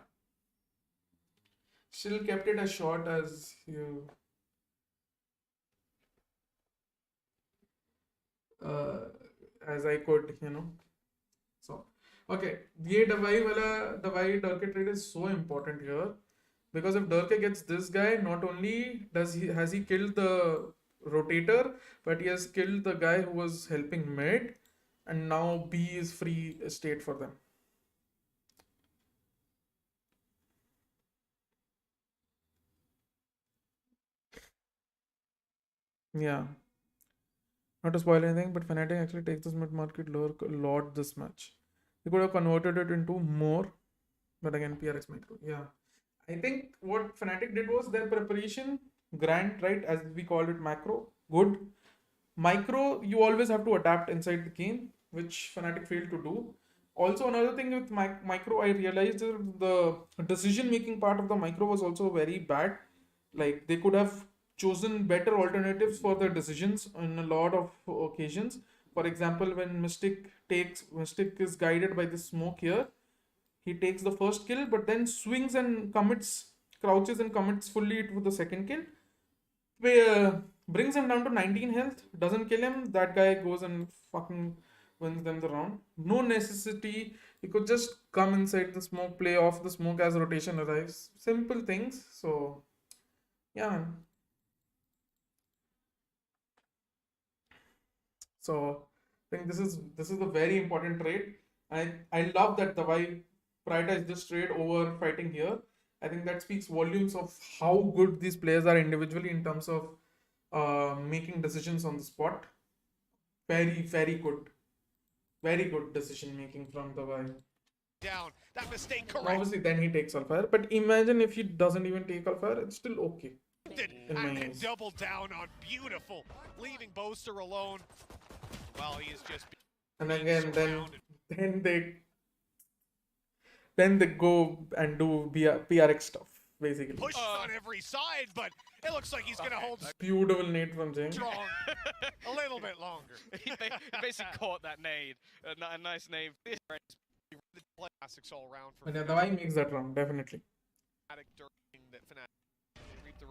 Still kept it as short as you. As I could, So, okay, ये Dawai Durka trade is so important here, because if Durka gets this guy, not only has he killed the rotator, but he has killed the guy who was helping mid, and now B is free state for them. Yeah. Not to spoil anything, but Fnatic actually takes this mid-market lower lot this match. They could have converted it into more, but again, PRX micro. Yeah. I think what Fnatic did was their preparation, grand, right, as we called it, macro, good. Micro, you always have to adapt inside the game, which Fnatic failed to do. Also, another thing with micro, I realized that the decision-making part of the micro was also very bad. Like, they could have chosen better alternatives for their decisions on a lot of occasions. For example, when Mystic is guided by the smoke here, he takes the first kill, but then swings and crouches and commits fully to the second kill. Brings him down to 19 health, doesn't kill him, that guy goes and fucking wins them the round. No necessity, he could just come inside the smoke, play off the smoke as rotation arrives. Simple things, so yeah, man. So I think this is a very important trade. I love that Dawai prioritized this trade over fighting here. I think that speaks volumes of how good these players are individually in terms of making decisions on the spot. Very, very good. Very good decision making from the guy. Down. That mistake correct. Obviously, then he takes all fire. But imagine if he doesn't even take all fire, it's still okay. In my And then eyes. double down on beautiful. Leaving Boaster alone. Well, he is just And again, surrounded. then they go and do PRX stuff, basically. Pushes on every side, but it looks like he's going to hold Beautiful nade from Jing. strong a little bit longer. He basically caught that nade. A nice nade. The classics all around for And yeah, the guy makes that round, definitely. Fnatic during that Fnatic reap the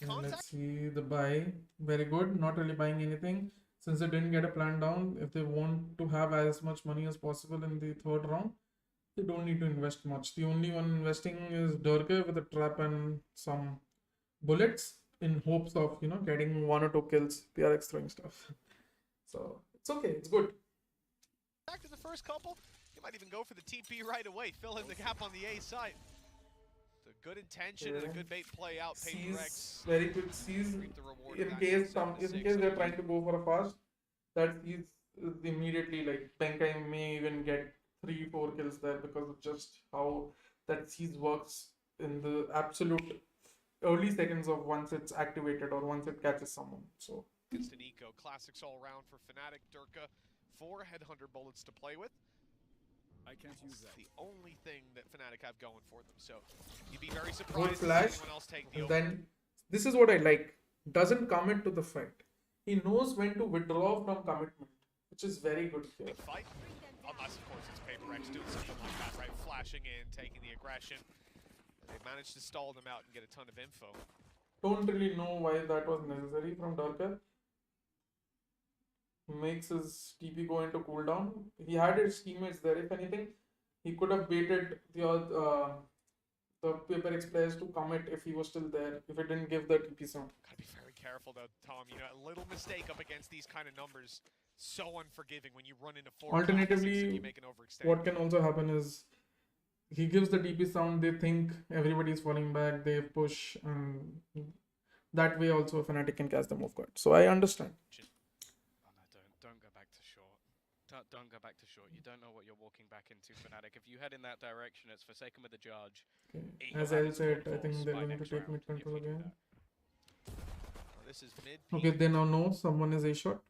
And let's see the buy. Very good. Not really buying anything. Since they didn't get a plan down, if they want to have as much money as possible in the third round, they don't need to invest much. The only one investing is Durke with a trap and some bullets in hopes of, you know, getting 1 or 2 kills, PRX throwing stuff. So it's okay. It's good. back to the first couple. You might even go for the TP right away, fill in the gap on the A side. The good intention and a good bait play out. Sees very quick sees. reap the reward In of that case 7-6. they're trying to go for a fast, that is immediately like Benkai may even get 3-4 kills there because of just how that seize works in the absolute early seconds of once it's activated or once it catches someone. So Instant eco, classics all around for Fnatic. Durka, 4 headhunter bullets to play with. I can't use that. The only thing that Fnatic have going for them. So you'd be very surprised good to see flash. anyone else take the And over. then this is what I like. Doesn't commit to the fight. He knows when to withdraw from commitment, which is very good here. Big fight. Unless, of course, it's PaperX doing something like that, right? Flashing in, taking the aggression. They've managed to stall them out and get a ton of info. Don't really know why that was necessary from Durka. Makes his TP go into cooldown. He had his teammates there. If anything, he could have baited the PaperX players to commit if he was still there. If it didn't give the TP sound. Gotta be very careful though, Tom. You know, a little mistake up against these kind of numbers, so unforgiving when you run into 4 classics and Alternatively, you make an overextend. what can also happen is he gives the TP sound. They think everybody's falling back. They push, and that way also a Fnatic can catch them off guard. So I understand. Oh no, don't go back to short. Don't go back to short. You don't know what you're walking back into, Fnatic. If you head in that direction, it's forsaken with the charge. Okay. Eagle As has I its said, full I think force they're by going to next take round mid if you control do again. This is mid. Okay, they now know someone is A shot.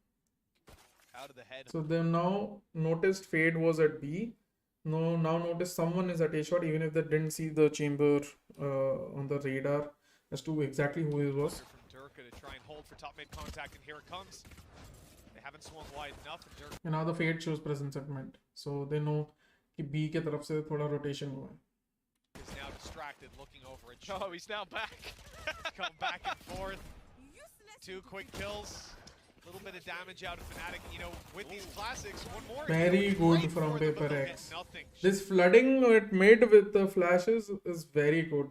Out of the head. So they've now noticed Fade was at B. Now notice someone is at A shot, even if they didn't see the chamber on the radar as to exactly who it was. From Durka to try and hold for top mid contact, and here it comes. They haven't swung wide enough. And Durka And now the Fade shows presence at mid. So they know कि B के तरफ से थोड़ा rotation हुआ है. is now distracted, looking over at Oh, he's now back. Come back and forth. 2 quick kills. A little bit of damage out of Fnatic. You know, with these classics, one more. Very here would be good great from for them, but they'll PaperX. get nothing. This flooding it made with the flashes is very good.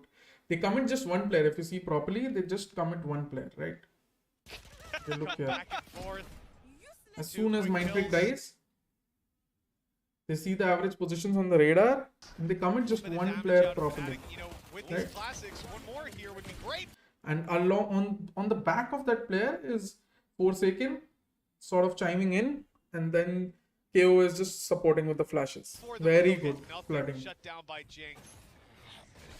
They commit just one player. If you see properly, they just commit one player, right? They look here. Back and forth. As 2 soon as quick Mindfreak kills. dies, they see the average positions on the radar and they commit just Bit of one damage player out of properly. Fnatic. You know, with Right. these classics, one more here would be great. And along on the back of that player is Forsaken, sort of chiming in, and then KO is just supporting with the flashes. For them, Very they'll good get nothing. flooding. Shut down by Jing.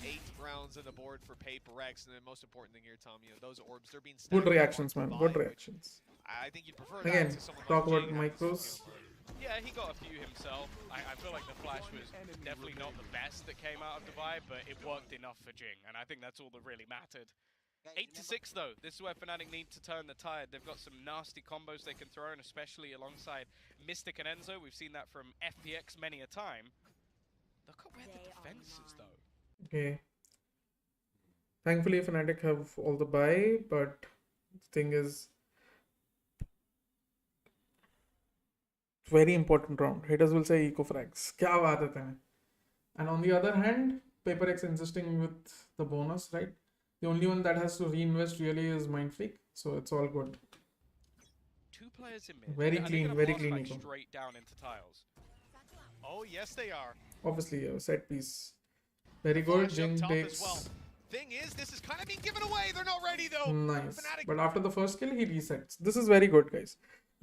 8 rounds on the board for PaperX, and the most important thing here, Tom, you know, those orbs, they're being Good stacked reactions, one man. by, Good which reactions. I think you'd prefer Again, that to someone talk like about Jing having micros. some, Yeah, he got a few himself. I feel like the flash was definitely not the best that came out of Dubai, but it worked enough for Jing, and I think that's all that really mattered. 8-6 though. This is where Fnatic need to turn the tide. They've got some nasty combos they can throw, and especially alongside Mystic and Enzo. We've seen that from FPX many a time. Look at where the defense is though. Okay. Thankfully, Fnatic have all the buy, but the thing is, very important round. Haters will say eco frags. Kya baat hai tene? And on the other hand, PaperX insisting with the bonus, right? The only one that has to reinvest really is Mindfreak, so it's all good. 2 players in mid. Very Are they clean, gonna very pass, clean like, eco. straight down into tiles. Oh, yes, they are. Obviously, a set piece. Very good. Flash up Jing top takes. as well. Thing is, this is kind of being given away. They're not ready, though. Nice. Fnatic But after the first kill, he resets. This is very good, guys.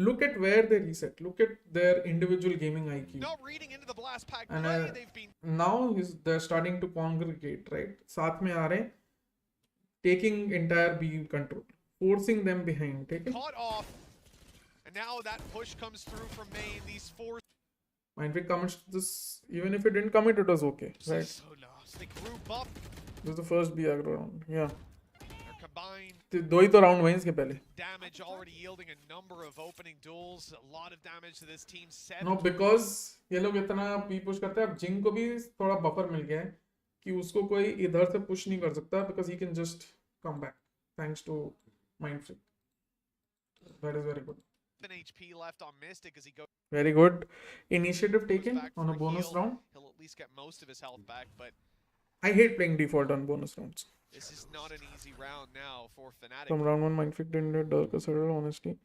look at where they reset. Look at their individual gaming IQ. Not reading into the blast pack And play, they've been now they're starting to congregate, right? साथ में आ रहे हैं, taking entire B control, forcing them behind. Taking. caught off. And now that push comes through from main. These four Mindfreak commits to this. Even if it didn't commit, it was okay, right? so nice. They group up. This is the first B aggro round. Yeah. They're combined. दो ही तो round हुए इसके पहले. Damage already yielding a number of opening duels. A lot of damage to this team. 7. No, because ये लोग इतना P push करते हैं, अब Jing को भी थोड़ा buffer मिल गया है कि उसको कोई इधर से push नहीं कर सकता, because he can just come back thanks to Mindfreak. That is very good. HP left on Mystic as he goes Very good. Initiative taken back on a for bonus heal. round. He'll at least get most of his health back, but I hate playing default on bonus rounds. this is not an easy round now for FNATIC. From round 1, Mindfreak didn't let Durka settle, honestly.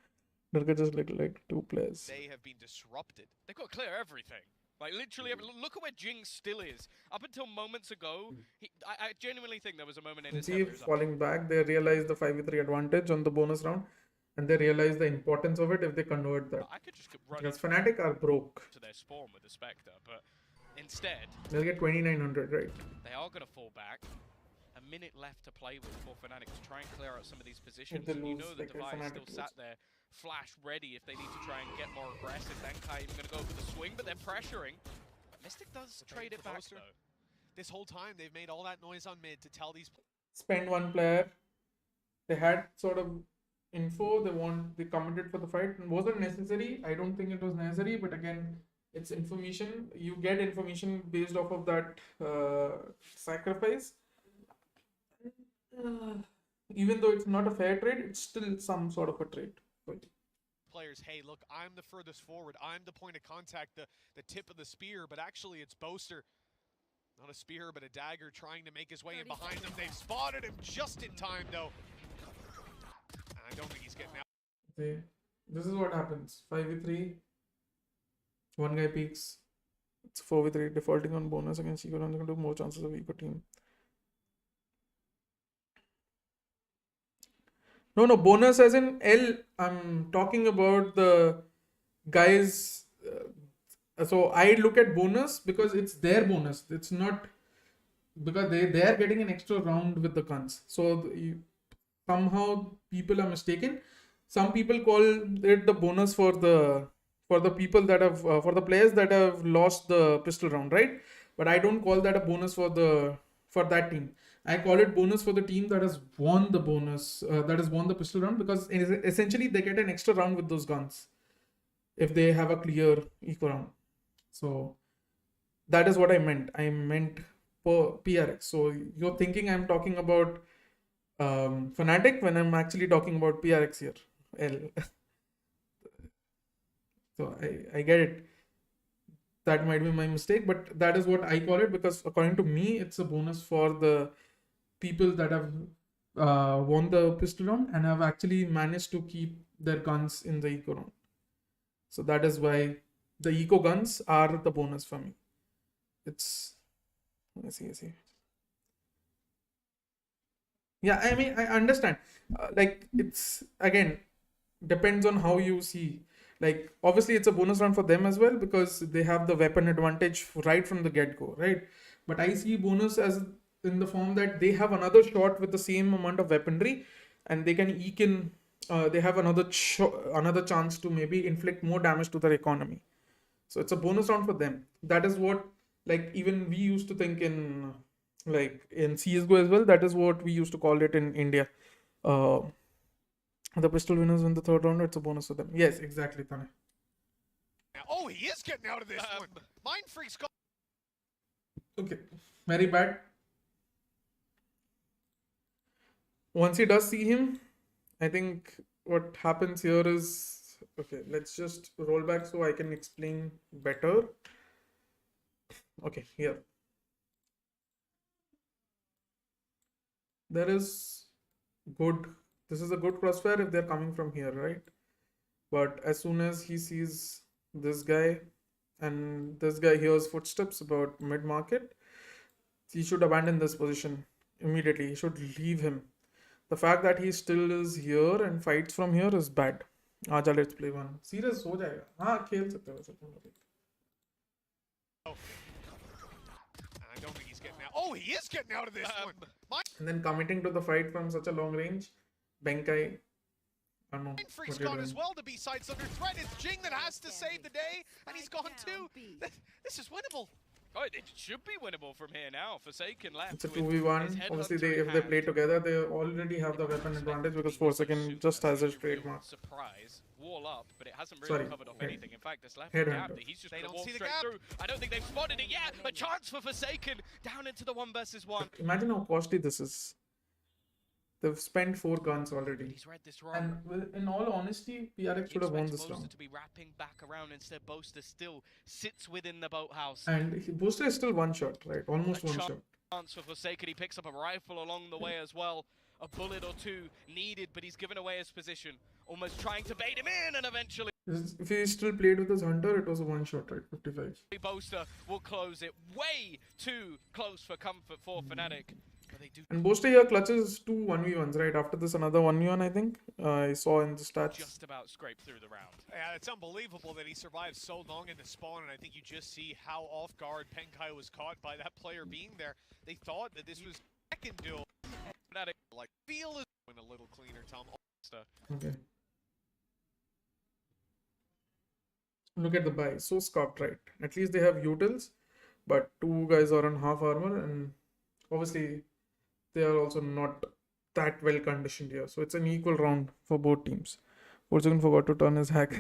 Durka just like 2 players. They have been disrupted. They've got to clear everything. Like, literally, look at where Jing still is. Up until moments ago, I genuinely think there was a moment in his head See, where he was like, falling back, they realize the 5v3 advantage on the bonus round, and they realize the importance of it if they convert that. I could just run Because FNATIC are broke. to their spawn with the Spectre, but instead, They'll get 2900, right? they are going to fall back. A minute left to play with for FNATIC to try and clear out some of these positions. they And you lose, know the like, if Device Fnatic still sat there, flash ready if they need to try and get more aggressive. Then Kai even going to go for the swing, but they're pressuring. Mystic does trade it back Poster. though. This whole time, they've made all that noise on mid to tell these Spend one player. They had sort of info, they committed for the fight. Was it necessary? I don't think it was necessary, but again, it's information. You get information based off of that sacrifice. Even though it's not a fair trade, it's still some sort of a trade. players, hey, look, I'm the furthest forward. I'm the point of contact, the tip of the spear, but actually it's Boaster. Not a spear, but a dagger trying to make his way in behind them. They've spotted him just in time, though. I don't think he's getting out. See, this is what happens. 5v3. One guy peaks. It's 4v3. Defaulting on bonus against Eco Round. They can do more chances of Eco team. No, bonus as in L. I'm talking about the guys. So I look at bonus because it's their bonus. It's not because they are getting an extra round with the guns. So somehow people are mistaken. Some people call it the bonus for the people that have for the players that have lost the pistol round, right? But I don't call that a bonus for that team. I call it bonus for the team that has won the bonus, that has won the pistol round, because essentially they get an extra round with those guns if they have a clear eco round. So that is what I meant. I meant PRX. So you're thinking I'm talking about FNATIC when I'm actually talking about PRX here. L. So I get it. That might be my mistake, but that is what I call it, because according to me, it's a bonus for the people that have won the pistol round and have actually managed to keep their guns in the eco round. So that is why the eco guns are the bonus for me. It's I see. Yeah, I mean, I understand. Like, it's again depends on how you see. Like, obviously it's a bonus round for them as well because they have the weapon advantage right from the get-go, right? But I see bonus as in the form that they have another shot with the same amount of weaponry and they can eke in, they have another chance to maybe inflict more damage to their economy. So it's a bonus round for them. That is what, like, even we used to think in, like, in CSGO as well. That is what we used to call it in India. The pistol winners win the third round. It's a bonus for them. Yes, exactly, Tane. Oh, he is getting out of this one. Mind Freak's got. Okay, very bad. Once he does see him, I think what happens here is, okay, let's just roll back so I can explain better. Okay, here. There is good. This is a good crossfire if they're coming from here, right? But as soon as he sees this guy and this guy hears footsteps about mid-market, he should abandon this position immediately. He should leave him. The fact that he still is here and fights from here is bad. आजा let's play one serious हो जाएगा हाँ खेल सकते हो वैसे I don't think he's getting out. Oh, he is getting out of this one. and then committing to the fight from such a long range Benkai I don't know Mind Freak's what you're gone as doing. well. The B side's under threat. It's Jing that has to save the day, and he's gone too. This is winnable. Oh, it should be winnable from here now. Forsaken left. It's a with 2v1 his headhunter obviously in if they play hand. together they already have the weapon advantage because Forsaken just has his trademark Surprise. Wall up, but it hasn't really Sorry, covered off head- anything. In fact, it's left a headhunter. gap that he's just They going to don't walk see the straight gap. through. I don't think they've spotted it yet. A chance for Forsaken down into the 1 versus 1. imagine how costly this is they've spent 4 guns already He's read this wrong. and in all honesty PRX should have won this Boaster round to be wrapping back around. Instead, Boaster still sits within the boathouse. and Booster is still one shot right almost one shot Chance for Forsaken. He picks up a rifle along the way as well. A bullet or two needed, but he's given away his position. Almost trying to bait him in, and eventually if he still played with his hunter it was a one shot right 55 Boaster will close it. Way too close for comfort for Fnatic. But they do and Booster here clutches 2 1v1s right after this another 1v1 I think I saw in the stats just about scrape through the round. Yeah, it's unbelievable that he survived so long in the spawn, and I think you just see how off guard Penkai was caught by that player being there. They thought that this was second duel. Fnatic Like, feel is going a little cleaner, Tom. okay look at the buy so scopped right at least they have utils but 2 guys are on half armor and obviously they are also not that well conditioned here so it's an equal round for both teams Forsaken forgot to turn his hack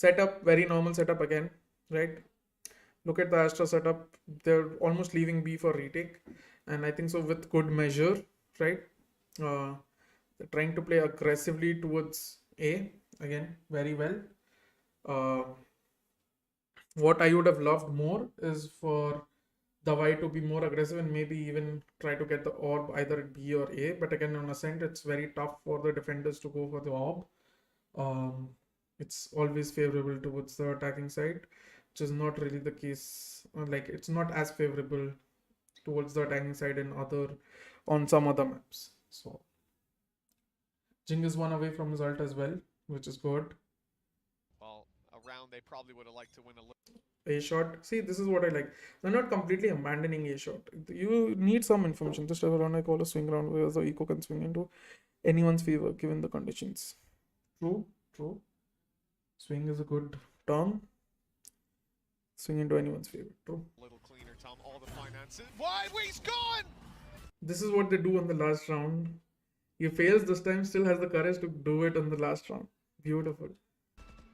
setup very normal setup again right look at the Astra setup they're almost leaving B for retake and I think so with good measure right they're trying to play aggressively towards A again very well what I would have loved more is for the Y to be more aggressive and maybe even try to get the orb either at B or A but again on Ascent it's very tough for the defenders to go for the orb it's always favorable towards the attacking side which is not really the case like it's not as favorable towards the attacking side on some other maps so Jing is 1 away from his ult as well which is good Well, a round they probably would have liked to win a little. A shot see this is what I like they're not completely abandoning A shot you need some information just around I call a swing round where the eco can swing into anyone's favor given the conditions true swing is a good term swing into anyone's favor true A little cleaner, Tom. All the finances. Why? He's gone! this is what they do on the last round he fails this time still has the courage to do it on the last round beautiful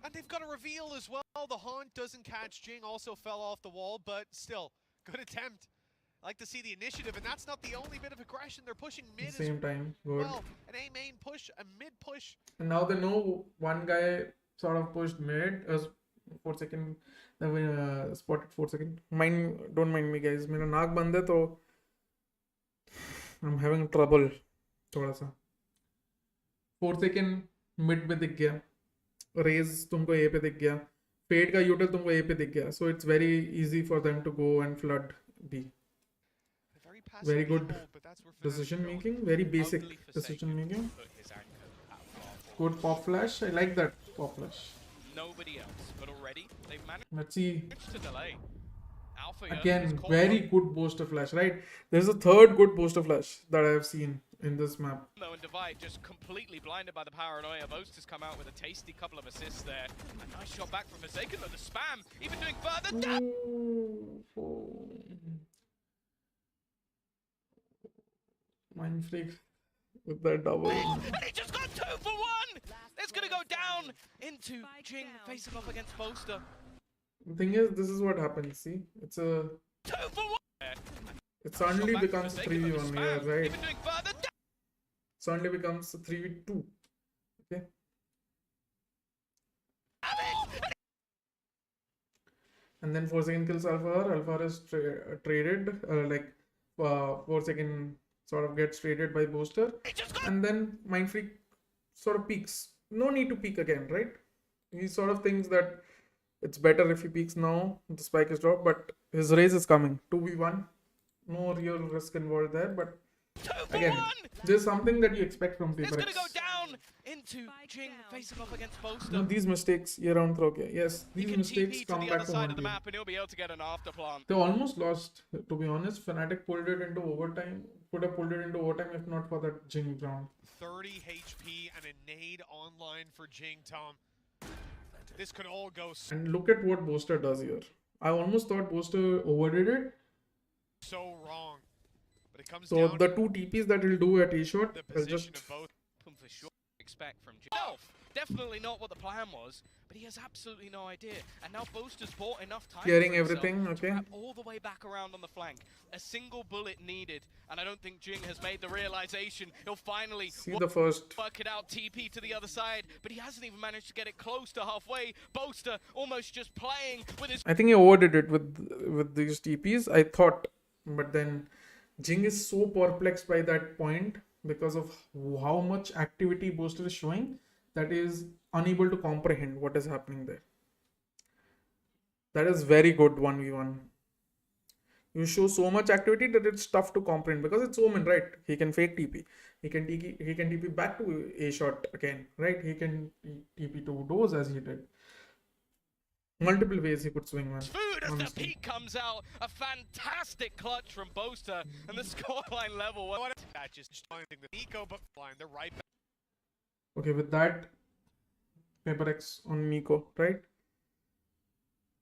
And they've got a reveal as well. The haunt doesn't catch Jing, also fell off the wall, but still, good attempt. I like to see the initiative, and that's not the only bit of aggression. They're pushing mid same time good well. An A main push, a mid push. and now they know one guy sort of pushed mid as 4 second spotted 4 second don't mind me guys मेरा नाक बंद है तो I'm having trouble थोड़ा सा 4 second mid पे दिख गया raise तुमको A पे दिख गया fade का util तुमको A पे दिख गया so it's very easy for them to go and flood B Very passive very good hold, but that's where Fnatic decision are going. making very basic Ugly Forsaken decision making put his anchor at far forward. good pop flash I like that pop flash Nobody else, but already they've managed let's see to delay. Alpha Young is again caught very up, good booster flash right there's a third good booster flash that I have seen in this map though, and Divide just completely blinded by the paranoia. Boast has come out with a tasty couple of assists there. A nice shot back from Forsaken, though the spam even doing further damage. Mind freak with that double And he just got 2 for 1! It's gonna go down into Jing facing off against Boaster. the thing is this is what happens see it's a 2 for 1! it suddenly Shot back from becomes Forsaken, though the 3v1 yeah spam right even doing further damage. suddenly becomes 3v2 okay and then 4 second kills Alpha is traded like 4 second sort of gets traded by Booster and then Mind Freak sort of peaks no need to peek again right he sort of thinks that it's better if he peeks now the spike is dropped but his raise is coming 2v1 no real risk involved there but again there's something that you expect from It's people gonna go down into Jing facing off against Boaster. No, these mistakes ये round throw किया. Yes, He these can mistakes TP to come the back other to side haunt of the you. map and he'll be able to get an after plant. They almost lost, to be honest. Fnatic pulled it into overtime. Could have pulled it into overtime if not for that Jing round. 30 HP and a nade online for Jing, Tom. This could all go And look at what Boaster does here. I almost thought Boaster overdid it. so wrong. But it comes So down the to two TPs that he'll do at A-shot, the will position just... of both. For sure, expect from Jing. Definitely not what the plan was, but he has absolutely no idea. And now Boaster's bought enough time Clearing for himself everything, to okay. wrap all the way back around on the flank. A single bullet needed, and I don't think Jing has made the realization he'll finally See the first. work it out, TP to the other side, but he hasn't even managed to get it close to halfway. Boaster almost just playing with his... I think he overdid it with these TPs, I thought. But then Jing is so perplexed by that point because of how much activity Boaster is showing that is unable to comprehend what is happening there. That is very good 1v1. You show so much activity that it's tough to comprehend because it's Omen, right? He can fake TP. He can TP back to A shot again, right? He can TP to doors as he did. Multiple ways he could swing, man. Food as Honestly. the peak comes out. A fantastic clutch from Boaster, and the scoreline level. What that just the Nico, but fine, they're right back. Okay, with that, Paper X on Nico, right?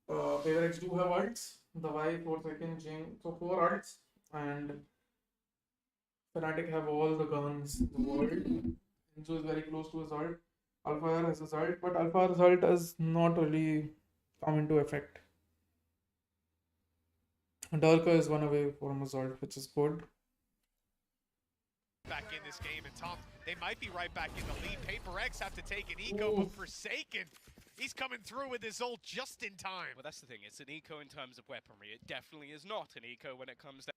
Paper X do have ults. The Y 4 second Jing, so 4 ults, and Fnatic have all the guns in the world. Enzo is very close to his ult. Alpha has his ult, but Alpha's ult has not really come into effect. Darker is one away from his ult, which is good. Back in this game, and Tom, they might be right back in the lead. Paper X have to take an eco, but Forsaken, he's coming through with his ult just in time. Well, that's the thing. It's an eco in terms of weaponry. It definitely is not an eco when it comes down.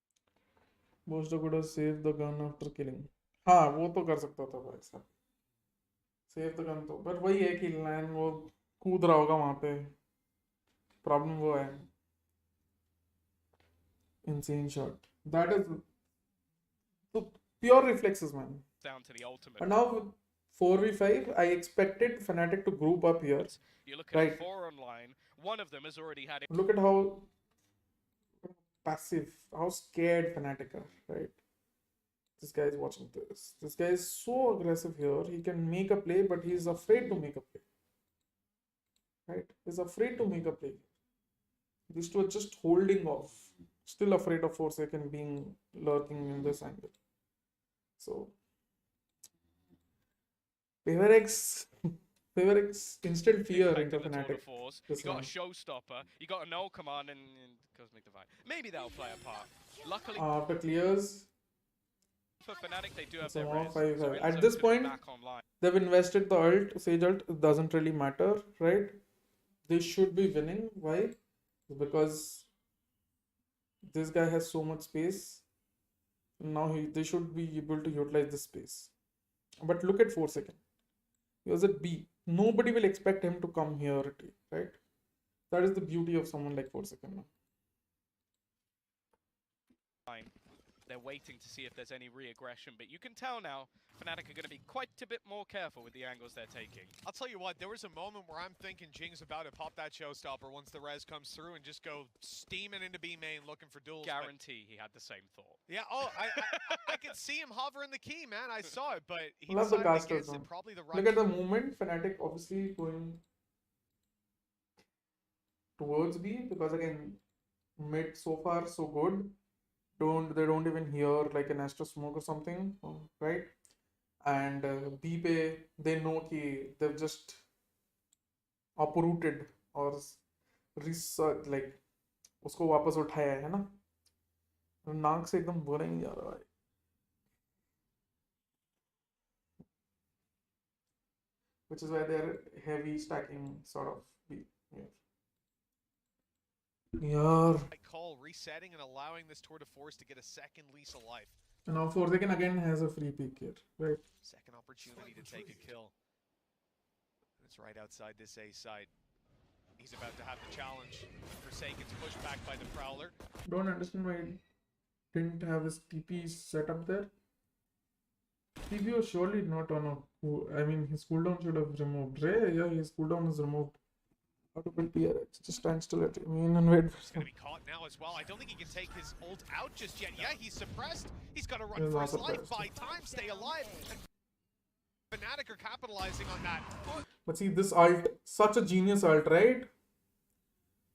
Boaster could have saved the gun after killing. हाँ वो तो कर सकता था भाई साहब. Save the gun तो, but वही है कि लैन वो कूद रहा होगा वहाँ पे. Problem वो है. Insane shot. That is the pure reflexes, man. Down to the ultimate. And now with 4v5, I expected Fnatic to group up here. You look at 4 online. One of them has already had it. Look at how passive, how scared Fnatic are, right? This guy is watching this. This guy is so aggressive here. He can make a play, but he's afraid to make a play. Right? He's afraid to make a play. These two are just holding off. Still afraid of Forsaken being lurking in this angle. So Paper X instilled fear into Fnatic. You got a showstopper, you got a null command and Cosmic Divide. Maybe that'll play a part. Luckily After clears, for Fnatic, they do have it's their a more res, 5-5. so At Enzo's this gonna be point, back online. they've invested the ult, Sage ult. It doesn't really matter, right? They should be winning. Why? Because this guy has so much space. Now they should be able to utilize this space. But look at Forsaken. He was at B. Nobody will expect him to come here, right? That is the beauty of someone like Forsaken. Fine. They're waiting to see if there's any re-aggression, but you can tell now Fnatic are going to be quite a bit more careful with the angles they're taking. I'll tell you what, there was a moment where I'm thinking Jing's about to pop that showstopper once the res comes through and just go steaming into B main looking for duels. Guarantee he had the same thought. Yeah, I could see him hovering the key, man. I saw it, but he Love the decided casters, against it. man. Probably the right. Look at the movement. Fnatic obviously going towards B because again, mid so far so good. They don't even hear like an Astro smoke or something, right? And B पे they know कि they've just uprooted or research like उसको वापस उठाया है ना, नाक से एकदम बोला ही नहीं जा रहा भाई. Which is why they're heavy stacking sort of B. Yeah. I call resetting and allowing this tour de force to get a second lease of life. And now Forsaken again has a free pick here, right? Second opportunity to take a kill. It's right outside this A site. He's about to have the challenge. Forsaken's pushed back by the Prowler. Don't understand why he didn't have his TP set up there. TP was surely not on a. I mean, his cooldown should have removed. Ray, yeah, his cooldown is removed. How to build PRX? Just stand still at mean and wait for He's some. going to be caught now as well. I don't think he can take his ult out just yet. Yeah, he's suppressed. He's got to run He's for not his life. suppressed. Buy time, stay alive. And FNATIC are capitalizing on that. But see, this ult, such a genius ult, right?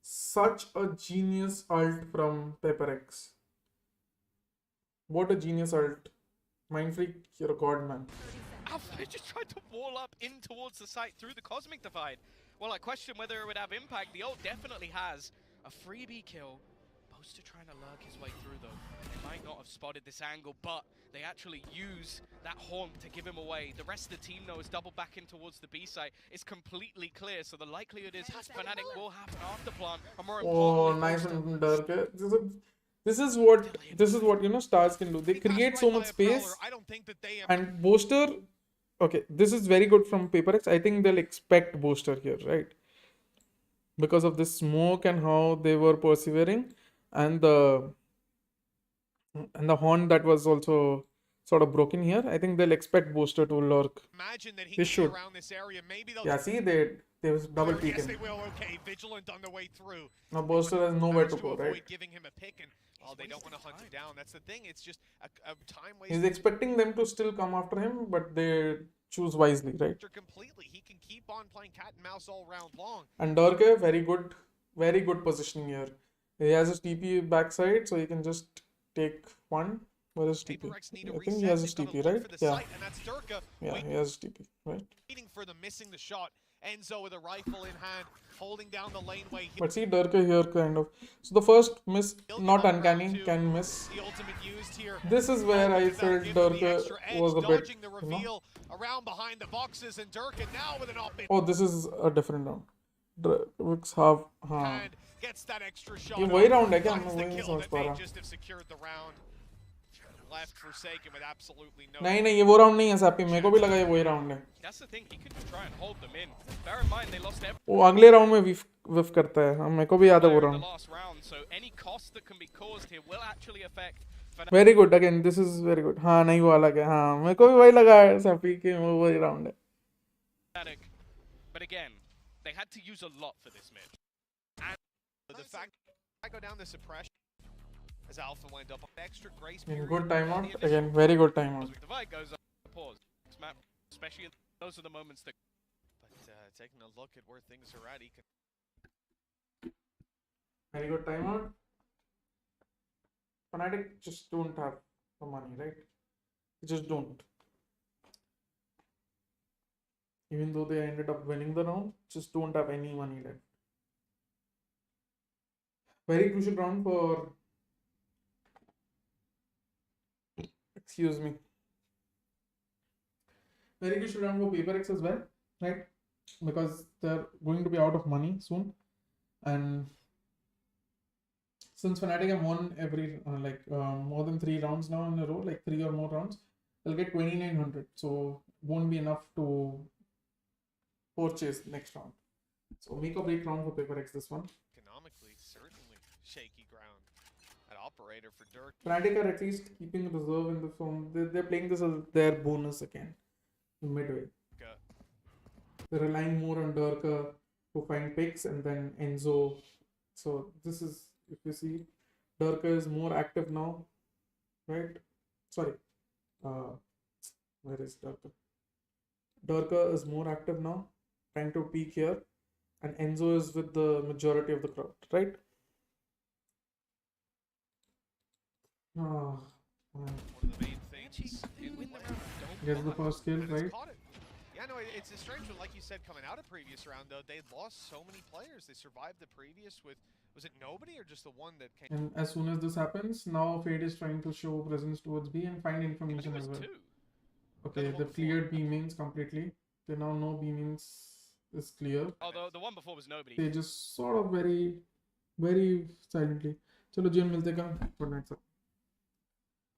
Such a genius ult from PaperX. What a genius ult. Mind Freak, you're a god, man. Alpha just tried to wall up in towards the site through the Cosmic Divide. Well, I question whether it would have impact. The ult definitely has a freebie kill. Boaster trying to lurk his way through though. They might not have spotted this angle, but they actually use that horn to give him away. The rest of the team though is double back in towards the B site. It's completely clear, so the likelihood is FNATIC will have an afterplant. And more Oh, importantly, nice Boaster- and dark. This is what you know stars can do. They create so much space. I don't think that they And Boaster, okay, this is very good from PaperX. I think they'll expect Boaster here, right? Because of this smoke and how they were persevering, and the horn that was also sort of broken here. I think they'll expect Boaster to lurk. imagine that he They can should. be around this area. Maybe they'll Yeah, see, they was double Yes, peeking. they will. Okay, vigilant on the way through. Now Boaster has nowhere to Managed go, avoid right? giving him a pick, and they don't want to hunt him down. That's the thing. It's just a time He's waste. expecting them to still come after him, but they choose wisely, right? Completely. He can keep on playing cat and mouse all round long. And Dorke, very good positioning here. He has his TP backside, so he can just take one. Where is TP? PaperX need to I think he reset. has his They've gotta TP, look right? for the Yeah, site, and that's Durka yeah, he has his TP, right? waiting for the missing the shot. Enzo with a rifle in hand, holding down the laneway. But see, Durka here kind of. So the first miss, not uncanny, can miss. The ultimate used here. This is where I felt Durka was a bit, dodging the you know. reveal around behind the boxes, and Durka now with an up in Oh, this is a different round. Durka's half. hand gets that extra shot. ये off, वही round है क्या? finds मैं the वही kill समझ that पा may रहा. just have secured the round. Left forsaken with absolutely no. नहीं ये वो round नहीं है सापी. मेरे को भी लगा ये वही round है. That's the thing, he could just try and hold them in. Bear in mind they lost every वो अगले round में whiff करता है. हाँ, मेरे को भी याद है वो player in round. the last round, so any cost that can be caused here will actually affect FNATIC. Very good again. This is very good. हाँ नहीं वो अलग है. हाँ मेरे को भी वही लगा है सापी कि वो वही round है. But again, they had to use a lot for this mid. The fact I go down the suppression as Alpha went up extra grace In period. good and the timeout initial again. Very good timeout. Cosmic Divide goes up, pause. This map, especially those are the moments that. But taking a look at where things are at, he can Very good timeout. FNATIC just don't have the money, right? They just don't. Even though they ended up winning the round, just don't have any money left. Very crucial round for. Excuse me. Very crucial round for PaperX as well, right? Because they're going to be out of money soon, and since FNATIC have won every more than 3 rounds now in a row, like 3 or more rounds, they'll get 2,900. So won't be enough to purchase next round. So make or break round for PaperX this one. economically certainly shaky ground. An operator for Dirk. FNATIC are at least keeping reserve in the form. They're playing this as their bonus again. Midway. They're relying more on Durka to find picks, and then Enzo. So this is, if you see, Durka is more active now, right? Sorry. Where is Durka? Durka is more active now, trying to peek here, and Enzo is with the majority of the crowd, right? One of the main things. Gets the first kill, right? Yeah, no, it's a strange one. Like you said, coming out of previous round, though, they lost so many players. They survived the previous with, was it nobody or just the one that came? And as soon as this happens, now Fate is trying to show presence towards B and find information as well. Okay, they've cleared B mains completely. They now know B mains is clear. Oh, the one before was nobody. They just sort of very, very silently. Chalo Jim milte ka. Good night, sir.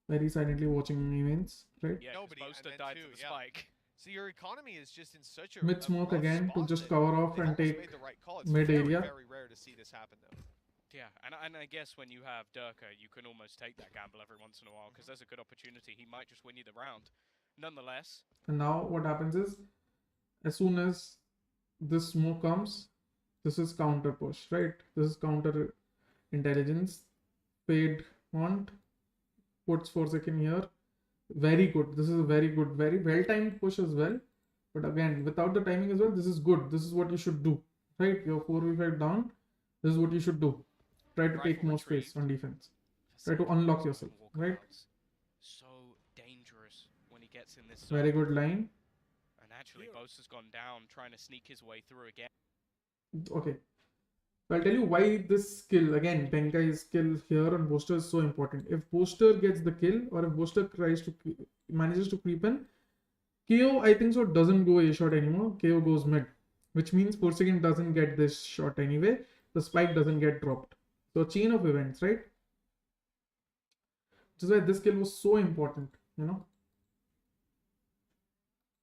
Very silently watching events, right? Yeah, Nobody, Boaster and then died two, to the yeah. spike. So your economy is just in such a Mid smoke rough again to spot just that cover off they've and almost take made the right call. It's mid very, area. very rare to see this happen, though. Yeah, and I guess when you have Durka, you can almost take that gamble every once in a while because there's a good opportunity. He might just win you the round. Nonetheless, And now what happens is, as soon as this smoke comes, this is counter push, right? This is counter intelligence. Fade want puts 4 seconds here. Very good. This is a very good, very well timed push as well. But again, without the timing as well, this is good. This is what you should do, right? Your 4v5 down. This is what you should do. Try to take more space on defense. Try to unlock yourself, right? so dangerous when he gets in this Very zone. good line. And actually, Bose has gone down, trying to sneak his way through again. Okay. So I'll tell you why this skill, again, Benkai's skill here on Boaster is so important. If Boaster gets the kill, or if Boaster manages to creep in, KO, I think so, doesn't go A shot anymore. KO goes mid, which means Forsaken doesn't get this shot anyway. The spike doesn't get dropped. So chain of events, right? Which is why this kill was so important, you know.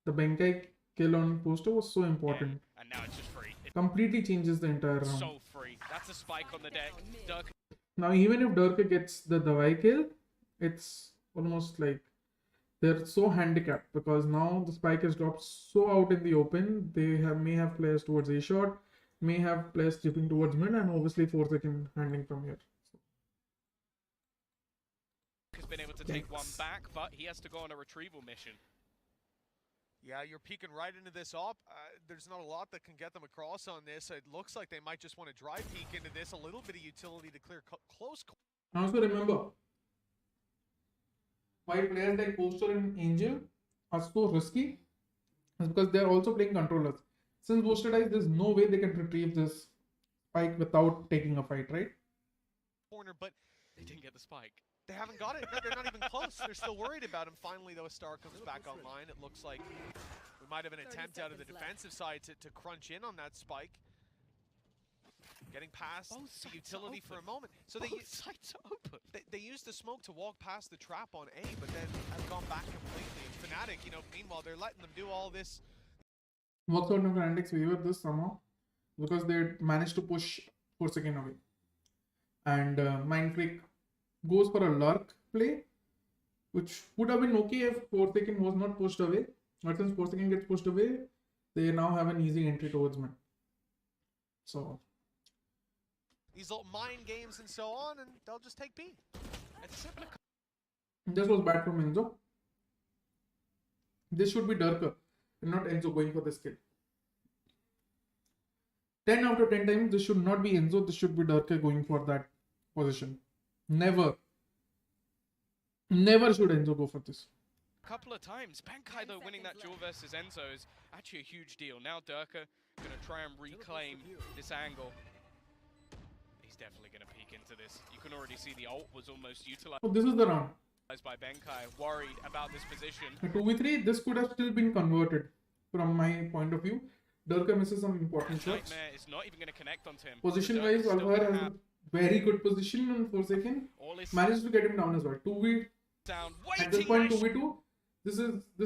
The Benkai kill on Boaster was so important. And now it's just free. It's Completely changes the entire round. so free. That's a spike on the deck. Dirk Now, even if Durka gets the Dawai kill, it's almost like they're so handicapped because now the spike is dropped so out in the open. They may have players towards A shot, may have players chipping towards mid, and obviously 4 second handling from here. has been able to take one back, but he has to go on a retrieval mission. Yeah, you're peeking right into this op. There's not a lot that can get them across on this. It looks like they might just want to dry peek into this. A little bit of utility to clear close. Also remember, why players like Poster and Angel are so risky is because they're also playing controllers. Since Poster dies, there's no way they can retrieve this spike without taking a fight, right? Corner, but They didn't get the spike. they haven't got it. They're not even close. They're still worried about him. Finally, though, a star comes back online. It looks like we might have an attempt out of the defensive side to crunch in on that spike. Getting past the utility for a moment. So they sides are open. They used the smoke to walk past the trap on A, but then have gone back completely. And FNATIC, you know, meanwhile, they're letting them do all this. Works out in FNATIC's favor this somehow because they managed to push Forsaken away. And Mind Freak goes for a lurk play, which would have been okay if Forsaken was not pushed away. But since Forsaken gets pushed away, they now have an easy entry towards mid. So These little mind games and so on, and they'll just take B. It's simple. this was bad from Enzo. This should be Durka and not Enzo going for this kill. 10 out of 10 times, this should not be Enzo. This should be Durka going for that position. Never should Enzo go for this. A couple of times. Bankai, though, winning that duel versus Enzo is actually a huge deal. Now Durka going to try and reclaim this angle. He's definitely going to peek into this. You can already see the ult was almost utilized So this is the round. by Bankai, worried about this position. A 2v3, this could have still been converted from my point of view. Durka misses some important shots. Nightmare is not even going to connect onto him. Position Durka's wise, still Alvar gonna has a have very good position on Forsaken. all his Managed to get him down as well. 2v down. at this Waiting point nice 2v2. This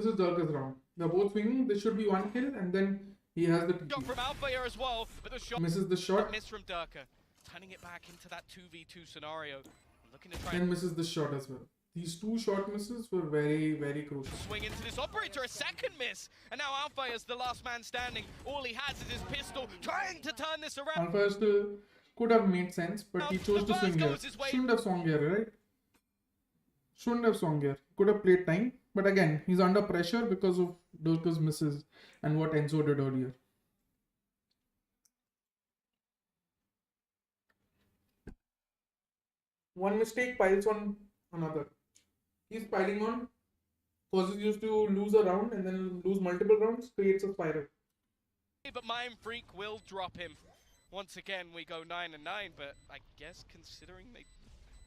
is Durka's round. They're both swinging. This should be one kill, and then he has the shot TP. from Alpha here as well, but the shot Misses the shot miss from Durka. Turning it back into that 2v2 scenario. Looking to try and and misses the shot as well. These two shot misses were very, very crucial. swing into this operator, a second miss. And now Alpha is the last man standing. All he has is his pistol, trying to turn this around. Alpha still could have made sense, but he chose to swing here. Shouldn't have swung here, right? Shouldn't have swung here. Could have played time. But again, he's under pressure because of Durka's misses and what Enzo did earlier. One mistake piles on another. He's piling on, causes you to lose a round and then lose multiple rounds, creates a spiral. But Mind Freak will drop him. Once again, we go 9-9, but I guess considering they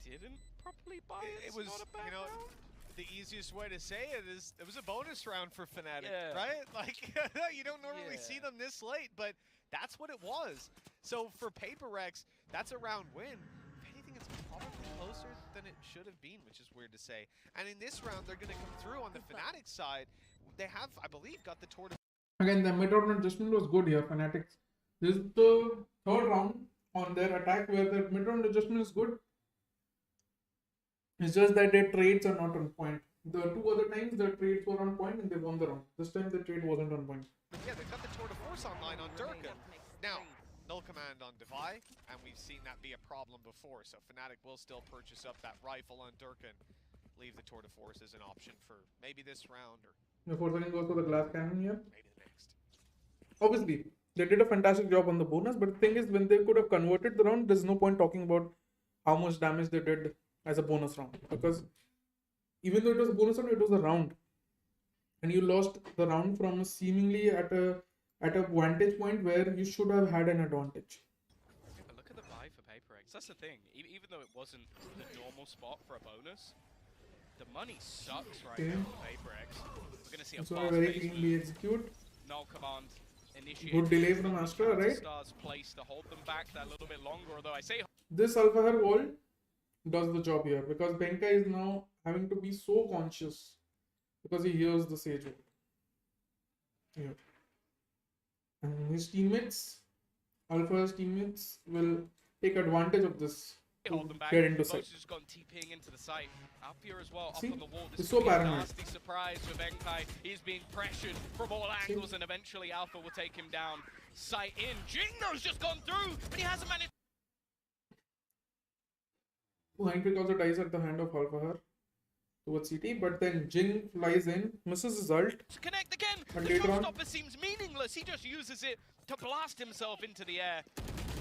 didn't properly buy it, It was, not a bad you know, round. the easiest way to say it is it was a bonus round for FNATIC, Yeah. right? Like, you don't normally see them this late, but that's what it was. So for Paper Rex, that's a round win. If anything, it's probably closer than it should have been, which is weird to say. And in this round, they're going to come through on the FNATIC side. They have, I believe, got the Tour. Again, the mid-round adjustment was good here, FNATICs. This is the third round on their attack where the mid-round adjustment is good. It's just that their trades are not on point. The two other times the trades were on point and they won the round. This time the trade wasn't on point. But yeah, they've got the Tour de Force online on Durka. Now, no command on Devi, and we've seen that be a problem before. So FNATIC will still purchase up that rifle on Durka and leave the Tour de Force as an option for maybe this round or The 4th goes for the glass cannon here. maybe the next. Obviously, they did a fantastic job on the bonus, but the thing is, when they could have converted the round, there's no point talking about how much damage they did as a bonus round. Because even though it was a bonus round, it was a round. And you lost the round from seemingly at a vantage point where you should have had an advantage. Yeah, but look at the buy for PaperX. That's the thing. Even though it wasn't the normal spot for a bonus, the money sucks right now for PaperX. We're going to see a So fast very pace cleanly move. execute. Null command initiated. Good delay from Astra, right? Stars placed to hold them back that little bit longer, although I say This Alpha Hair wall does the job here because Benka is now having to be so conscious because he hears the Sage wall. Here. And his teammates, Alpha's teammates, will take advantage of this to hold them back. get into sight. Most has gone TPing into the site. Alpia as well, See? up on the wall. He's This so could be a paranoid. nasty surprise for Benkai. He's being pressured from all angles, and eventually Alpha will take him down. Sight in. Jingo's just gone through, but he hasn't managed. Heinrich also dies at the hand of Alpha Hair towards CT, but then Jin flies in, misses his ult. to connect again. And The later on- showstopper seems meaningless. He just uses it to blast himself into the air,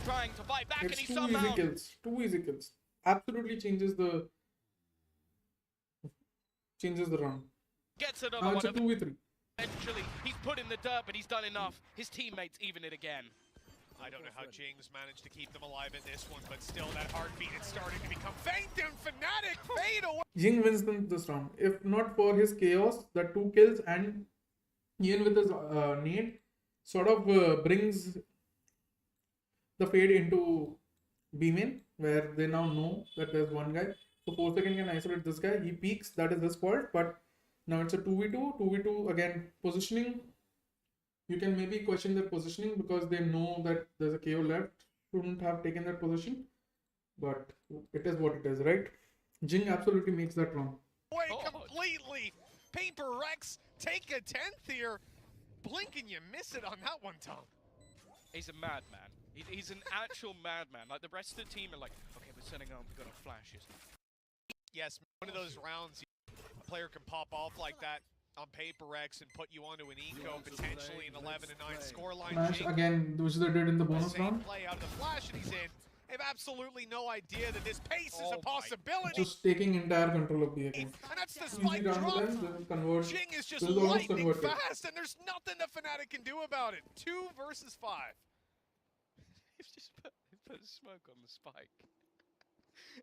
trying to fight back, and It's he two somehow easy kills. 2 easy kills. Absolutely changes the round. gets another Now it's one. a 2v3. Eventually, he's put in the dirt, but he's done enough. His teammates even it again. I don't know how Jing's managed to keep them alive in this one, but still that heartbeat is starting to become faint, and FNATIC fade away. Jing wins this round. If not for his chaos, the 2 kills and Ian with his nade sort of brings the fade into B main, where they now know that there's one guy. So 4 seconds can isolate this guy. He peeks, that is his fault, but now it's a 2v2. 2v2 again, positioning. You can maybe question their positioning because they know that there's a KO left. Shouldn't have taken that position, but it is what it is, right? Jing absolutely makes that wrong. Away completely. Paper Rex take a 10th here. Blink and you miss it on that one, Tom. He's a madman. He's an actual madman. Like the rest of the team are like, okay, we're setting up, we've got our flashes. Yes, one of those rounds a player can pop off like that on Paper Rex and put you onto an eco, potentially an 11-9 scoreline. Match Jing, again, which they did in the bonus same round. play out of the flash, and he's in. They have absolutely no idea that this pace is a Oh my possibility. Just taking entire control of the again. And that's the Easy spike round drop. for them. This is convert. Jing is just This is almost lightning converted. fast, and there's nothing that FNATIC can do about it. 2 versus 5. He's just put smoke on the spike.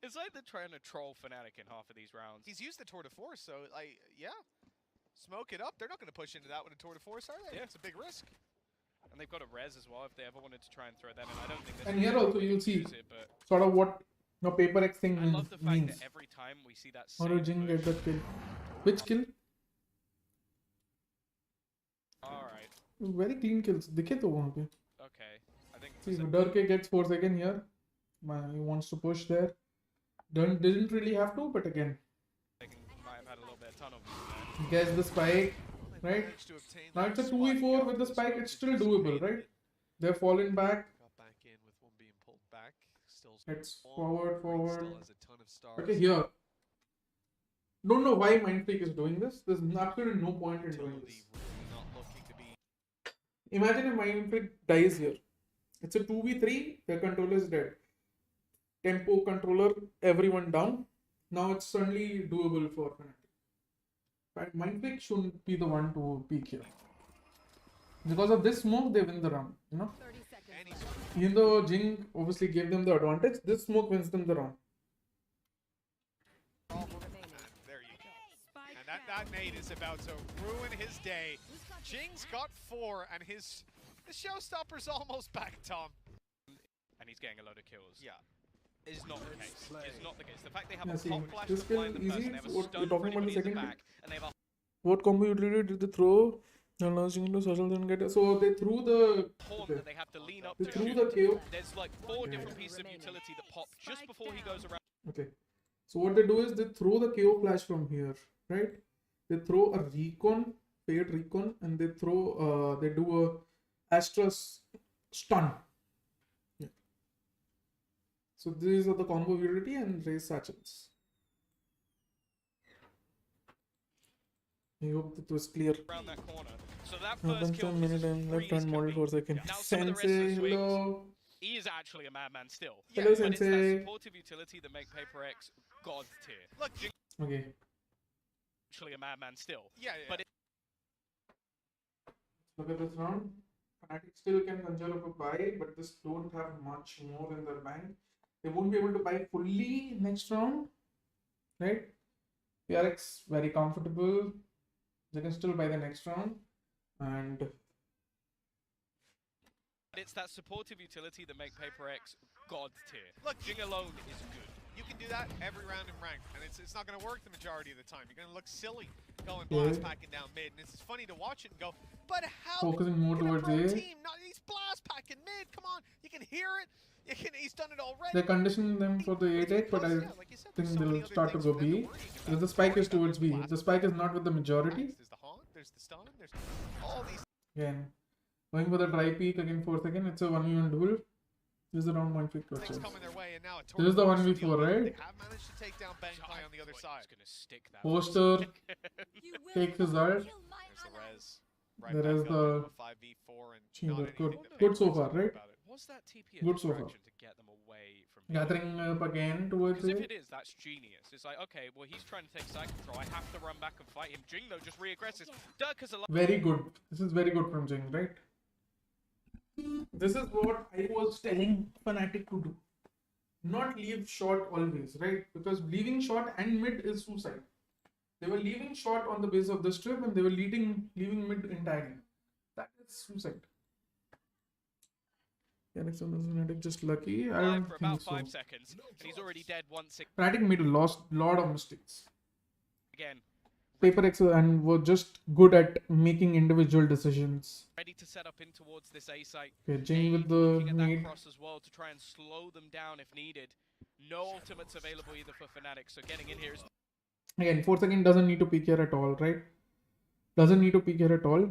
It's like they're trying to troll FNATIC in half of these rounds. He's used the Tour de Force, so yeah. Smoke it up. They're not going to push into that with a Tour de Force, are they? Yeah. It's a big risk. And they've got a res as well if they ever wanted to try and throw that in. I don't think And here also you'll see use it, but sort of what Paper X thing I love the fact means. that every time we see that How same did Jing push- get that kill? Which kill? Alright, Very clean kills. दिखे तो वहाँ पे. okay. I think See, it's a- Durke gets 4 seconds here. He wants to push there. Didn't really have to, but again, they might have had a little bit of tunnel vision there. gets the spike, right? Managed to obtain Now that it's a spike 2v4 out with of the this spike. one. It's still Just doable, made it. right? They're falling back. Got back in with one being pulled back. Still It's long. forward, forward. Still has a ton of stars. Okay, here. Don't know why Mindfreak is doing this. There's absolutely no point in doing Utility this. really not looking to be. Imagine if Mindfreak dies here. It's a 2v3. The controller is dead. Tempo controller, everyone down. Now it's suddenly doable for FNATIC. But Mindfreak shouldn't be the one to peak here. Because of this smoke, they win the round. You know, And he's even though Jing obviously gave them the advantage, this smoke wins them the round. and there you go. And that nade is about to ruin his day. Jing's got 4, and his showstopper's almost back, Tom. and he's getting a load of kills. Yeah. It's not the case. It's not the case. The fact they have Yeah, a see, pop flash this to blind kill the person, easy. they have a What stun we're for talking about anybody the in the second back, and they have a What combo utility did they throw? Allowing to social then get. So they threw the. horn Okay. that they have to lean up They to threw shoot. the KO. There's like 4 different pieces of utility that pop just before he goes around. Okay. So what they do is they throw the KO flash from here, right? they throw a recon, fade recon, and they do a Astra stun. Yeah. So these are the combo utility and raise satchels. I hope that was clear. Around that corner. So that first kill Many was as times free left as hand can model be. for a second. Now some of the rest of the Sensei, swings, hello. he is actually a madman still. Hello, but it's that Sensei. supportive utility that make Paper X god tier. Look, Okay. Actually a madman still. yeah. But Look at this round. Fnatic still can conjure up a buy, but this don't have much more in their bank. They won't be able to buy fully next round, right? PRX very comfortable. They can still buy the next round, and it's that supportive utility that make Paper X god tier. Look, Jing alone is good. you can do that every round in ranked, and it's not going to work the majority of the time. You're going to look silly going blast packing down mid, and it's funny to watch it and go, but how focusing more can a towards pro A. team not, he's blast packing mid, come on, you can hear it, he's done it already. they're conditioning them for the A take, but I think they'll start to go B. Because the spike is towards B. If the spike is not with the majority, There's the haunt, there's the stun, there's all these. again, going for the dry peak again 4th again, it's a 1v1 duel. This is around 1 pick Things coming their way, and now This is the 1v4, right? They have managed to take down Bankai on the other side. Gonna stick that Poster takes his ult. There's the res. Right There back is up the into a 5v4 and chamber. not Good. anything that Good so Paper X far, can do right? about it. Was that TP a Good so far. distraction to get them away from Gathering up again towards Because if A. it is, that's genius. It's like, okay, well, he's trying to take side control. I have to run back and fight him. Jing, though, just re-aggresses. Dirk has a lot. Very good. This is very good from Jing, right? This is what I was telling Fnatic to do. Not leave short always, right? Because leaving short and mid is suicide. They were leaving short on the base of the strip and they were leaving mid entirely. That is suicide. Fnatic just lucky. I don't For think about so. 5 seconds, and he's already dead once Fnatic made a lot of mistakes. again. Paper X and were just good at making individual decisions. Ready to set up in towards this A site. Okay, Jing with the Looking at that mid. cross as well to try and slow them down if needed. No ultimates available either for Fnatic, so getting in here is Again, 4th again doesn't need to peek here at all, right? Doesn't need to peek here at all.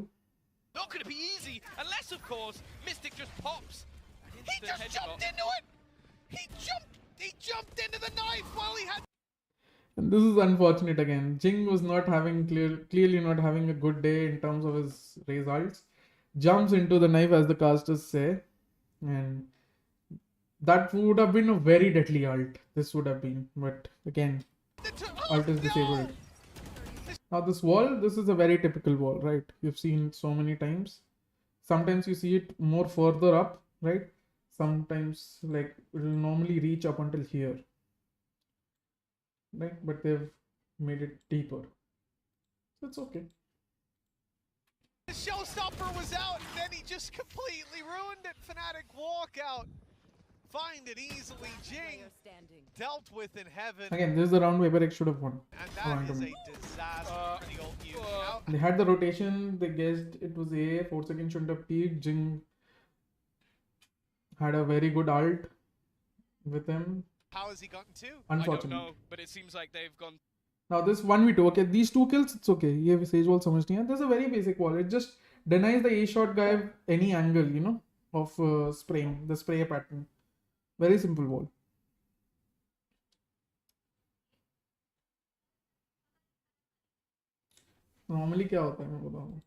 not going to be easy, unless, of course, Mystic just pops. He just jumped into it! He jumped into the knife while he had. And this is unfortunate again. Jing was not having clearly not having a good day in terms of his results. Jumps into the knife as the casters say. And that would have been a very deadly ult. This would have been. But again, ult is disabled. Now this wall, this is a very typical wall, right? You've seen so many times. Sometimes you see it more further up, right? Sometimes like it will normally reach up until here. Right? But they've made it deeper. So it's okay. The showstopper was out, and then he just completely ruined it. Fnatic walkout. Find it easily. Jing dealt with in heaven. Again, this is the round Paper X should have won. And that is a disaster for the ult use. Now, They had the rotation, they guessed it was A, 4 seconds shouldn't have peaked. Jing had a very good ult with him. how has he gotten two? I don't Unfortunate. know, but it seems like they've gone. Now this 1v2, okay, these 2 kills, it's okay. ये sage wall समझ नहीं है. There's a very basic wall. It just denies the A shot guy any angle, you know, of spraying, the spray pattern. Very simple wall. Normally क्या होता है मैं बताऊँ,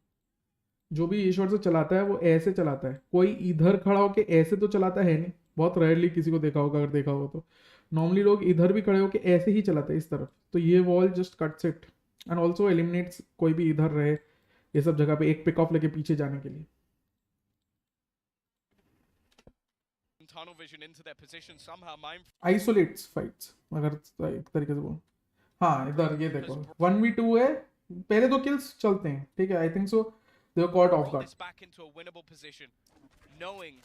जो भी ए शॉट से चलाता है वो ऐसे चलाता है. कोई इधर खड़ा होके ऐसे तो चलाता है नहीं. बहुत रेयरली किसी को देखा होगा, अगर देखा हो तो. नॉर्मली लोग इधर भी खड़े होके ऐसे ही चलाते हैं इस तरफ. तो ये wall just cuts it and also eliminates कोई भी इधर रहे ये सब जगह पे एक पिक ऑफ लेके पीछे जाने के लिए. Tunnel vision into their position somehow. Mind isolates fights अगर एक तरीके से बोल. हाँ इधर ये देखो 1v2 है. पहले 2 किल्स चलते हैं, ठीक है. आई think so they were caught of roll guard. this back into a winnable position, knowing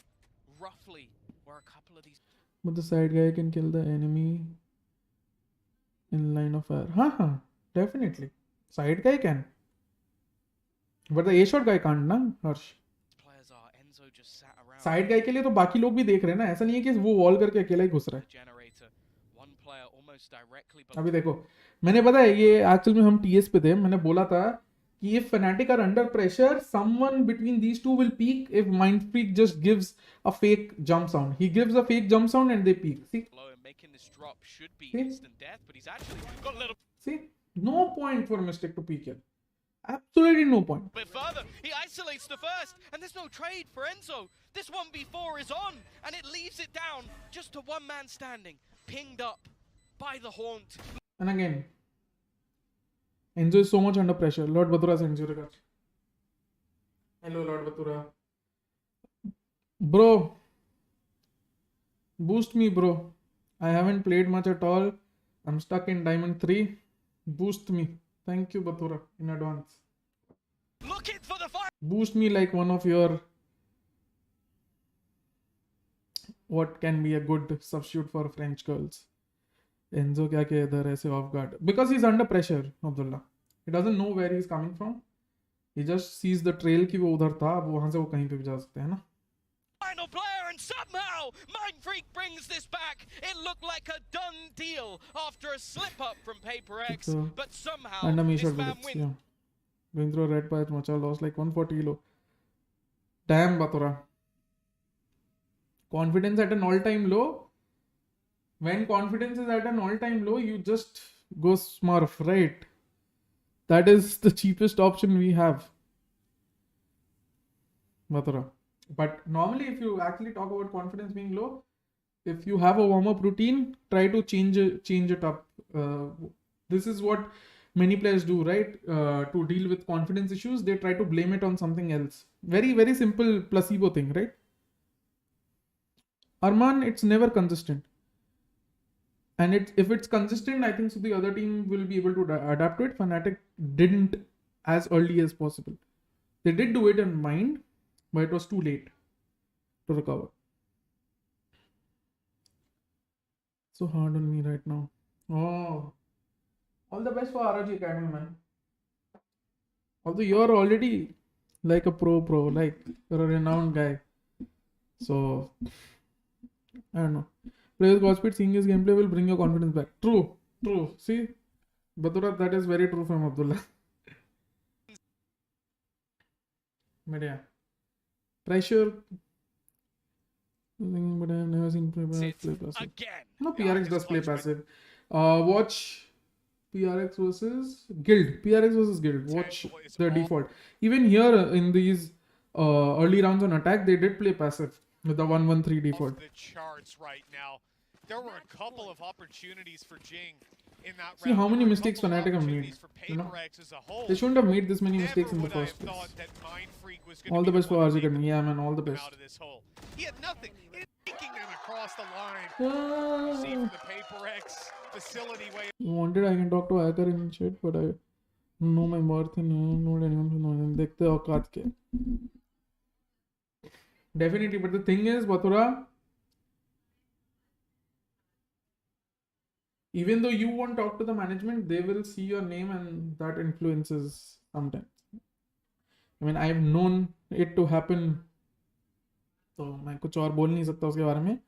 roughly where a couple of these. But the side guy can kill the enemy in line of fire. हाँ definitely. Side guy can. But the A shot guy can't ना हर्ष. Players are. Enzo just sat around. Side guy के लिए तो बाकी लोग भी देख रहे हैं ना. ऐसा नहीं है कि वो wall करके अकेला ही घुस रहा है. Generator. One player almost almost directly अभी below. देखो मैंने पता है ये एक्चुअल में हम टीएस पे थे, मैंने बोला था कि if Fnatic are under pressure, someone between these two will peak if Mindfreak just gives a fake jump sound. He gives a fake jump sound and they peak. See? Below and making this drop should be See? instant death, but he's actually got a little See? No point for Mystic to peek here. Absolutely no point. bit further. He isolates the first, and there's no trade for Enzo. This 1v4 is on, and it leaves it down just to one man standing, pinged up by the haunt. And again, Enzo is so much under pressure. Lord Batura sends you regards. Hello, Lord Batura. Bro, boost me, bro. I haven't played much at all. I'm stuck in Diamond 3. Boost me. Thank you, Batura, in advance. Looking for the fire. Boost me like one of your... What can be a good substitute for French girls? Enzo क्या किया इधर ऐसे off guard? Because he's under pressure, Abdullah. He doesn't know where he's coming from. He just sees the trail कि वो उधर था, अब वहाँ से वो कहीं पे भी जा सकते हैं ना? Final player, and somehow Mindfreak brings this back. It looked like a done deal after a slip up from Paper X, but somehow Random this shot man bullets, wins. yeah. Going through a red patch, Macha lost like 140 elo. Damn, Batura. Confidence at an all-time low. When confidence is at an all-time low, you just go smurf, right? That is the cheapest option we have. Batura. But normally, if you actually talk about confidence being low, if you have a warm-up routine, try to change it up. This is what many players do, right? To deal with confidence issues, they try to blame it on something else. Very, very simple placebo thing, right? Arman, it's never consistent. And if it's consistent, I think so the other team will be able to adapt to it. Fnatic didn't as early as possible. They did do it in mind, but it was too late to recover. So hard on me right now. Oh, all the best for ROG Academy, man. Although you're already like a pro, like you're a renowned guy. So, I don't know. Play with Godspeed, seeing his gameplay will bring your confidence back. True. See, Batura, that is very true from Abdullah. But yeah, pressure. But I have never seen play passive. Again. No, PRX does play passive. Watch PRX versus Guild. Watch the default. Even here in these early rounds on attack, they did play passive with the 1-1-3 default. The charts right now. There were a couple of opportunities for Jing in that See round. how many There were a mistakes couple of Fnatic have opportunities made. for You know? Paper X as a whole. They shouldn't have made this many Never mistakes in the would I first have place. thought that Mindfreak was gonna All be the best for one RG to take Academy. Yeah, man, all the them best. out of this hole. He had nothing. It's taking them across the line. You see from the Paper X facility way. Wanted I can talk to hacker in shit, but I know my birth and know anyone who knows him. देखते हैं औकात के. Definitely, but the thing is, Batura, even though you won't talk to the management, they will see your name and that influences sometimes. I mean, I've known it to happen. So मैं कुछ और बोल नहीं सकता उसके बारे में.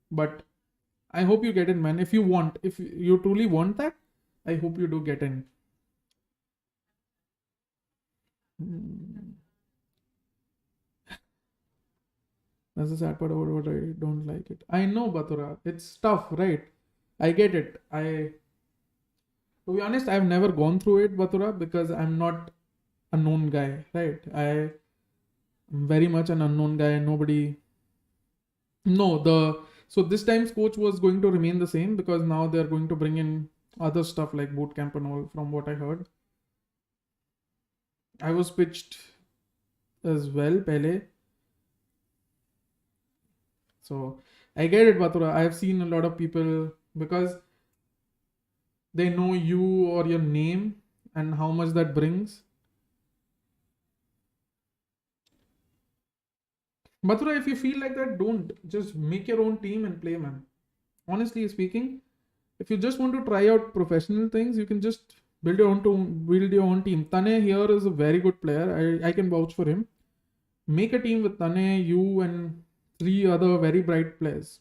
But I hope you get in, man. If you truly want that, I hope you do get in. That's the sad part about what I don't like it. I know, Batura. It's tough, right? I get it. To be honest, I've never gone through it, Batura, because I'm not a known guy, right? I'm very much an unknown guy. So this time's coach was going to remain the same because now they're going to bring in other stuff like bootcamp and all, from what I heard. I was pitched as well, Pele. So I get it, Batura. I've seen a lot of people because they know you or your name and how much that brings. Batura, if you feel like that, don't. Just make your own team and play, man. Honestly speaking, if you just want to try out professional things, you can just build your own team. Tane here is a very good player. I can vouch for him. Make a team with Tane, you, and 3 other very bright players.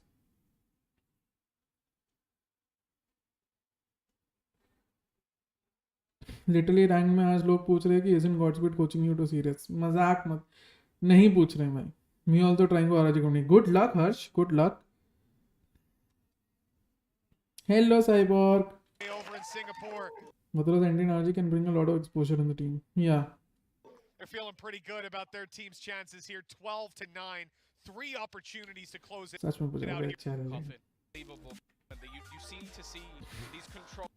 Literally rank में आज लोग पूछ रहे हैं कि isn't Godspeed coaching you to serious? मजाक मत, नहीं पूछ रहे भाई. Me also trying to RRG company. Good luck Harsh, good luck. Hello Cyborg. Over in Singapore. Mathura's Indian RRG can bring a lot of exposure in the team. Yeah. They're feeling pretty good about their team's chances here. 12-9. 3 opportunities to close it सच में पूछ रहा out है here. अच्छा है. Unbelievable. You seem to see these control.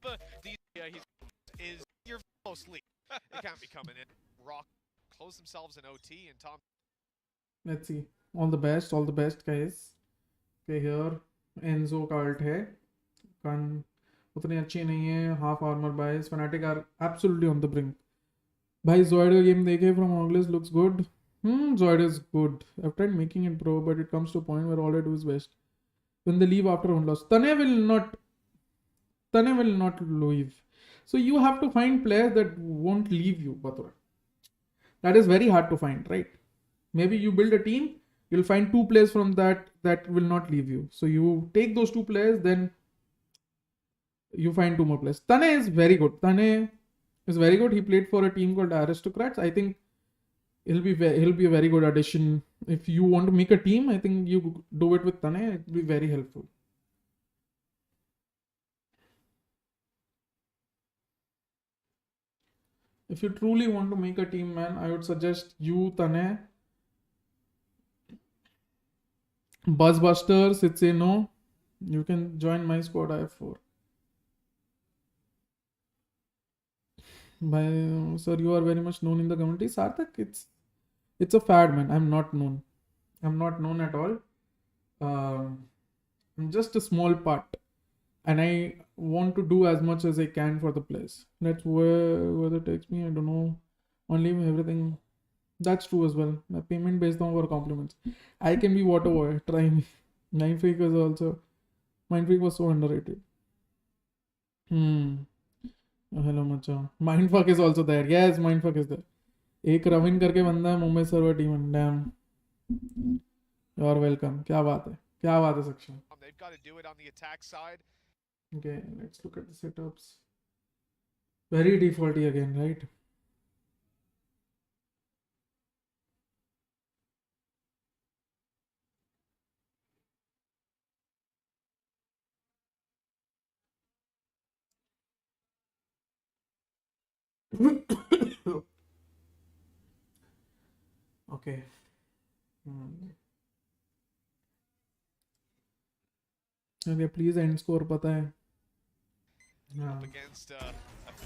Is your closely. They can't be coming in. Rock close themselves in OT and Tom. Let's see. All the best guys. Okay, here Enzo का ult है. Gun उतनी अच्छी नहीं है. Half armor buys. Fnatic are absolutely on the brink. भाई Zoid का game देखे from Oculus looks good. Zoid is good. I've tried making it pro, but it comes to a point where all I do is best. When they leave after one loss, Tane will not leave. So you have to find players that won't leave you, Batura. That is very hard to find, right? Maybe you build a team, you'll find 2 players from that will not leave you. So you take those 2 players, then you find 2 more players. Tane is very good. He played for a team called Aristocrats. I think he'll be a very good addition. If you want to make a team, I think you do it with Tane. It'll be very helpful. If you truly want to make a team, man, I would suggest you, Tane, Buzzbusters, it's a no. You can join my squad. I have 4. Sir, you are very much known in the community. Sarthak, it's a fad, man. I'm not known at all. I'm just a small part, and I want to do as much as I can for the players. That's where that takes me. I don't know. Only everything. That's true as well. My payment based on our compliments. I can be whatever. Try me. Mindfreak was also. Mindfreak was so underrated. Oh, hello macha. Mindfuck is also there. Yes, Mindfuck is there. एक रविन करके बंदा है Mumbai server team. Damn. You are welcome. क्या बात है section. They've got to do it on the attack side. Okay, let's look at the setups. Very defaulty again, right? Okay. Okay, please end score पता है. Up against a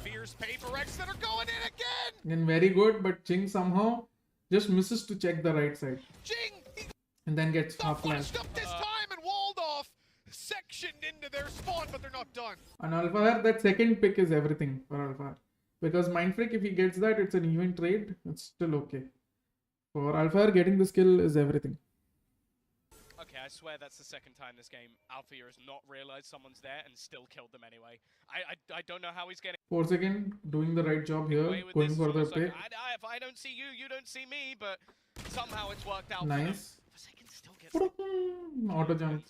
fierce paper X that are going in again. And very good, but Ching somehow just misses to check the right side. Jing! And then gets half flashed. Up this time and walled off, sectioned into their spawn, but they're not done. On Alpha, that second pick is everything for Alpha. Because Mindfreak, if he gets that, it's an even trade. It's still okay. For Alpha, getting the skill is everything. Okay, I swear that's the second time this game Althea has not realized someone's there and still killed them anyway. I don't know how he's getting 4 second, doing the right job here, away with going this. for the It's pick. like, if I don't see you, you don't see me, but somehow it's worked out. Nice. Forsaken still gets Auto jump.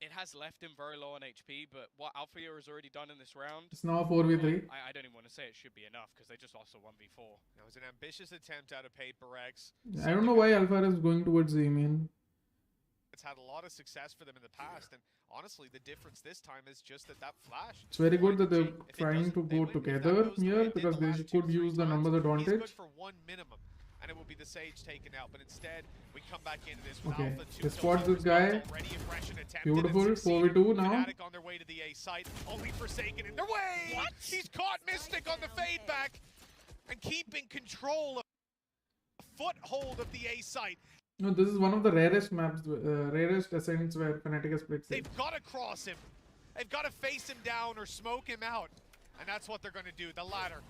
It has left him very low on HP, but what Althea has already done in this round, It's now 4v3. I don't even want to say it should be enough because they just lost a 1v4. It was an ambitious attempt out of Paper X. I don't know why Alpha is going towards the main. It's had a lot of success for them in the past, and honestly, the difference this time is just that flash. It's very good that they're trying to go together here because they could use the numbers advantage. He's good for 1 minimum, and it will be the Sage taken out. But instead, we come back into this with Okay, Alpha 2. they spot this guy. Beautiful, 4v2 now. FNATIC on their way to the A site, only Forsaken in their way. What? He's caught Mystic on the fade back, and keeping control of a foothold of the A site. No, this is one of the rarest maps, rarest ascents where FNATIC has played safe. They've got to cross him. They've got to face him down or smoke him out. And that's what they're going to do, the latter.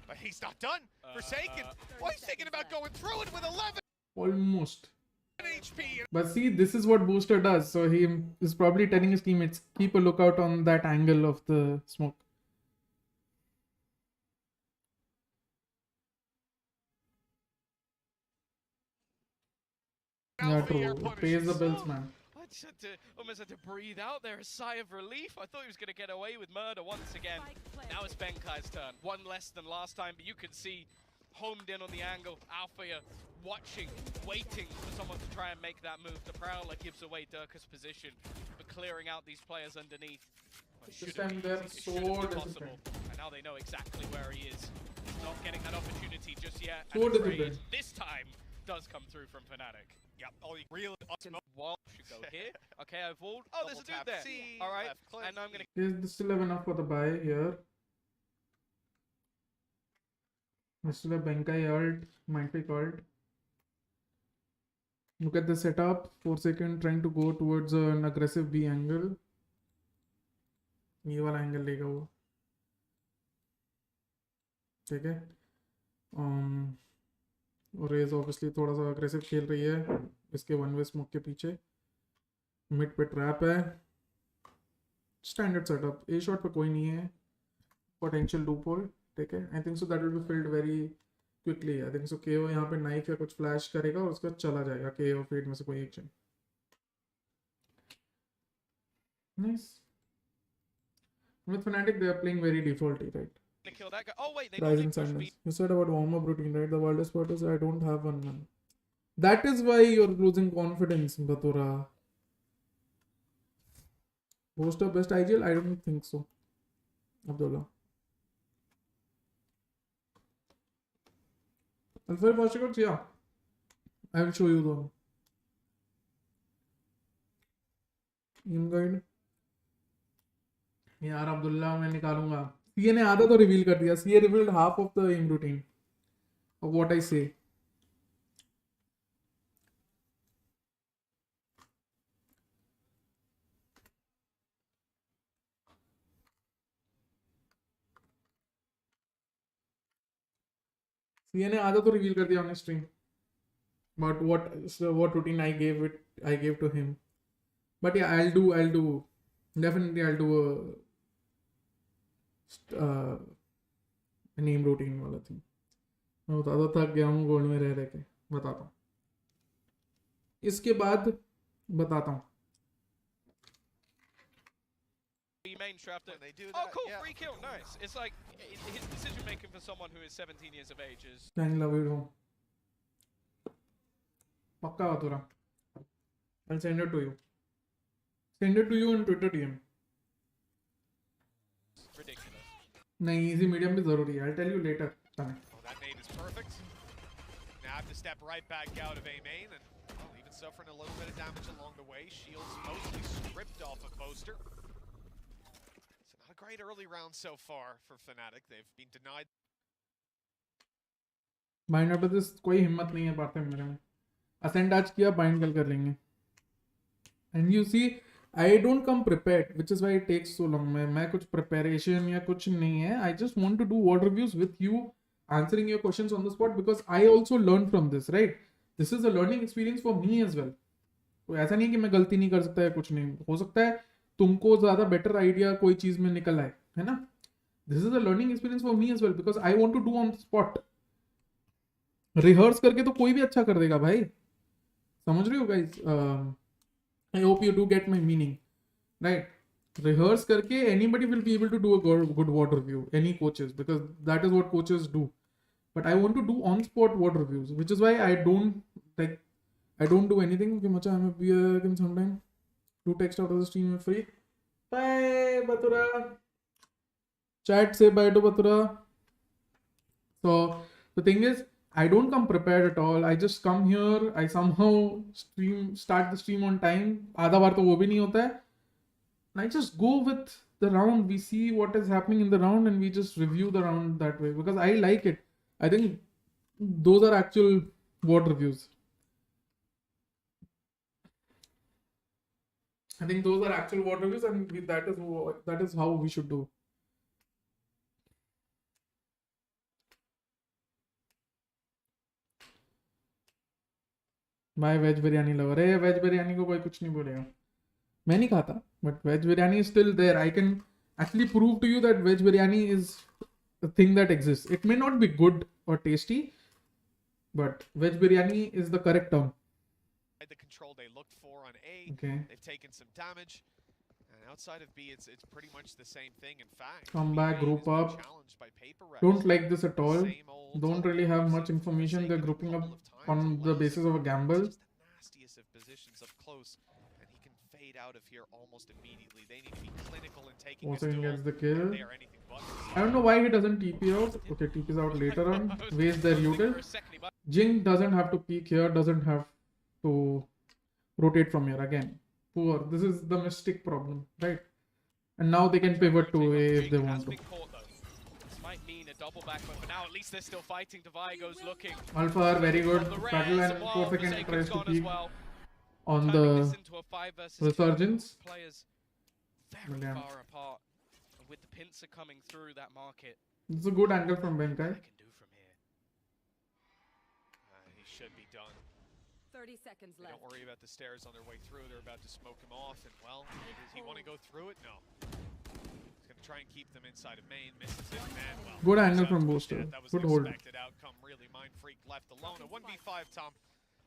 But he's not done. Forsaken. Well, he's thinking about going through it with 11 Almost. HP. But see, this is what Booster does. So he is probably telling his teammates, keep a lookout on that angle of the smoke. Yeah, true. It pays the bills, man. I just had to, almost had to breathe out there, a sigh of relief. I thought he was going to get away with murder once again. Now it's Benkai's turn. One less than last time, but you can see homed in on the angle. Alfea watching, waiting for someone to try and make that move. The Prowler gives away Durka's position, but clearing out these players underneath. This time they're so disciplined. And now they know exactly where he is. He's not getting that opportunity just yet. So And the disciplined. trade this time does come through from FNATIC. Yep. Oh, real. Wall should go here. Okay, I've walled. Oh, there's a dude there. All right, and I'm gonna. They still have enough for the buy here. They still have Benkai ult, Mindfake ult. Look at the setup. 4 second trying to go towards an aggressive B angle. ये वाला angle लेगा वो, ठीक है. और raise obviously थोड़ा सा aggressive खेल रही है इसके वन वे स्मोक के पीछे. मिड पे ट्रैप है. Standard setup. ए शॉट पे कोई नहीं है. पोटेंशियल लूप होल, ठीक है. आई think so that will be filled very quickly. I think सो केओ यहाँ पे नाइफ या कुछ फ्लैश करेगा और उसका चला जाएगा केओ फीड में से कोई एक जन. Nice. With FNATIC, they are playing very defaulty, right? Kill that guy. Oh wait, they Rising don't Sanders. You said about warm-up routine, right? The wildest part is I don't have one, man. That is why you're losing confidence, Batura. Host of best IGL? I don't think so. Abdullah. Alpha Postcodes? Yeah. I will show you them. In guide. यार अब्दुल्ला मैं निकालूंगा. CA ने आधा तो reveal कर दिया. CA revealed half of the M routine of what I say. CA ने आधा तो रिवील कर दिया on stream. But what routine I gave to him. But yeah, I'll do definitely I'll do a name routine वाला थी. मैं बताता थक गया हूँ गोल्ड में रह के. बताता हूँ इसके बाद बताता हूँ. Main trap that they do Oh, that, cool, yeah. free kill, nice. It's like his decision making for someone who is 17 years of age is. Thank love you. पक्का बतूरा. I'll send it to you. Send it to you on Twitter DM. Ridiculous. नहीं easy medium भी जरूरी है. I'll tell you later. Oh, that nade is perfect. Now have to step right back out of A main and even suffering a little bit of damage along the way. Shields mostly stripped off of Boaster. It's not a great early round so far for FNATIC. They've been denied. Bind after this कोई हिम्मत नहीं है part मेरे में. Ascent आज किया bind कल कर लेंगे. And you see I don't come prepared which is why it takes so long. मैं कुछ प्रिपरेशन या कुछ नहीं है. I just want to do VOD reviews with you answering your questions on the spot because I also learned from this, right? This is a learning experience for me as well. तो ऐसा नहीं कि मैं गलती नहीं कर सकता है. कुछ नहीं हो सकता है तुमको ज्यादा बेटर आइडिया कोई चीज में निकल आए, है ना. This is a learning experience for me as well because I want to do on spot. Rehearse करके तो कोई भी अच्छा कर देगा भाई. समझ रहे हो guys? I hope you do get my meaning, right? Rehearse करके anybody will be able to do a good WOD review, any coaches, because that is what coaches do. But I want to do on-spot WOD reviews, which is why I don't do anything. Okay, macha, I'm a beer again sometime. Do text out of the stream free. Bye, Batura. Chat, say bye to Batura. So the thing is, I don't come prepared at all. I just come here. I somehow start the stream on time. आधा बार तो वो भी नहीं होता है. I just go with the round. We see what is happening in the round and we just review the round that way because I like it. I think those are actual WOD reviews. I think those are actual WOD reviews and that is how we should do. My veg biryani lover. Hey, veg biryani को कोई कुछ नहीं बोलेगा. मैं नहीं खाता, but veg biryani is still there. I can actually prove to you that veg biryani is a thing that exists. It may not be good or tasty, but veg biryani is the correct term. the control they looked for on A. Okay. They've taken some damage. And outside of B, it's pretty much the same thing. In fact, Come B back, main group has been up. challenged by Paper Rex. Don't like this at all. Same old Don't really have much seen information. They're Forsaken a grouping up couple of times on and the well, basis of a gamble. just the nastiest of positions up close, and he can fade out of here almost immediately. They need to be clinical in taking this Forsaken duel, gets the and kill. they are anything but. I don't know why he doesn't TP out. Okay, TP's out later on. Waste their util. Jing doesn't have to peek here, doesn't have to rotate from here again. Poor. This is the Mystic problem, right? And now they can pivot to A if they want to. This might mean a double back, but for now at least they're still fighting. Divide goes looking. Alpha are very good. The Battle Rares, and well, Forsaken Forsaken's tries to gone as peek well. on Turning this the into a 5 versus 2. Resurgence. Players very Damn. far apart. And with the pincer coming through that market, It's a good angle from what Benkai. they can do from here. He should be done. 30 seconds Don't left. worry about the stairs on their way through. They're about to smoke him off, and well, does he want to go through it? No. He's going to try and keep them inside of main. Misses it, and well. Good angle so from Booster. That was Good an hold. expected outcome, really. Mind Freak left alone. A 1v5, Tom.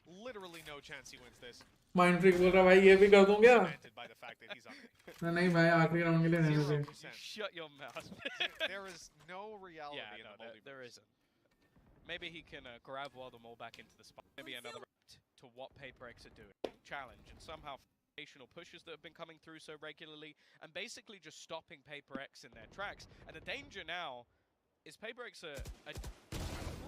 Literally no chance he wins this. Mind trick बोल रहा भाई ये भी कर दूं क्या? Cemented by the fact that he's on main. नहीं भाई आखिरी राउंड के लिए रहने दे. 0%. Shut your mouth. There is no reality Yeah, in no, the multiverse. there isn't. Maybe he can grab them all back into the spot. Maybe another to what Paper X are doing. Challenge and somehow foundational pushes that have been coming through so regularly and basically just stopping Paper X in their tracks. And the danger now is Paper X are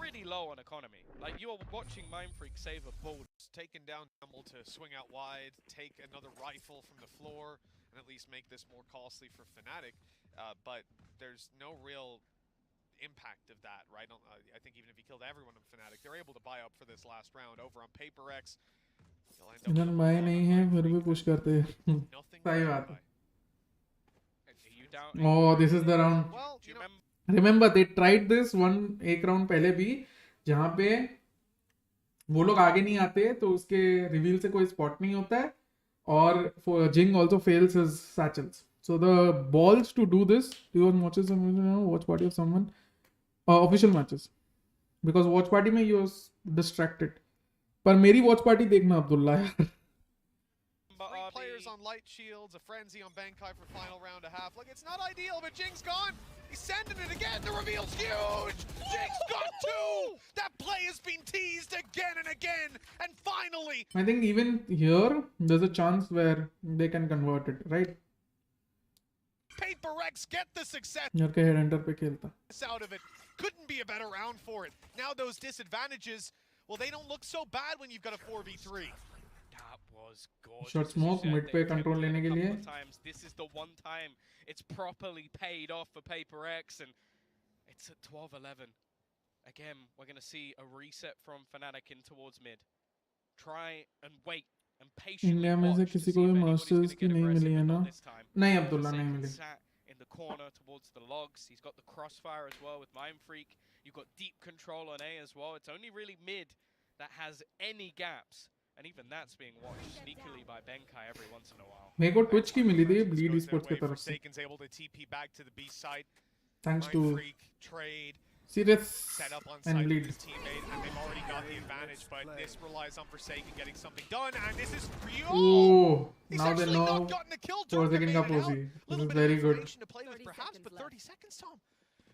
pretty low on economy. Like, you are watching Mind Freak save a bull. Taken down Dumble to swing out wide, take another rifle from the floor, and at least make this more costly for Fnatic. But there's no real impact of that, right? I think even if he killed everyone in Fnatic, they're able to buy up for this last round over on Paper X. They'll end up इधर with my नहीं है फिर भी push करते हैं. nothing सही to बात buy. है. Are you down? Oh, this is the round. Well, Do you you know, remember? Remember they tried this एक राउंड पहले भी जहाँ पे वो लोग आगे नहीं आते तो उसके रिवील से कोई स्पॉट नहीं होता है और जिंग also fails his satchels. So the balls to do this, do you watch watch party of someone official matches because watch party में you was distracted. पर मेरी watch party देखना अब्दुल्ला यार. 3 players on light shields, a frenzy on Bankai for final round a half. Like, it's not ideal, but Jing's gone. He's sending it again. The reveal's huge. Jing's got 2. That play has been teased again and again. And finally, I think even here there's a chance where they can convert it, right? Paper Rex get the success यार के head enter पे खेलता. out of it. Couldn't be a better round for it. Now those disadvantages, well, they don't look so bad when you've got a 4v3. That was gorgeous. Short as you smoke, said, mid they पे attempted control it a लेने के couple लिए. of times. This is the one time it's properly paid off for Paper X, and it's at 12-11. Again, we're going to see a reset from Fnatic in towards mid. Try and wait and patiently India में से watch to किसी see को if भी anybody's masters gonna की get नहीं aggressive, मिली है but ना? not this time. नहीं अब्दुल्ला नहीं Forsaken milli. sat in the corner towards the logs. He's got the crossfire as well with Mind Freak. You've got deep control on A as well. It's only really mid that has any gaps. And even that's being watched sneakily by Benkai every once in a while. मेरे को Twitch की मिली थी Presence bleed goes their esports की way. तरफ से. Forsaken's able to TP back to the B site. Thanks Mind to Freak, trade, Sirius set up on and site bleed. with his teammate, and they've already got the advantage, but this relies on Forsaken getting something done, and this is real! Oh, He's now they actually know not gotten a kill during the Forsaken का main and out. पोसी. This Little is bit of very good. information to play with 30 perhaps, seconds but left. 30 seconds, Tom.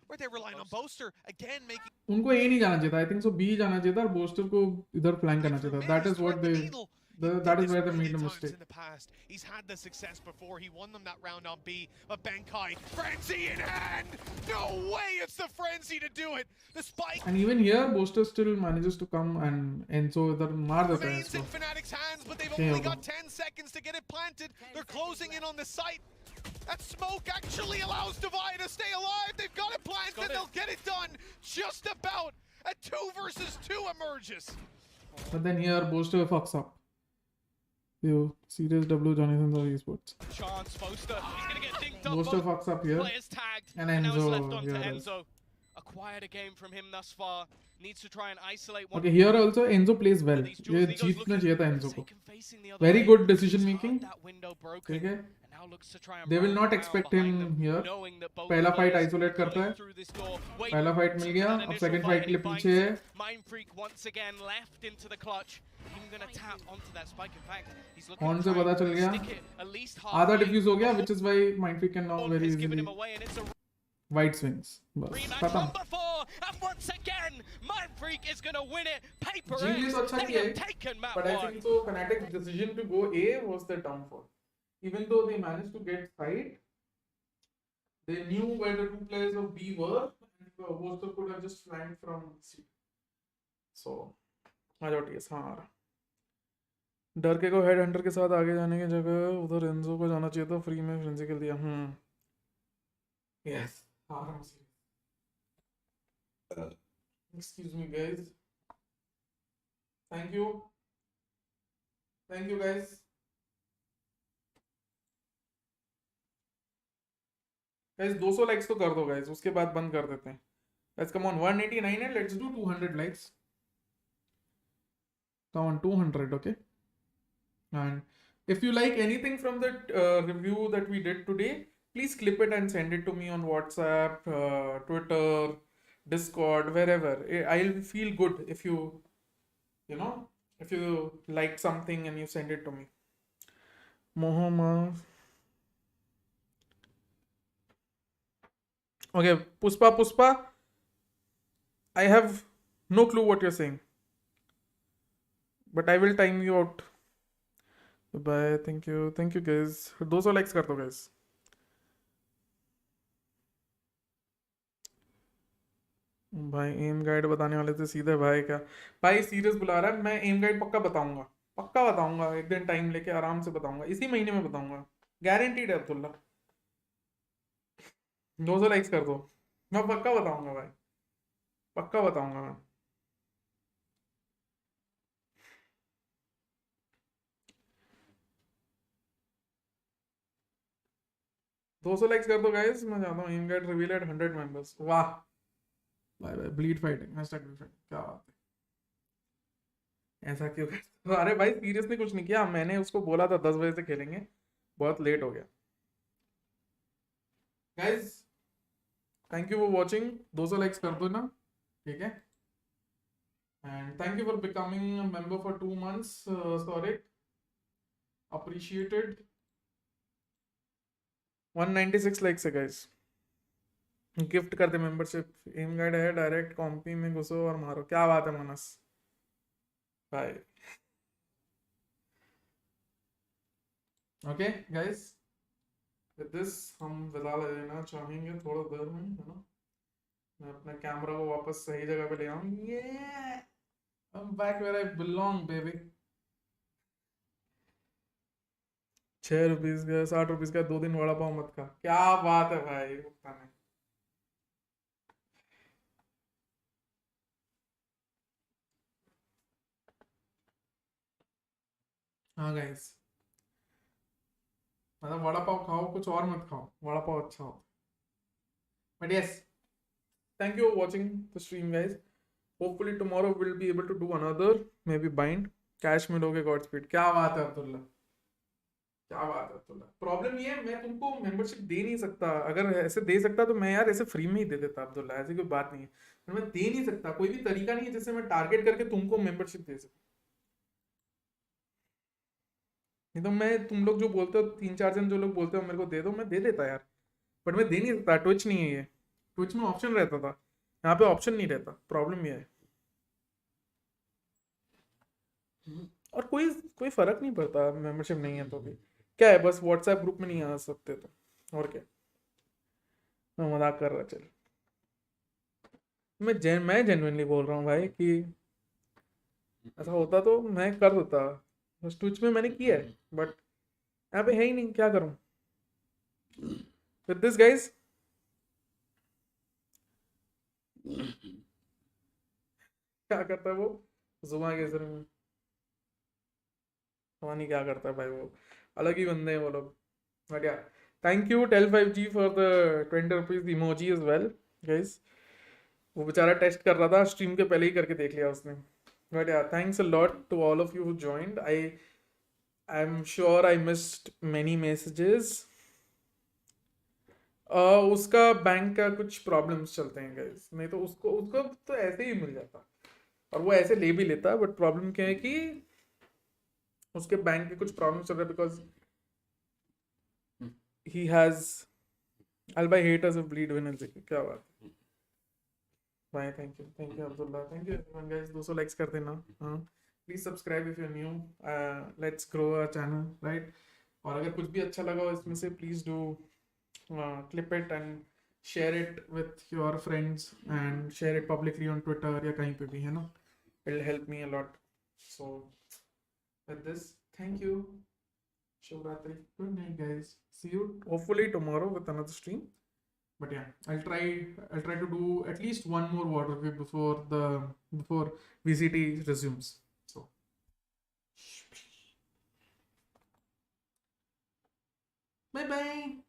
Where they're relying on Boaster, again making... उनको ए नहीं जाना चाहिए था. I think so B जाना चाहिए था और बोस्टर को इधर फ्लैंक करना चाहिए था. That is what they. That is where they made the mistake. In the past. He's had the success before. He won them that round on B. But Bankai, frenzy in hand! No way it's the frenzy to do it! The spike And even here, Boaster still manages to come and Enzo इधर मार देता है remains in इसको. Fnatic's hands, but they've Yeah, only bro. got 10 seconds to get it planted. They're closing in on the site. That smoke actually allows Divide to stay alive. They've got it planted. They'll get it done. Just about. A 2 versus 2 emerges. But then here, Boaster fucks up. You serious W Jonathan or esports. Chance, Boaster. He's going to get dinked up. Boaster both fucks up here. Players tagged. And And now it's Enzo left on to here is. Enzo. A acquired a game from him thus far. Needs to try and isolate one. Okay, here also Enzo plays well. ये जीतना चाहिए था Enzo को. Very good decision making. ठीक है. They will not expect him here. पहला fight isolate करता है. पहला fight मिल गया. अब second fight के लिए पीछे है. On से पता चल गया. आधा diffuse हो गया, which is why Mindfreak can now very easily wide swings. बस खत्म. Genius अच्छा किया है. But I think so Fnatic's decision to go A was the downfall. Even though they managed to get side, they knew where the two players of B were, and Woster could have just flanked from C. So, yes, हाँ. डर के को head Hunter के साथ आगे जाने की जगह उधर एंजो को जाना चाहिए था. फ्री में फ्रेंजी कर दिया. Yes. I'm serious. Excuse me, guys. Thank you. Thank you, guys. Guys, 200 likes तो कर दो guys. उसके बाद बंद कर देते हैं. Guys, come on. 189 है. Let's do 200 likes. Come on, 200, okay? And if you like anything from the review that we did today, please clip it and send it to me on WhatsApp, Twitter, Discord, wherever. I'll feel good if you like something and you send it to me. Mohammed. Okay, Puspa. I have no clue what you're saying. But I will time you out. Bye. Thank you. Thank you, guys. 200 likes कर दो, guys. भाई M guide बताने वाले थे सीधे भाई क्या भाई सीरियस बुला रहा है. मैं एम गाइड पक्का बताऊंगा. एक दिन टाइम लेके आराम से बताऊंगा. इसी महीने में बताऊंगा. गारंटीड है अब्दुल्ला. 200 लाइक्स कर दो. मैं पक्का बताऊंगा भाई. पक्का बताऊंगा मैं. दो 200 लाइक्स कर दो गाइस. मैं चाहता हूँ M guide reveal at 100 members. वाह. Bye bye. Bleed fighting. क्या बात है. ऐसा क्यों करते? अरे भाई सीरियसली कुछ नहीं किया. मैंने उसको बोला था 10 बजे से खेलेंगे. बहुत लेट हो गया. Guys thank you for watching. 200 likes कर दो ना. ठीक है. And thank you for becoming a member for 2 months. Sorry. Appreciated. 196 likes है गाइस. गिफ्ट कर दे मेंबरशिप. एम गाइड है. डायरेक्ट कॉम्पी में घुसो और मारो. क्या बात है मानस भाई. ओके गाइस, विद दिस हम विदा लेना चाहेंगे थोड़ा देर में, है ना. मैं अपने कैमरा को वापस सही जगह पे ले आऊं. ये I am back where I belong baby. 6 rupees का 60 रुपीज का 2 दिन वड़ा पाव मत खा. क्या बात है भाई. हाँ गाइस, मतलब वड़ा पाव खाओ, कुछ और मत खाओ. वड़ा पाव अच्छा हो. But yes, thank you for watching the stream guys. Hopefully tomorrow we'll be able to do another maybe bind. Cash मिलोगे गॉडस्पीड. क्या बात है अब्दुल्ला. प्रॉब्लम ये है मैं तुमको मेंबरशिप दे नहीं सकता. अगर ऐसे दे सकता तो मैं यार ऐसे फ्री में ही दे देता अब्दुल्ला. ऐसी कोई बात नहीं है. पर मैं दे नहीं सकता. कोई भी तरीका नहीं है जिससे मैं टारगेट करके तुमको मेंबरशिप दे सकूं. नहीं तो मैं तुम लोग जो बोलते हो 3-4 जन जो लोग बोलते हो मेरे को दे दो, मैं दे देता यार. बट मैं दे नहीं सकता. ट्विच नहीं है ये. ट्विच में ऑप्शन रहता था, यहाँ पे ऑप्शन नहीं रहता. प्रॉब्लम ये है. और कोई फर्क नहीं पड़ता मेंबरशिप नहीं है तो भी. क्या है बस व्हाट्सएप ग्रुप में नहीं आ सकते तो और क्या. मैं मजाक कर रहा. चल मैं जेन्युइनली बोल रहा हूँ भाई कि ऐसा होता तो मैं कर देता. बस ट्विच में मैंने किया है बट यहाँ पे है ही नहीं. क्या करूँ विद दिस गाइज. क्या करता है वो जुमा के सर में. पता नहीं क्या करता है भाई. वो अलग ही बंदे हैं वो लोग. बट यार थैंक यू टेल 5G for the 20 rupees emoji as well guys. वो बेचारा टेस्ट कर रहा था, स्ट्रीम के पहले ही करके देख लिया उसने. But yeah, thanks a lot to all of you who joined. I'm sure I missed many messages. उसका बैंक का कुछ प्रॉब्लम्स चलते हैं गाइस, नहीं तो उसको उसको तो ऐसे ही मिल जाता और वो ऐसे ले भी लेता. बट प्रॉब्लम क्या है कि उसके बैंक के कुछ प्रॉब्लम चल रहा है because he has I'll buy haters of bleed when क्या बात है भाई. Thank you Abdullah, thank you everyone guys. 200 likes कर देना. हाँ, please subscribe if you are new. Let's grow our channel, right. और अगर कुछ भी अच्छा लगा हो इसमें से, please do clip it and share it with your friends and share it publicly on Twitter या कहीं पे भी, है ना. It'll help me a lot. So with this, thank you. Shubhratri. Good night guys. See you hopefully tomorrow with another stream. But yeah, I'll try to do at least one more VOD review before VCT resumes. So bye bye.